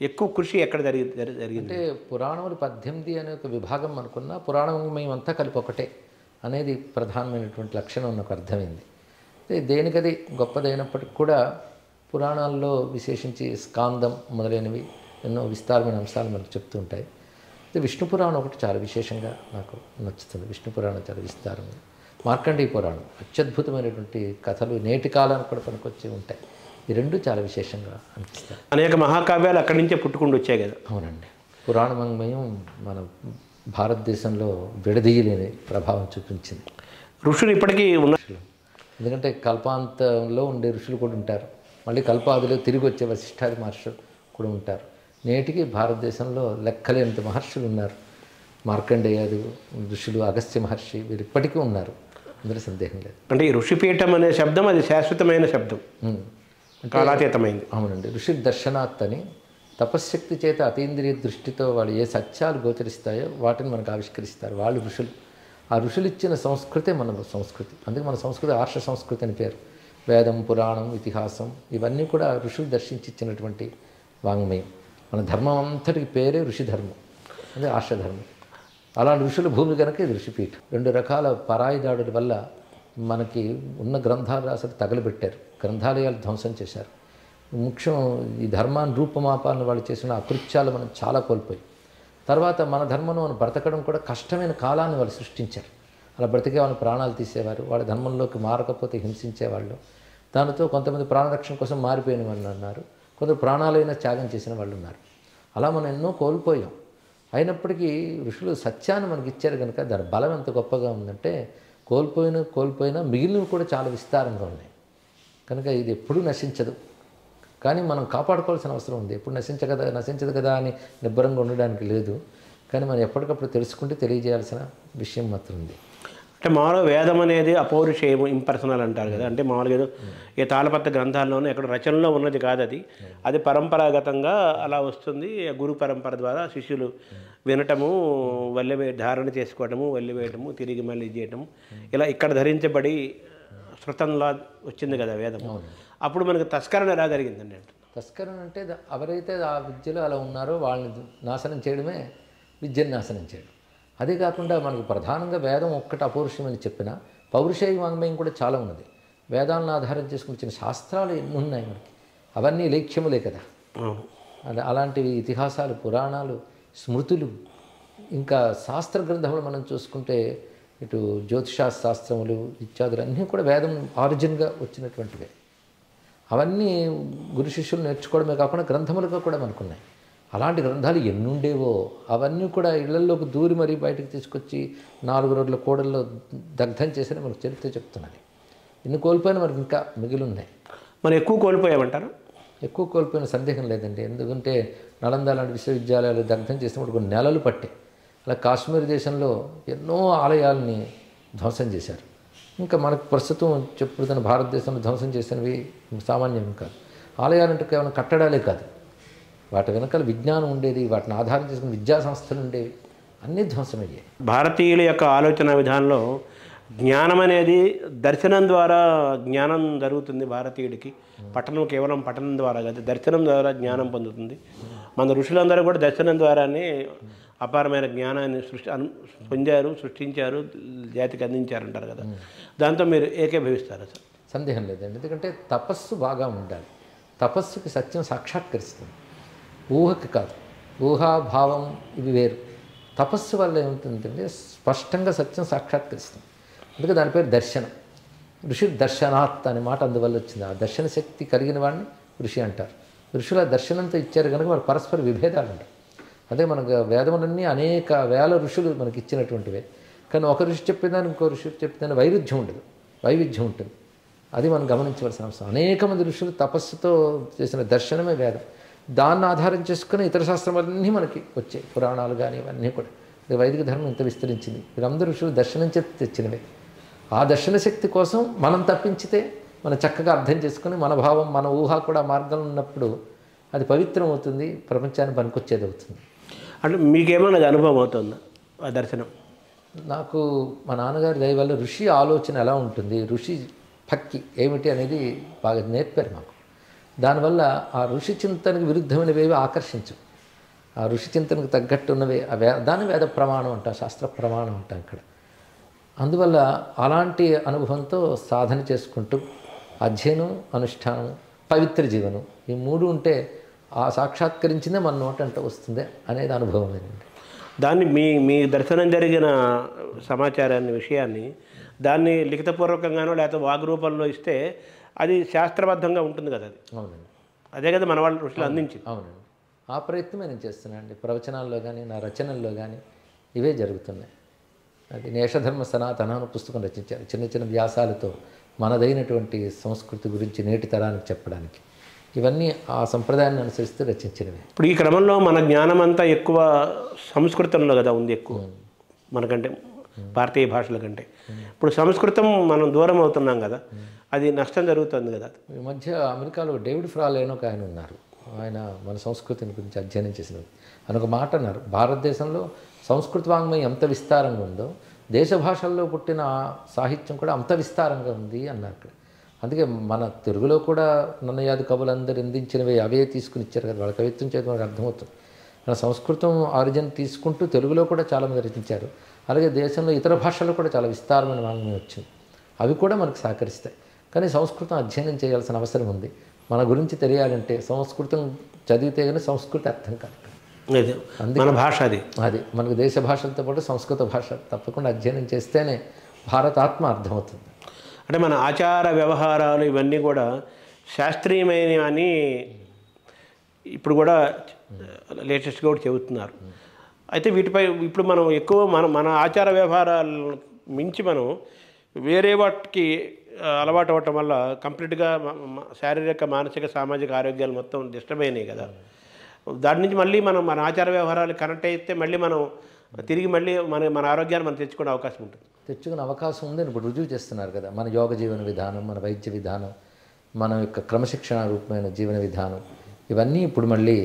ఎక్కువ కృషి ఎక్కడ జరిగింది? అంటే పురాణములు 18 అనే ఒక విభాగం అనుకున్నా పురాణం మేమంతా కలిపి ఒకటే అనేది ప్రధానమైనటువంటి లక్షణం నాకు అర్థమైంది. దేనికది గొప్పదైనప్పటికి కూడా పురాణాల్లో విశేషించి స్కాందం మొదలైనవి ఎన్నో విస్తారమైన అంశాలు మనకు చెప్తూ ఉంటాయి. విష్ణు పురాణం ఒకటి చాలా విశేషంగా నాకు నచ్చుతుంది. విష్ణు పురాణం చాలా విస్తారంగా. మార్కండేయ పురాణం అత్యద్భుతమైనటువంటి కథలు నేటి కాలానికి కూడా పనికొచ్చి ఉంటాయి. ఈ రెండు చాలా విశేషంగా అనిపిస్తాయి. అనేక మహాకావ్యాలు అక్కడి నుంచే పుట్టుకుంటూ వచ్చాయి కదా. అవునండి. పురాణమయం మన భారతదేశంలో విడదీయలేని ప్రభావం చూపించింది. ఋషులు ఇప్పటికీ ఉన్నారు. ఎందుకంటే కల్పాంతంలో ఉండే ఋషులు కూడా ఉంటారు, మళ్ళీ కల్పాదిలో తిరిగి వచ్చే వశిష్ఠాది మహర్షులు కూడా ఉంటారు. నేటికి భారతదేశంలో లెక్కలేనంత మహర్షులు ఉన్నారు. మార్కండేయాది ఋషులు, అగస్త్య మహర్షి వీరు ఇప్పటికీ ఉన్నారు, అందులో సందేహం లేదు. అంటే ఈ ఋషిపీఠం అనే శబ్దం అది శాశ్వతమైన శబ్దం, కాలాతీతమైంది. అవునండి. ఋషి దర్శనాత్ అని తపశ్శక్తి చేత అతీంద్రియ దృష్టితో వాళ్ళు ఏ సత్యాలు గోచరిస్తాయో వాటిని మనకు ఆవిష్కరిస్తారు వాళ్ళు ఋషులు. ఆ ఋషులు ఇచ్చిన సంస్కృతే మన సంస్కృతి. అందుకే మన సంస్కృతి ఆర్ష సంస్కృతి అని పేరు. వేదం, పురాణం, ఇతిహాసం ఇవన్నీ కూడా ఋషులు దర్శించి ఇచ్చినటువంటి వాంగ్మయం. మన ధర్మం అంతటికి పేరే ఋషి ధర్మం, అదే ఆర్షధర్మం. అలాంటి ఋషుల భూమి కనుక ఇది ఋషిపీఠం. 2 రకాల పరాయి దాడుల వల్ల మనకి ఉన్న గ్రంథాలు అసలు తగలబెట్టారు, గ్రంథాలయాలు ధ్వంసం చేశారు. ముఖ్యం ఈ ధర్మాన్ని రూపమాపాలను వాళ్ళు చేసిన అకృత్యాలు మనం చాలా కోల్పోయి, తర్వాత మన ధర్మం మనం బ్రతకడం కూడా కష్టమైన కాలాన్ని వాళ్ళు సృష్టించారు. అలా బ్రతికే వాళ్ళని ప్రాణాలు తీసేవారు, వాళ్ళ ధర్మంలోకి మారకపోతే హింసించేవాళ్ళు. దానితో కొంతమంది ప్రాణరక్షణ కోసం మారిపోయిన వాళ్ళు ఉన్నారు, కొందరు ప్రాణాలైనా త్యాగం చేసిన వాళ్ళు ఉన్నారు. అలా మనం ఎన్నో కోల్పోయాం. అయినప్పటికీ ఋషులు సత్యాన్ని మనకి ఇచ్చారు కనుక దాని బలం ఎంత గొప్పగా ఉందంటే కోల్పోయినా మిగిలినవి కూడా చాలా విస్తారంగా ఉన్నాయి. కనుక ఇది ఎప్పుడూ నశించదు, కానీ మనం కాపాడుకోవాల్సిన అవసరం ఉంది. ఎప్పుడు నశించదు కదా అని నిబ్బరంగా ఉండడానికి లేదు, కానీ మనం ఎప్పటికప్పుడు తెలుసుకుంటే తెలియజేయాల్సిన విషయం మాత్రం ఉంది. అంటే మామూలుగా వేదం అనేది అపౌరుషేయం, ఇంపర్సనల్ అంటారు కదా. అంటే మామూలుగా ఏదో ఏ తాళపత్ర గ్రంథాల్లోనూ ఎక్కడ రచనలో ఉన్నది కాదు అది పరంపరాగతంగా అలా వస్తుంది. గురు పరంపర ద్వారా శిష్యులు వినటము, ధారణ చేసుకోవటము, వల్లివేయటము, తిరిగి మళ్ళీ చేయటము, ఇలా ఇక్కడ ధరించబడి శృతంలా వచ్చింది కదా వేదం. అప్పుడు మనకు తస్కరణ ఎలా జరిగిందండి? అంటే తస్కరణ అంటే ఎవరైతే ఆ విద్యలో అలా ఉన్నారో వాళ్ళని నాశనం చేయడమే విద్యను నాశనం చేయడం. అదే కాకుండా మనకు ప్రధానంగా వేదం ఒక్కటి అపౌరుషమని చెప్పిన పౌరుషేయ వాంగ్మయం కూడా చాలా ఉన్నది. వేదాలను ఆధారం చేసుకుని వచ్చిన శాస్త్రాలు ఎన్ని ఉన్నాయి మనకి, అవన్నీ లేఖ్యములే కదా. అలాంటివి ఇతిహాసాలు, పురాణాలు, స్మృతులు, ఇంకా శాస్త్ర గ్రంథములు మనం చూసుకుంటే ఇటు జ్యోతిషాస్త్రములు ఇత్యాదులు అన్నీ కూడా వేదం ఆరిజిన్గా వచ్చినటువంటివే. అవన్నీ గురు శిష్యులు నేర్చుకోవడమే కాకుండా గ్రంథములుగా కూడా మనకున్నాయి. అలాంటి గ్రంథాలు ఎన్నుండేవో అవన్నీ కూడా ఇళ్లలోకి దూరి మరీ బయటకు తీసుకొచ్చి 4 రోజుల కోడల్లో దగ్ధం చేసిన మనకు చరిత్ర చెప్తున్నది. ఇన్ని కోల్పోయిన మనకు ఇంకా మిగిలి ఉన్నాయి. మనం ఎక్కువ కోల్పోయామంటారు? ఎక్కువ కోల్పోయిన సందేహం లేదండి. ఎందుకంటే నలంద లాంటి విశ్వవిద్యాలయాలు దగ్ధం చేసినప్పుడు కొన్ని నెలలు పట్టాయి. అలా కాశ్మీర్ దేశంలో ఎన్నో ఆలయాలని ధ్వంసం చేశారు. ఇంకా మనకు ప్రస్తుతం చెప్పుతున్న భారతదేశంలో ధ్వంసం చేసినవి సామాన్యం కాదు. ఆలయాలంటే కేవలం కట్టడాలే కాదు, వాటి వెనకాల విజ్ఞానం ఉండేది, వాటిని ఆధారం చేసుకుని విద్యా సంస్థలు ఉండేవి, అన్నీ ధ్వంసమయ్యాయి. భారతీయుల యొక్క ఆలోచన విధానంలో జ్ఞానం అనేది దర్శనం ద్వారా జ్ఞానం జరుగుతుంది. భారతీయుడికి కేవలం పఠనం ద్వారా కాదు, దర్శనం ద్వారా జ్ఞానం పొందుతుంది. మన ఋషులందరూ కూడా దర్శనం ద్వారానే అపారమైన జ్ఞానాన్ని పొందారు, సృష్టించారు, జాతికి అందించారంటారు కదా. దాంతో మీరు ఏకీభవిస్తారు సార్? సందేహం లేదండి. ఎందుకంటే తపస్సు బాగా ఉండాలి. తపస్సుకి సత్యం సాక్షాత్కరిస్తుంది, ఊహకి కాదు. ఊహాభావం ఇవి వేరు. తపస్సు వల్ల ఏమవుతుందంటే స్పష్టంగా సత్యం సాక్షాత్కరిస్తుంది. అందుకే దాని పేరు దర్శనం. ఋషి దర్శనాత్ అనే మాట అందువల్ల వచ్చింది. ఆ దర్శన శక్తి కలిగిన వాడిని ఋషి అంటారు. ఋషుల దర్శనంతో ఇచ్చారు కనుక వారు పరస్పర విభేదాలు ఉంటాయి. అదే మనకు వేదములన్నీ అనేక వేల ఋషులు మనకి ఇచ్చినటువంటివే. కానీ ఒక ఋషి చెప్పేదాన్ని ఇంకో ఋషి చెప్పేదాన్ని వైరుధ్యం ఉండదు, వైవిధ్యం ఉంటుంది. అది మనం గమనించవలసిన అవసరం. అనేక మంది ఋషులు తపస్సుతో చేసిన దర్శనమే వేదం. దాన్ని ఆధారం చేసుకుని ఇతర శాస్త్రములన్నీ మనకి వచ్చాయి, పురాణాలు కానీ ఇవన్నీ కూడా. వైదిక ధర్మం ఇంత విస్తరించింది. వీరందరూ ఋషులు దర్శనం చేసి తెచ్చినవే. ఆ దర్శన శక్తి కోసం మనం తప్పించితే మనం చక్కగా అర్థం చేసుకుని మన భావం మన ఊహ కూడా మార్గంలో ఉన్నప్పుడు అది పవిత్రం అవుతుంది, ప్రపంచాన్ని పనికొచ్చేది అవుతుంది. అంటే మీకేమన్నా అనుభవం అవుతుందా ఆ దర్శనం? నాకు మా నాన్నగారి దయ వల్ల ఋషి ఆలోచన ఎలా ఉంటుంది, ఋషి భక్తి ఏమిటి అనేది బాగా నేర్పారు మాకు. దానివల్ల ఆ ఋషి చింతనకు విరుద్ధమైనవేవి ఆకర్షించవు. ఆ ఋషి చింతనకు తగ్గట్టు ఉన్నవే దాని వేద ప్రమాణం అంటాం, శాస్త్ర ప్రమాణం అంటాం ఇక్కడ. అందువల్ల అలాంటి అనుభవంతో సాధన చేసుకుంటూ అధ్యయనం, అనుష్ఠానం, పవిత్ర జీవనం ఈ మూడు ఉంటే ఆ సాక్షాత్కరించిందే మన నోటంట వస్తుంది అనేది అనుభవమేనండి. దాన్ని మీ దర్శనం జరిగిన సమాచారాన్ని, విషయాన్ని దాన్ని లిఖితపూర్వకంగానో లేకపోతే వాగ్రూపంలో ఇస్తే అది శాస్త్రబద్ధంగా ఉంటుంది కదా. అది అవునండి, అదే కదా మన వాళ్ళ ఋషులు అందించింది. అవునండి, ఆ ప్రయత్నమే నేను చేస్తున్నాను అండి. ప్రవచనాల్లో కానీ నా రచనల్లో కానీ ఇవే జరుగుతున్నాయి. అది నేషధర్మ సనాతన పుస్తకం రచించారు, చిన్న చిన్న వ్యాసాలతో మనదైనటువంటి సంస్కృతి గురించి నేటి తరానికి చెప్పడానికి. ఇవన్నీ ఆ సంప్రదాయాన్ని అనుసరిస్తూ రచించినవి. ఇప్పుడు ఈ క్రమంలో మన జ్ఞానం అంతా ఎక్కువ సంస్కృతంలో కదా ఉంది, ఎక్కువ మనకంటే భారతీయ భాషల కంటే. ఇప్పుడు సంస్కృతం మనం దూరం అవుతున్నాం కదా, అది నష్టం జరుగుతుంది కదా. ఈ మధ్య అమెరికాలో డేవిడ్ ఫ్రాల్ అని ఒక ఆయన ఉన్నారు. ఆయన మన సంస్కృతిని గురించి అధ్యయనం చేసినది. ఆయన ఒక మాట అన్నారు, భారతదేశంలో సంస్కృత వాంగ్మయం ఎంత విస్తారంగా ఉందో దేశ భాషల్లో పుట్టిన సాహిత్యం కూడా అంత విస్తారంగా ఉంది అన్నారు. అందుకే మన తెలుగులో కూడా నన్నయాది కవులందరూ అందించినవి అవే తీసుకుని ఇచ్చారు కదా, వాళ్ళ కవిత్వం చేత మనకు అర్థమవుతుంది. మన సంస్కృతం ఆరిజిన్ తీసుకుంటూ తెలుగులో కూడా చాలామంది రచించారు. అలాగే దేశంలో ఇతర భాషల్లో కూడా చాలా విస్తారమైన వాంగ్మయం వచ్చింది, అవి కూడా మనకు సహకరిస్తాయి. కానీ సంస్కృతం అధ్యయనం చేయాల్సిన అవసరం ఉంది. మన గురించి తెలియాలంటే సంస్కృతం చదివితే కానీ సంస్కృతి అర్థం కాదు. మన భాష అది మనకు దేశ భాషలతో పాటు సంస్కృత భాష తప్పకుండా అధ్యయనం చేస్తేనే భారతాత్మ అర్థమవుతుంది. అంటే మన ఆచార వ్యవహారాలు ఇవన్నీ కూడా శాస్త్రీయమైనవని ఇప్పుడు కూడా లేటెస్ట్గా కూడా చెబుతున్నారు. అయితే వీటిపై ఇప్పుడు మనం ఎక్కువ మన ఆచార వ్యవహారాలు మించి మనం వేరే వాటికి అలవాటు అవ్వటం వల్ల కంప్లీట్గా శారీరక, మానసిక, సామాజిక ఆరోగ్యాలు మొత్తం డిస్టర్బ్ అయినాయి కదా. దాని నుంచి మళ్ళీ మనం మన ఆచార వ్యవహారాలు కనెక్ట్ అయితే మళ్ళీ మనం తిరిగి మళ్ళీ మన ఆరోగ్యాన్ని మనం తెచ్చుకునే అవకాశం ఉంటుంది. తెచ్చుకునే అవకాశం ఉందని ఇప్పుడు రుజువు చేస్తున్నారు కదా. మన యోగ జీవన విధానం, మన వైద్య విధానం, మన యొక్క క్రమశిక్షణ రూపమైన జీవన విధానం ఇవన్నీ ఇప్పుడు మళ్ళీ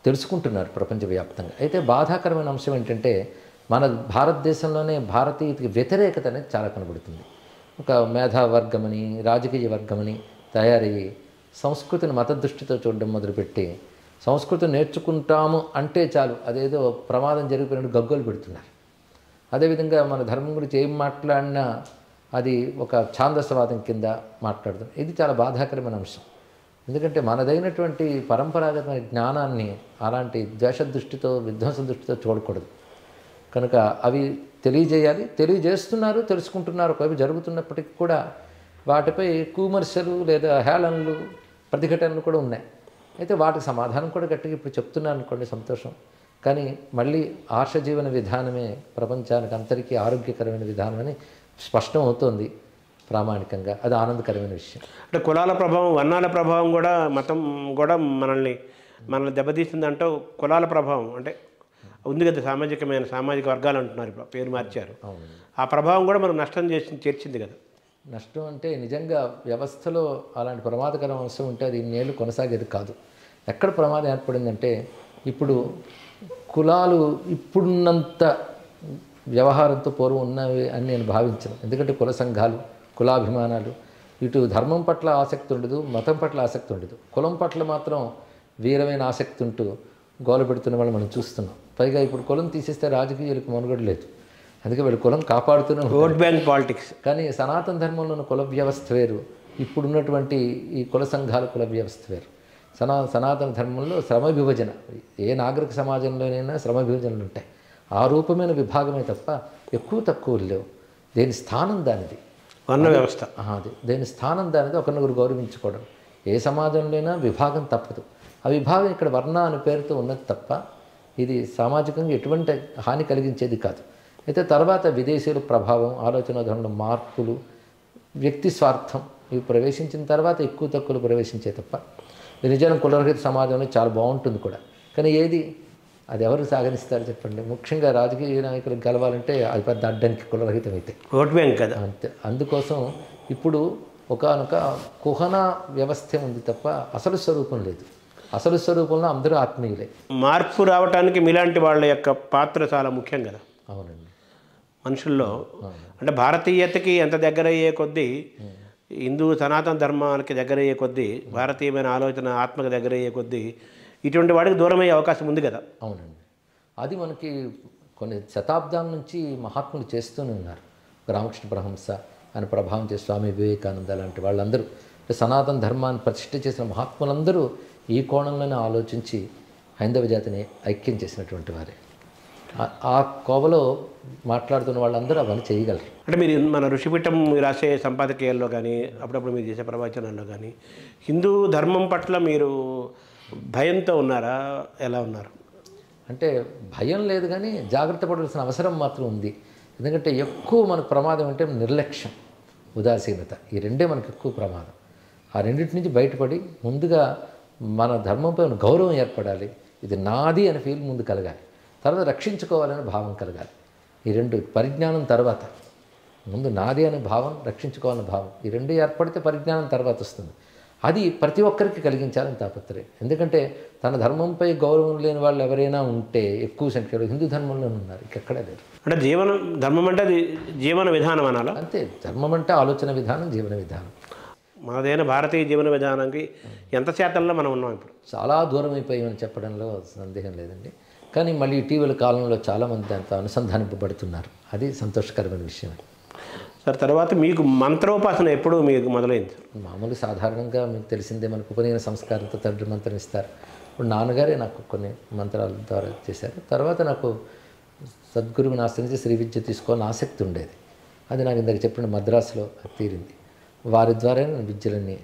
తెలుసుకుంటున్నారు ప్రపంచవ్యాప్తంగా. అయితే బాధాకరమైన అంశం ఏంటంటే మన భారతదేశంలోనే భారతీయతకి వ్యతిరేకత అనేది చాలా కనబడుతుంది. ఒక మేధావర్గమని, రాజకీయ వర్గమని తయారయ్యి సంస్కృతిని మత దృష్టితో చూడడం మొదలుపెట్టి సంస్కృతిని నేర్చుకుంటాము అంటే చాలు అదేదో ప్రమాదం జరిగిపోయినట్టు గగ్గోలు పెడుతున్నారు. అదేవిధంగా మన ధర్మం గురించి ఏం మాట్లాడినా అది ఒక ఛాందసవాదం కింద మాట్లాడుతుంది. ఇది చాలా బాధాకరమైన అంశం. ఎందుకంటే మనదైనటువంటి పరంపరాగతమైన జ్ఞానాన్ని అలాంటి ద్వేష దృష్టితో, విధ్వంస దృష్టితో చూడకూడదు. కనుక అవి తెలియజేయాలి, తెలియజేస్తున్నారు, తెలుసుకుంటున్నారు. ఒకవైపు జరుగుతున్నప్పటికీ కూడా వాటిపై కూమర్శలు లేదా హేళనలు, ప్రతిఘటనలు కూడా ఉన్నాయి. అయితే వాటికి సమాధానం కూడా గట్టిగా ఇప్పుడు చెప్తున్నాను అనుకోండి, సంతోషం. కానీ మళ్ళీ ఆర్షజీవన విధానమే ప్రపంచానికి అందరికీ ఆరోగ్యకరమైన విధానం అని స్పష్టం అవుతోంది ప్రామాణికంగా. అది ఆనందకరమైన విషయం. అంటే కులాల ప్రభావం, వర్ణాల ప్రభావం కూడా, మతం కూడా మనల్ని దెబ్బతీస్తుందంటూ కులాల ప్రభావం అంటే ఉంది కదా. సామాజిక వర్గాలు అంటున్నారు, ఇప్పుడు పేరు మార్చారు. ఆ ప్రభావం కూడా మనం నష్టం చేర్చింది కదా. నష్టం అంటే నిజంగా వ్యవస్థలో అలాంటి ప్రమాదకర అంశం ఉంటే అది ఇన్నేళ్ళు కొనసాగేది కాదు. ఎక్కడ ప్రమాదం ఏర్పడిందంటే ఇప్పుడు కులాలు ఇప్పుడున్నంత వ్యవహారంతో పూర్వం ఉన్నవి అని నేను భావించను. ఎందుకంటే కుల సంఘాలు, కులాభిమానాలు, ఇటు ధర్మం పట్ల ఆసక్తి ఉండదు, మతం పట్ల ఆసక్తి ఉండదు. కులం పట్ల మాత్రం వీరమైన ఆసక్తి ఉంటూ గోల పెడుతున్న వాళ్ళు మనం చూస్తున్నాం. పైగా ఇప్పుడు కులం తీసేస్తే రాజకీయాలకు మనుగడ లేదు. అందుకే వీళ్ళు కులం కాపాడుతూనే ఓట్ బ్యాంక్ పాలిటిక్స్. కానీ సనాతన ధర్మంలోని కుల వ్యవస్థ వేరు, ఇప్పుడున్నటువంటి ఈ కుల సంఘాల కుల వ్యవస్థ వేరు. సనాతన ధర్మంలో శ్రమ విభజన, ఏ నాగరిక సమాజంలోనైనా శ్రమ విభజనలు ఉంటాయి. ఆ రూపమైన విభాగమే తప్ప ఎక్కువ తక్కువ లేవు. దేని స్థానం దానిది, వర్ణ వ్యవస్థ అది దేని స్థానం దానిది. ఒకరినొకరు గౌరవించుకోవడం. ఏ సమాజంలోనైనా విభాగం తప్పదు. ఆ విభాగం ఇక్కడ వర్ణ అనే పేరుతో ఉన్నది తప్ప ఇది సామాజికంగా ఎటువంటి హాని కలిగించేది కాదు. అయితే తర్వాత విదేశీయుల ప్రభావం, ఆలోచన ధోరణిలో మార్పులు, వ్యక్తి స్వార్థం ఇవి ప్రవేశించిన తర్వాత ఎక్కువ తక్కువలు ప్రవేశించే తప్ప నిజానికి కులరహిత సమాజంలో చాలా బాగుంటుంది కూడా. కానీ ఏది అది ఎవరు సాగనిస్తారు చెప్పండి? ముఖ్యంగా రాజకీయ నాయకులు గెలవాలంటే అది పెద్ద అడ్డానికి కులరహితం అయితే ఓట్ బ్యాంక్ కదా. అంతే. అందుకోసం ఇప్పుడు ఒకానొక కుహన వ్యవస్థ ఉంది తప్ప అసలు స్వరూపం లేదు. అసలు స్వరూపంలో అందరూ ఆత్మీయులే. మార్పు రావడానికి మీలాంటి వాళ్ళ యొక్క పాత్ర చాలా ముఖ్యం కదా. అవునండి. మనుషుల్లో అంటే భారతీయతకి ఎంత దగ్గర అయ్యే కొద్దీ, హిందూ సనాతన ధర్మానికి దగ్గర అయ్యే కొద్దీ, భారతీయమైన ఆలోచన ఆత్మకు దగ్గర అయ్యే కొద్దీ ఇటువంటి వాడికి దూరం అయ్యే అవకాశం ఉంది కదా. అవునండి. అది మనకి కొన్ని శతాబ్దాల నుంచి మహాత్ములు చేస్తూనే ఉన్నారు. రామకృష్ణ పరమహంస ఆయన ప్రభావం చేసి, స్వామి వివేకానంద లాంటి వాళ్ళందరూ, సనాతన ధర్మాన్ని ప్రతిష్ఠ చేసిన మహాత్ములందరూ ఈ కోణంలోనే ఆలోచించి హైందవ జాతిని ఐక్యం చేసినటువంటి వారే. ఆ కోవలో మాట్లాడుతున్న వాళ్ళందరూ అవన్నీ చేయగలరు. అంటే మీరు మన ఋషిపీఠం రాసే సంపాదకీయాల్లో కానీ, అప్పుడప్పుడు మీరు చేసే ప్రవచనాల్లో కానీ, హిందూ ధర్మం పట్ల మీరు భయంతో ఉన్నారా? ఎలా ఉన్నారు? అంటే భయం లేదు, కానీ జాగ్రత్త పడాల్సిన అవసరం మాత్రం ఉంది. ఎందుకంటే ఎక్కువ మనకు ప్రమాదం అంటే నిర్లక్ష్యం, ఉదాసీనత. ఈ రెండే మనకు ఎక్కువ ప్రమాదం. ఆ రెండింటి నుంచి బయటపడి ముందుగా మన ధర్మంపై గౌరవం ఏర్పడాలి. ఇది నాది అనే ఫీల్ ముందు కలగాలి. తర్వాత రక్షించుకోవాలనే భావం కలగాలి. ఈ రెండు పరిజ్ఞానం తర్వాత, ముందు నాది అనే భావం, రక్షించుకోవాలనే భావం, ఈ రెండు ఏర్పడితే పరిజ్ఞానం తర్వాత వస్తుంది. అది ప్రతి ఒక్కరికి కలిగించాలని తాపత్రయం. ఎందుకంటే తన ధర్మంపై గౌరవం లేని వాళ్ళు ఎవరైనా ఉంటే ఎక్కువ సంఖ్యలో హిందూ ధర్మంలోనే ఉన్నారు, ఇంకెక్కడా లేరు. అంటే ధర్మం అంటే అది జీవన విధానం అనాలా? అంతే. ధర్మం అంటే ఆలోచన విధానం, జీవన విధానం. మనదైన భారతీయ జీవన విధానానికి ఎంత శాతంలో మనం ఉన్నాం ఇప్పుడు? చాలా దూరం అయిపోయామని చెప్పడంలో సందేహం లేదండి. కానీ మళ్ళీ ఇటీవల కాలంలో చాలామంది దాంతో అనుసంధానింపబడుతున్నారు. అది సంతోషకరమైన విషయం. సార్, తర్వాత మీకు మంత్రోపాసన ఎప్పుడు మీకు మొదలైంది? మామూలు సాధారణంగా మీకు తెలిసిందే, మనకు ఉపనయన సంస్కారంతో తండ్రి మంత్రం ఇస్తారు. ఇప్పుడు నాన్నగారే నాకు కొన్ని మంత్రాల ద్వారా చేశారు. తర్వాత నాకు సద్గురువుని ఆశ్రయించి శ్రీ విద్య తీసుకోవాలని ఆసక్తి ఉండేది. అది నాకు ఇందాక చెప్పిన మద్రాసులో తీరింది. వారి ద్వారా నేను విద్యలన్నీ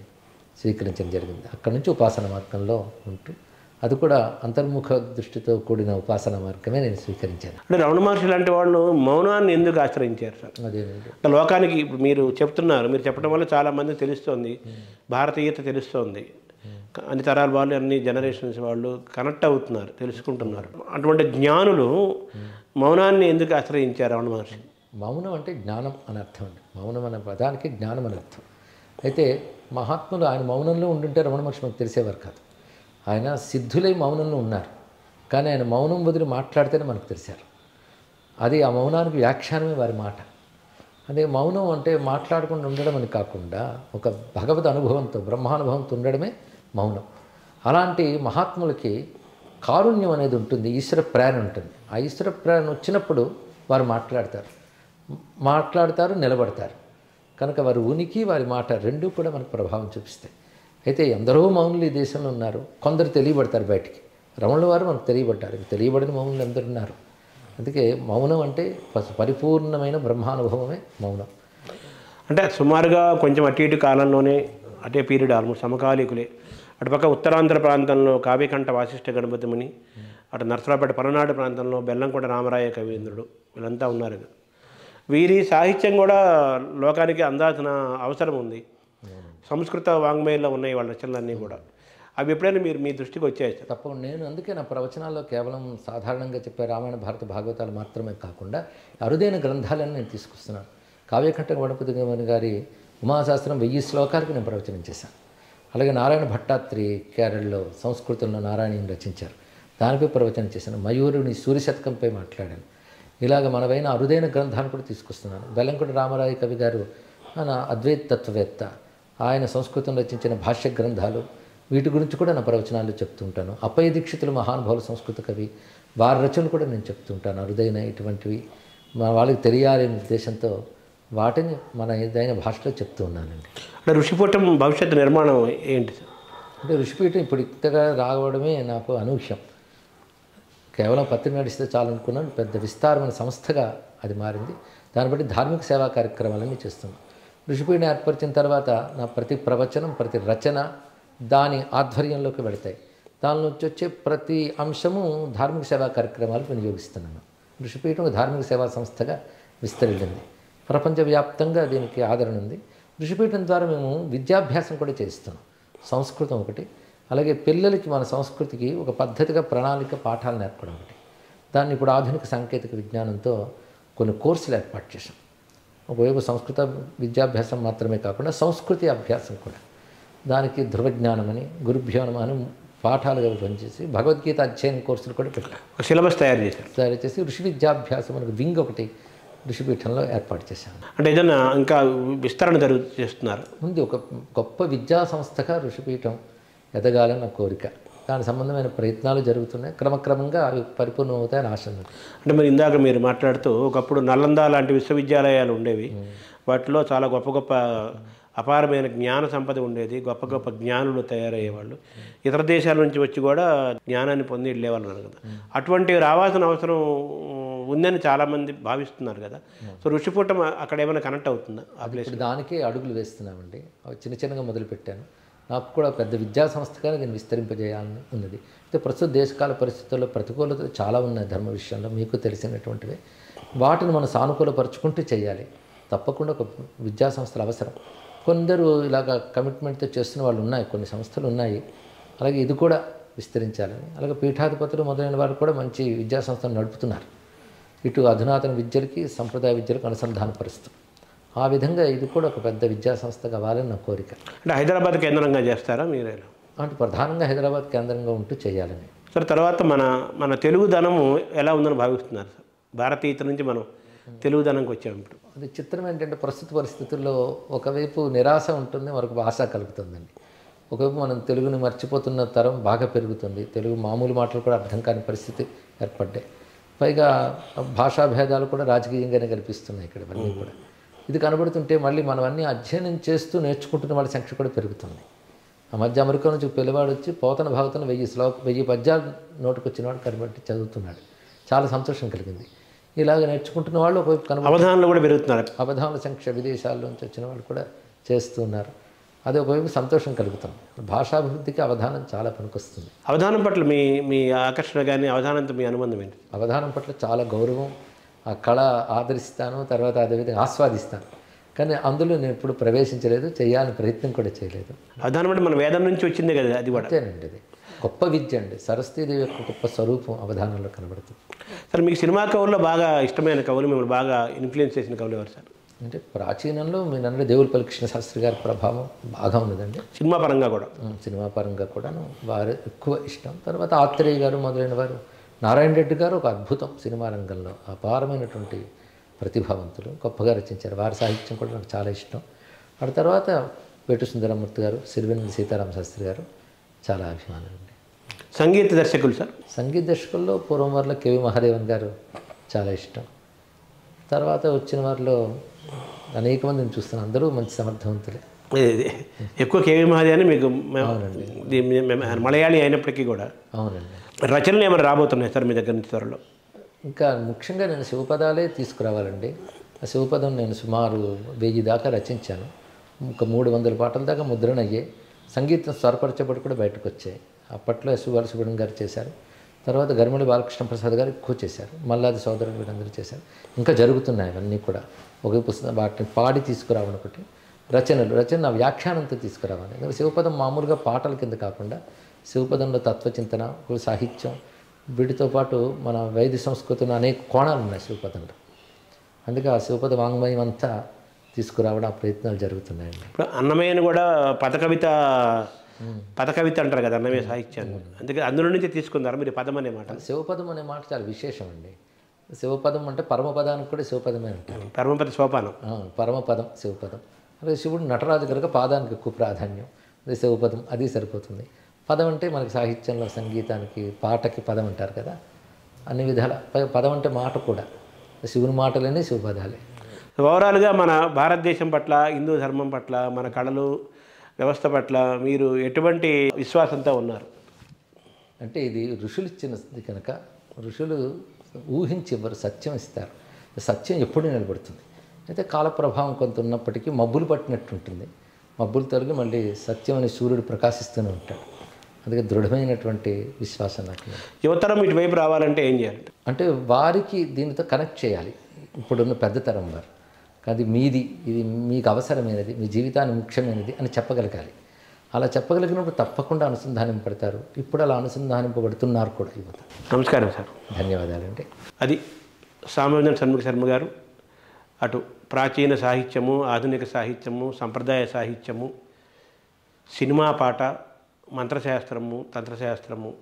స్వీకరించడం జరిగింది. అక్కడి నుంచి ఉపాసన మార్గంలో ఉంటూ, అది కూడా అంతర్ముఖ దృష్టితో కూడిన ఉపాసన మార్గమే నేను స్వీకరించాను. అంటే రమణ మహర్షి లాంటి వాళ్ళు మౌనాన్ని ఎందుకు ఆశ్రయించారు సార్? అదేనండి. లోకానికి ఇప్పుడు మీరు చెప్తున్నారు, మీరు చెప్పడం వల్ల చాలామంది తెలుస్తోంది, భారతీయత తెలుస్తోంది. అన్ని తరాల వాళ్ళు, అన్ని జనరేషన్స్ వాళ్ళు కనెక్ట్ అవుతున్నారు, తెలుసుకుంటున్నారు. అటువంటి జ్ఞానులు మౌనాన్ని ఎందుకు ఆశ్రయించారు రమణ మహర్షి? మౌనం అంటే జ్ఞానం అని అర్థం అండి. మౌనం అనే పదానికి జ్ఞానం అని అర్థం. అయితే మహాత్ములు ఆయన మౌనంలో ఉండుంటే రమణ మహర్షి మనకు తెలిసేవారు కాదు. ఆయన సిద్ధులై మౌనంలో ఉన్నారు, కానీ ఆయన మౌనం వదిలి మాట్లాడితేనే మనకు తెలిసారు. అది ఆ మౌనానికి వ్యాఖ్యానమే వారి మాట. అదే మౌనం అంటే మాట్లాడకుండా ఉండడం అని కాకుండా ఒక భగవద్ అనుభవంతో, బ్రహ్మానుభవంతో ఉండడమే మౌనం. అలాంటి మహాత్ములకి కారుణ్యం అనేది ఉంటుంది, ఈశ్వర ప్రేరణ ఉంటుంది. ఆ ఈశ్వర ప్రేరణ వచ్చినప్పుడు వారు మాట్లాడతారు, నిలబడతారు. కనుక వారి ఉనికి, వారి మాట రెండూ కూడా మనకు ప్రభావం చూపిస్తాయి. అయితే ఎందరో మౌనులు ఈ దేశంలో ఉన్నారు. కొందరు తెలియబడతారు బయటికి. రమణుల వారు మనకు తెలియబడ్డారు. తెలియబడిన మౌనులు ఎందరు ఉన్నారు. అందుకే మౌనం అంటే పరిపూర్ణమైన బ్రహ్మానుభవమే మౌనం. అంటే సుమారుగా కొంచెం అటు ఇటు కాలంలోనే, అటే పీరియడ్ ఆల్మోస్ట్ సమకాలీకులే. అటుపక్క ఉత్తరాంధ్ర ప్రాంతంలో కావ్యకంఠ వాసిష్ఠ గణపతి ముని, అటు నర్సరావుపేట పలనాడు ప్రాంతంలో బెల్లంకొండ రామరాయ కవీంద్రుడు, వీళ్ళంతా ఉన్నారు. వీరి సాహిత్యం కూడా లోకానికి అందాల్సిన అవసరం ఉంది. సంస్కృత వాంగ్మయంలో ఉన్నాయి వాళ్ళ రచనలన్నీ కూడా. అవి ఎప్పుడైనా మీ దృష్టికి వచ్చాయి? తప్పకుండా. నేను అందుకే నా ప్రవచనాల్లో కేవలం సాధారణంగా చెప్పే రామాయణ, భారత, భాగవతాలు మాత్రమే కాకుండా అరుదైన గ్రంథాలను నేను తీసుకొస్తున్నాను. కావ్యకంఠ గణపతి ముని గారి ఉమాశాస్త్రం 1000 శ్లోకాలకు నేను ప్రవచనం చేశాను. అలాగే నారాయణ భట్టాత్రి కేరళలో సంస్కృతంలో నారాయణీని రచించారు, దానిపై ప్రవచనం చేశాను. మయూరుని సూర్యశతకంపై మాట్లాడాను. ఇలాగ మనవైన అరుదైన గ్రంథాన్ని కూడా తీసుకొస్తున్నాను. బెల్లంకొండ రామరాయ కవి గారు ఆయన అద్వైత తత్వవేత్త, ఆయన సంస్కృతం రచించిన భాష్య గ్రంథాలు, వీటి గురించి కూడా నా ప్రవచనాలు చెప్తుంటాను. అప్పయ్య దీక్షితులు మహానుభావులు సంస్కృత కవి, వారి రచనలు కూడా నేను చెప్తుంటాను. అరుదైన ఇటువంటివి మన వాళ్ళకి తెలియాలనే ఉద్దేశంతో వాటిని మన ఏదైన భాషలో చెప్తూ ఉన్నానండి. అంటే ఋషిపీఠం భవిష్యత్తు నిర్మాణం ఏంటి సార్? అంటే ఋషిపీఠం ఇప్పుడు ఇంతగా రావడమే నాకు అనూహ్యం. కేవలం పత్రిక నడిస్తే చాలనుకున్నాను, పెద్ద విస్తారమైన సంస్థగా అది మారింది. దాన్ని బట్టి ధార్మిక సేవా కార్యక్రమాలన్నీ చేస్తున్నాను. ఋషిపీఠం ఏర్పరిచిన తర్వాత నా ప్రతి ప్రవచనం, ప్రతి రచన దాని ఆధ్వర్యంలోకి వెళతాయి. దాని నుంచి వచ్చే ప్రతి అంశము ధార్మిక సేవా కార్యక్రమాలకు వినియోగిస్తున్నాను. ఋషిపీఠం ధార్మిక సేవా సంస్థగా విస్తరించింది. ప్రపంచవ్యాప్తంగా దీనికి ఆదరణ ఉంది. ఋషిపీఠం ద్వారా మేము విద్యాభ్యాసం కూడా చేస్తున్నాం. సంస్కృతం ఒకటి, అలాగే పిల్లలకి మన సంస్కృతికి ఒక పద్ధతిగా ప్రణాళిక పాఠాలు నేర్పడం ఒకటి. దాన్ని ఇప్పుడు ఆధునిక సాంకేతిక విజ్ఞానంతో కొన్ని కోర్సులు ఏర్పాటు చేశాం. ఒకవైపు సంస్కృత విద్యాభ్యాసం మాత్రమే కాకుండా సంస్కృతి అభ్యాసం కూడా. దానికి ధృవజ్ఞానమని, గురుభ్యోనమని పాఠాలుగా పనిచేసి భగవద్గీత అధ్యయన కోర్సులు కూడా పెట్టాం. సిలబస్ తయారు చేసి ఋషి విద్యాభ్యాసం మనకు వింగ్ ఒకటి ఋషిపీఠంలో ఏర్పాటు చేశాను. అంటే ఏదైనా ఇంకా విస్తరణ చేస్తున్నారు. ఉంది ఒక గొప్ప విద్యా సంస్థగా ఋషిపీఠం ఎదగాలని నా కోరిక. దానికి సంబంధమైన ప్రయత్నాలు జరుగుతున్నాయి. క్రమక్రమంగా అవి పరిపూర్ణం అవుతాయని ఆశ ఉంది. అంటే మరి ఇందాక మీరు మాట్లాడుతూ ఒకప్పుడు నలంద లాంటి విశ్వవిద్యాలయాలు ఉండేవి. వాటిలో చాలా గొప్ప గొప్ప అపారమైన జ్ఞాన సంపద ఉండేది. గొప్ప గొప్ప జ్ఞానులు తయారయ్యేవాళ్ళు. ఇతర దేశాల నుంచి వచ్చి కూడా జ్ఞానాన్ని పొంది వెళ్ళేవాళ్ళు కదా. అటువంటివి రావాల్సిన అవసరం ఉందని చాలామంది భావిస్తున్నారు కదా. సో ఋషిపీఠం అక్కడ ఏమైనా కనెక్ట్ అవుతుందా? ఇప్పుడు దానికే అడుగులు వేస్తున్నామండి. అవి చిన్న చిన్నగా మొదలుపెట్టాను. నాకు కూడా పెద్ద విద్యా సంస్థగా దీన్ని విస్తరింపజేయాలని ఉన్నది. అయితే ప్రస్తుత దేశకాల పరిస్థితుల్లో ప్రతికూలత చాలా ఉన్నాయి ధర్మ విషయంలో, మీకు తెలిసినటువంటివి. వాటిని మనం సానుకూలపరుచుకుంటూ చేయాలి. తప్పకుండా ఒక విద్యా సంస్థలు అవసరం. కొందరు ఇలాగ కమిట్మెంట్తో చేస్తున్న వాళ్ళు ఉన్నాయి, కొన్ని సంస్థలు ఉన్నాయి. అలాగే ఇది కూడా విస్తరించాలని, అలాగే పీఠాధిపతులు మొదలైన వారు కూడా మంచి విద్యా సంస్థలు నడుపుతున్నారు. ఇటు అధునాతన విద్యలకి సంప్రదాయ విద్యలకు అనుసంధానపరుస్తూ ఆ విధంగా ఇది కూడా ఒక పెద్ద విద్యా సంస్థ కావాలని నా కోరిక. అంటే హైదరాబాద్ కేంద్రంగా చేస్తారా మీరే? అంటే ప్రధానంగా హైదరాబాద్ కేంద్రంగా ఉంటూ చేయాలని. సార్ తర్వాత మన తెలుగు ధనము ఎలా ఉందని భావిస్తున్నారు సార్? భారతీయత నుంచి మనం తెలుగుదనంకి వచ్చాము. ఇప్పుడు అది చిత్రం ఏంటంటే ప్రస్తుత పరిస్థితుల్లో ఒకవైపు నిరాశ ఉంటుంది, మరొక ఆశ కలుగుతుందండి. ఒకవైపు మనం తెలుగుని మర్చిపోతున్న తరం బాగా పెరుగుతుంది. తెలుగు మామూలు మాటలు కూడా అర్థం కాని పరిస్థితి ఏర్పడ్డాయి. పైగా భాషా భేదాలు కూడా రాజకీయంగానే కనిపిస్తున్నాయి ఇక్కడ ఇవన్నీ కూడా. ఇది కనబడుతుంటే మళ్ళీ మనం అన్నీ అధ్యయనం చేస్తూ నేర్చుకుంటున్న వాళ్ళ సంఖ్య కూడా పెరుగుతుంది. ఆ మధ్య అమెరికా నుంచి పిల్లవాడు వచ్చి పోతన భాగవతం 1000 పద్యాలు నోటుకు వచ్చిన వాడు కనబట్టి చదువుతున్నాడు. చాలా సంతోషం కలిగింది. ఇలాగ నేర్చుకుంటున్న వాళ్ళు ఒకవైపు అవధానాలు కూడా పెరుగుతున్నారు. అవధానాల సంఖ్య విదేశాల నుంచి వచ్చిన వాళ్ళు కూడా చేస్తున్నారు. అది ఒకవైపు సంతోషం కలుగుతుంది. భాషాభివృద్ధికి అవధానం చాలా పనికొస్తుంది. అవధానం పట్ల మీ ఆకర్షణ కానీ అవధానంతో మీ అనుబంధం ఏంటి? అవధానం పట్ల చాలా గౌరవం, ఆ కళ ఆదరిస్తాను, తర్వాత అదేవిధంగా ఆస్వాదిస్తాను. కానీ అందులో నేను ఎప్పుడు ప్రవేశించలేదు, చేయాలని ప్రయత్నం కూడా చేయలేదు. అవధానం అంటే మన వేదం నుంచి వచ్చిందే కదా, అది కూడా అంతేనండి. అది గొప్ప విద్య అండి. సరస్వతీదేవి యొక్క గొప్ప స్వరూపం అవధానంలో కనబడుతుంది. సార్ మీకు సినిమా కవుల్లో బాగా ఇష్టమైన కవులు, మిమ్మల్ని బాగా ఇన్ఫ్లుయెన్స్ చేసిన కవులు ఎవరు సార్? అంటే ప్రాచీనంలో మీరంటే దేవులపల్లి కృష్ణశాస్త్రి గారి ప్రభావం బాగా ఉన్నదండి. సినిమా పరంగా కూడా సినిమా పరంగా కూడాను వారు ఎక్కువ ఇష్టం. తర్వాత ఆత్రేయ గారు మొదలైన వారు, నారాయణ రెడ్డి గారు ఒక అద్భుతం సినిమా రంగంలో అపారమైనటువంటి ప్రతిభావంతులు, గొప్పగా రచించారు. వారి సాహిత్యం కూడా నాకు చాలా ఇష్టం. ఆ తర్వాత వేటు సుందరమూర్తి గారు, సిరివెన్నెల సీతారామ శాస్త్రి గారు చాలా అభిమానం అండి. సంగీత దర్శకులు సార్? సంగీత దర్శకుల్లో పూర్వం వారిలో కేవి మహాదేవన్ గారు చాలా ఇష్టం. తర్వాత వచ్చిన వారిలో అనేక మందిని చూస్తున్నాను, అందరూ మంచి సమర్థవంతులే. ఎక్కువ కేవి మహాదేవన్ మీకు మలయాళీ అయినప్పటికీ కూడా. అవునండి. రచనలు ఏమైనా రాబోతున్నాయి సార్ మీ దగ్గర నుంచి త్వరలో? ఇంకా ముఖ్యంగా నేను శివపదాలే తీసుకురావాలండి. ఆ శివపదం నేను సుమారు 1000 దాకా రచించాను. ఇంకా 300 పాటల దాకా ముద్రణ అయ్యాయి. సంగీతం స్వరపరచబడి కూడా బయటకు వచ్చాయి. అప్పట్లో ఎస్వి సుబ్రహ్మణ్యం గారు చేశారు. తర్వాత గరిమళి బాలకృష్ణ ప్రసాద్ గారు ఎక్కువ చేశారు. మల్లాది సోదరులు వీరందరూ చేశారు. ఇంకా జరుగుతున్నాయి అవన్నీ కూడా. ఒకే పుస్తకం వాటిని పాడి తీసుకురావడం ఒకటి, రచన వ్యాఖ్యానంతో తీసుకురావాలి. ఎందుకంటే శివపదం మామూలుగా పాటల కింద కాకుండా శివపదంలో తత్వచింతన, సాహిత్యం, వీటితో పాటు మన వైద్య సంస్కృతిలో అనేక కోణాలు ఉన్నాయి శివపదంలో. అందుకే ఆ శివపద వాంగ్మయం అంతా తీసుకురావడం ఆ ప్రయత్నాలు జరుగుతున్నాయండి. ఇప్పుడు అన్నమయ్యను కూడా పదకవిత అంటారు కదా అన్నమయ్య సాహిత్యాన్ని, అందుకే అందులో నుంచి తీసుకున్నారు మీరు పదం అనే మాట. శివపదం అనే మాట చాలా విశేషం అండి. శివపదం అంటే పరమపదానికి కూడా శివపదమే అంటారు. పరమపద సోపానం, పరమపదం శివపదం. అదే శివుడు నటరాజు కనుక పాదానికి ఎక్కువ ప్రాధాన్యం, అదే శివపదం, అది సరిపోతుంది. పదం అంటే మనకి సాహిత్యంలో సంగీతానికి పాటకి పదం అంటారు కదా, అన్ని విధాల పదం అంటే మాట కూడా. శివుని మాటలనే శివపదాలే. ఓవరాల్గా మన భారతదేశం పట్ల, హిందూ ధర్మం పట్ల, మన కళలు వ్యవస్థ పట్ల మీరు ఎటువంటి విశ్వాసంతో ఉన్నారు? అంటే ఇది ఋషులు ఇచ్చినది కనుక ఋషులు ఊహించి ఇవ్వరు, సత్యం ఇస్తారు. సత్యం ఎప్పుడు నిలబడుతుంది. అయితే కాల ప్రభావం కొంత ఉన్నప్పటికీ మబ్బులు పట్టినట్టు ఉంటుంది. మబ్బులు తొలగి మళ్ళీ సత్యం అనే సూర్యుడు ప్రకాశిస్తూనే ఉంటాడు. అందుకే దృఢమైనటువంటి విశ్వాసం నాకు. యువతరం ఇటువైపు రావాలంటే ఏం చేయాలి? అంటే వారికి దీనితో కనెక్ట్ చేయాలి. ఇప్పుడున్న పెద్ద తరం వారు అది మీది, ఇది మీకు అవసరమైనది, మీ జీవితానికి ముఖ్యమైనది అని చెప్పగలగాలి. అలా చెప్పగలిగినప్పుడు తప్పకుండా అనుసంధానింపడతారు. ఇప్పుడు అలా అనుసంధానింపబడుతున్నారు కూడా యువత. నమస్కారం సార్. ధన్యవాదాలండి. అది సామ్యవందన షణ్ముఖ శర్మ గారు అటు ప్రాచీన సాహిత్యము, ఆధునిక సాహిత్యము, సంప్రదాయ సాహిత్యము, సినిమా పాట, మంత్రశాస్త్రము, తంత్రశాస్త్రము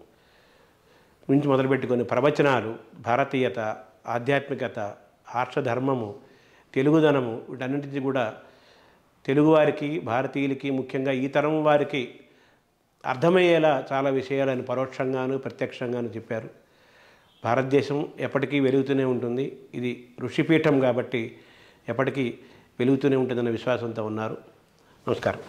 నుంచి మొదలుపెట్టుకొని ప్రవచనాలు, భారతీయత, ఆధ్యాత్మికత, ఆర్షధర్మము, తెలుగుదనము, వీటన్నింటినీ కూడా తెలుగువారికి, భారతీయులకి, ముఖ్యంగా ఈ తరం వారికి అర్థమయ్యేలా చాలా విషయాలను పరోక్షంగాను ప్రత్యక్షంగాను చెప్పారు. భారతదేశం ఎప్పటికీ వెలుగుతూనే ఉంటుంది. ఇది ఋషిపీఠం కాబట్టి ఎప్పటికీ వెలుగుతూనే ఉంటుందన్న విశ్వాసంతో ఉన్నారు. నమస్కారం.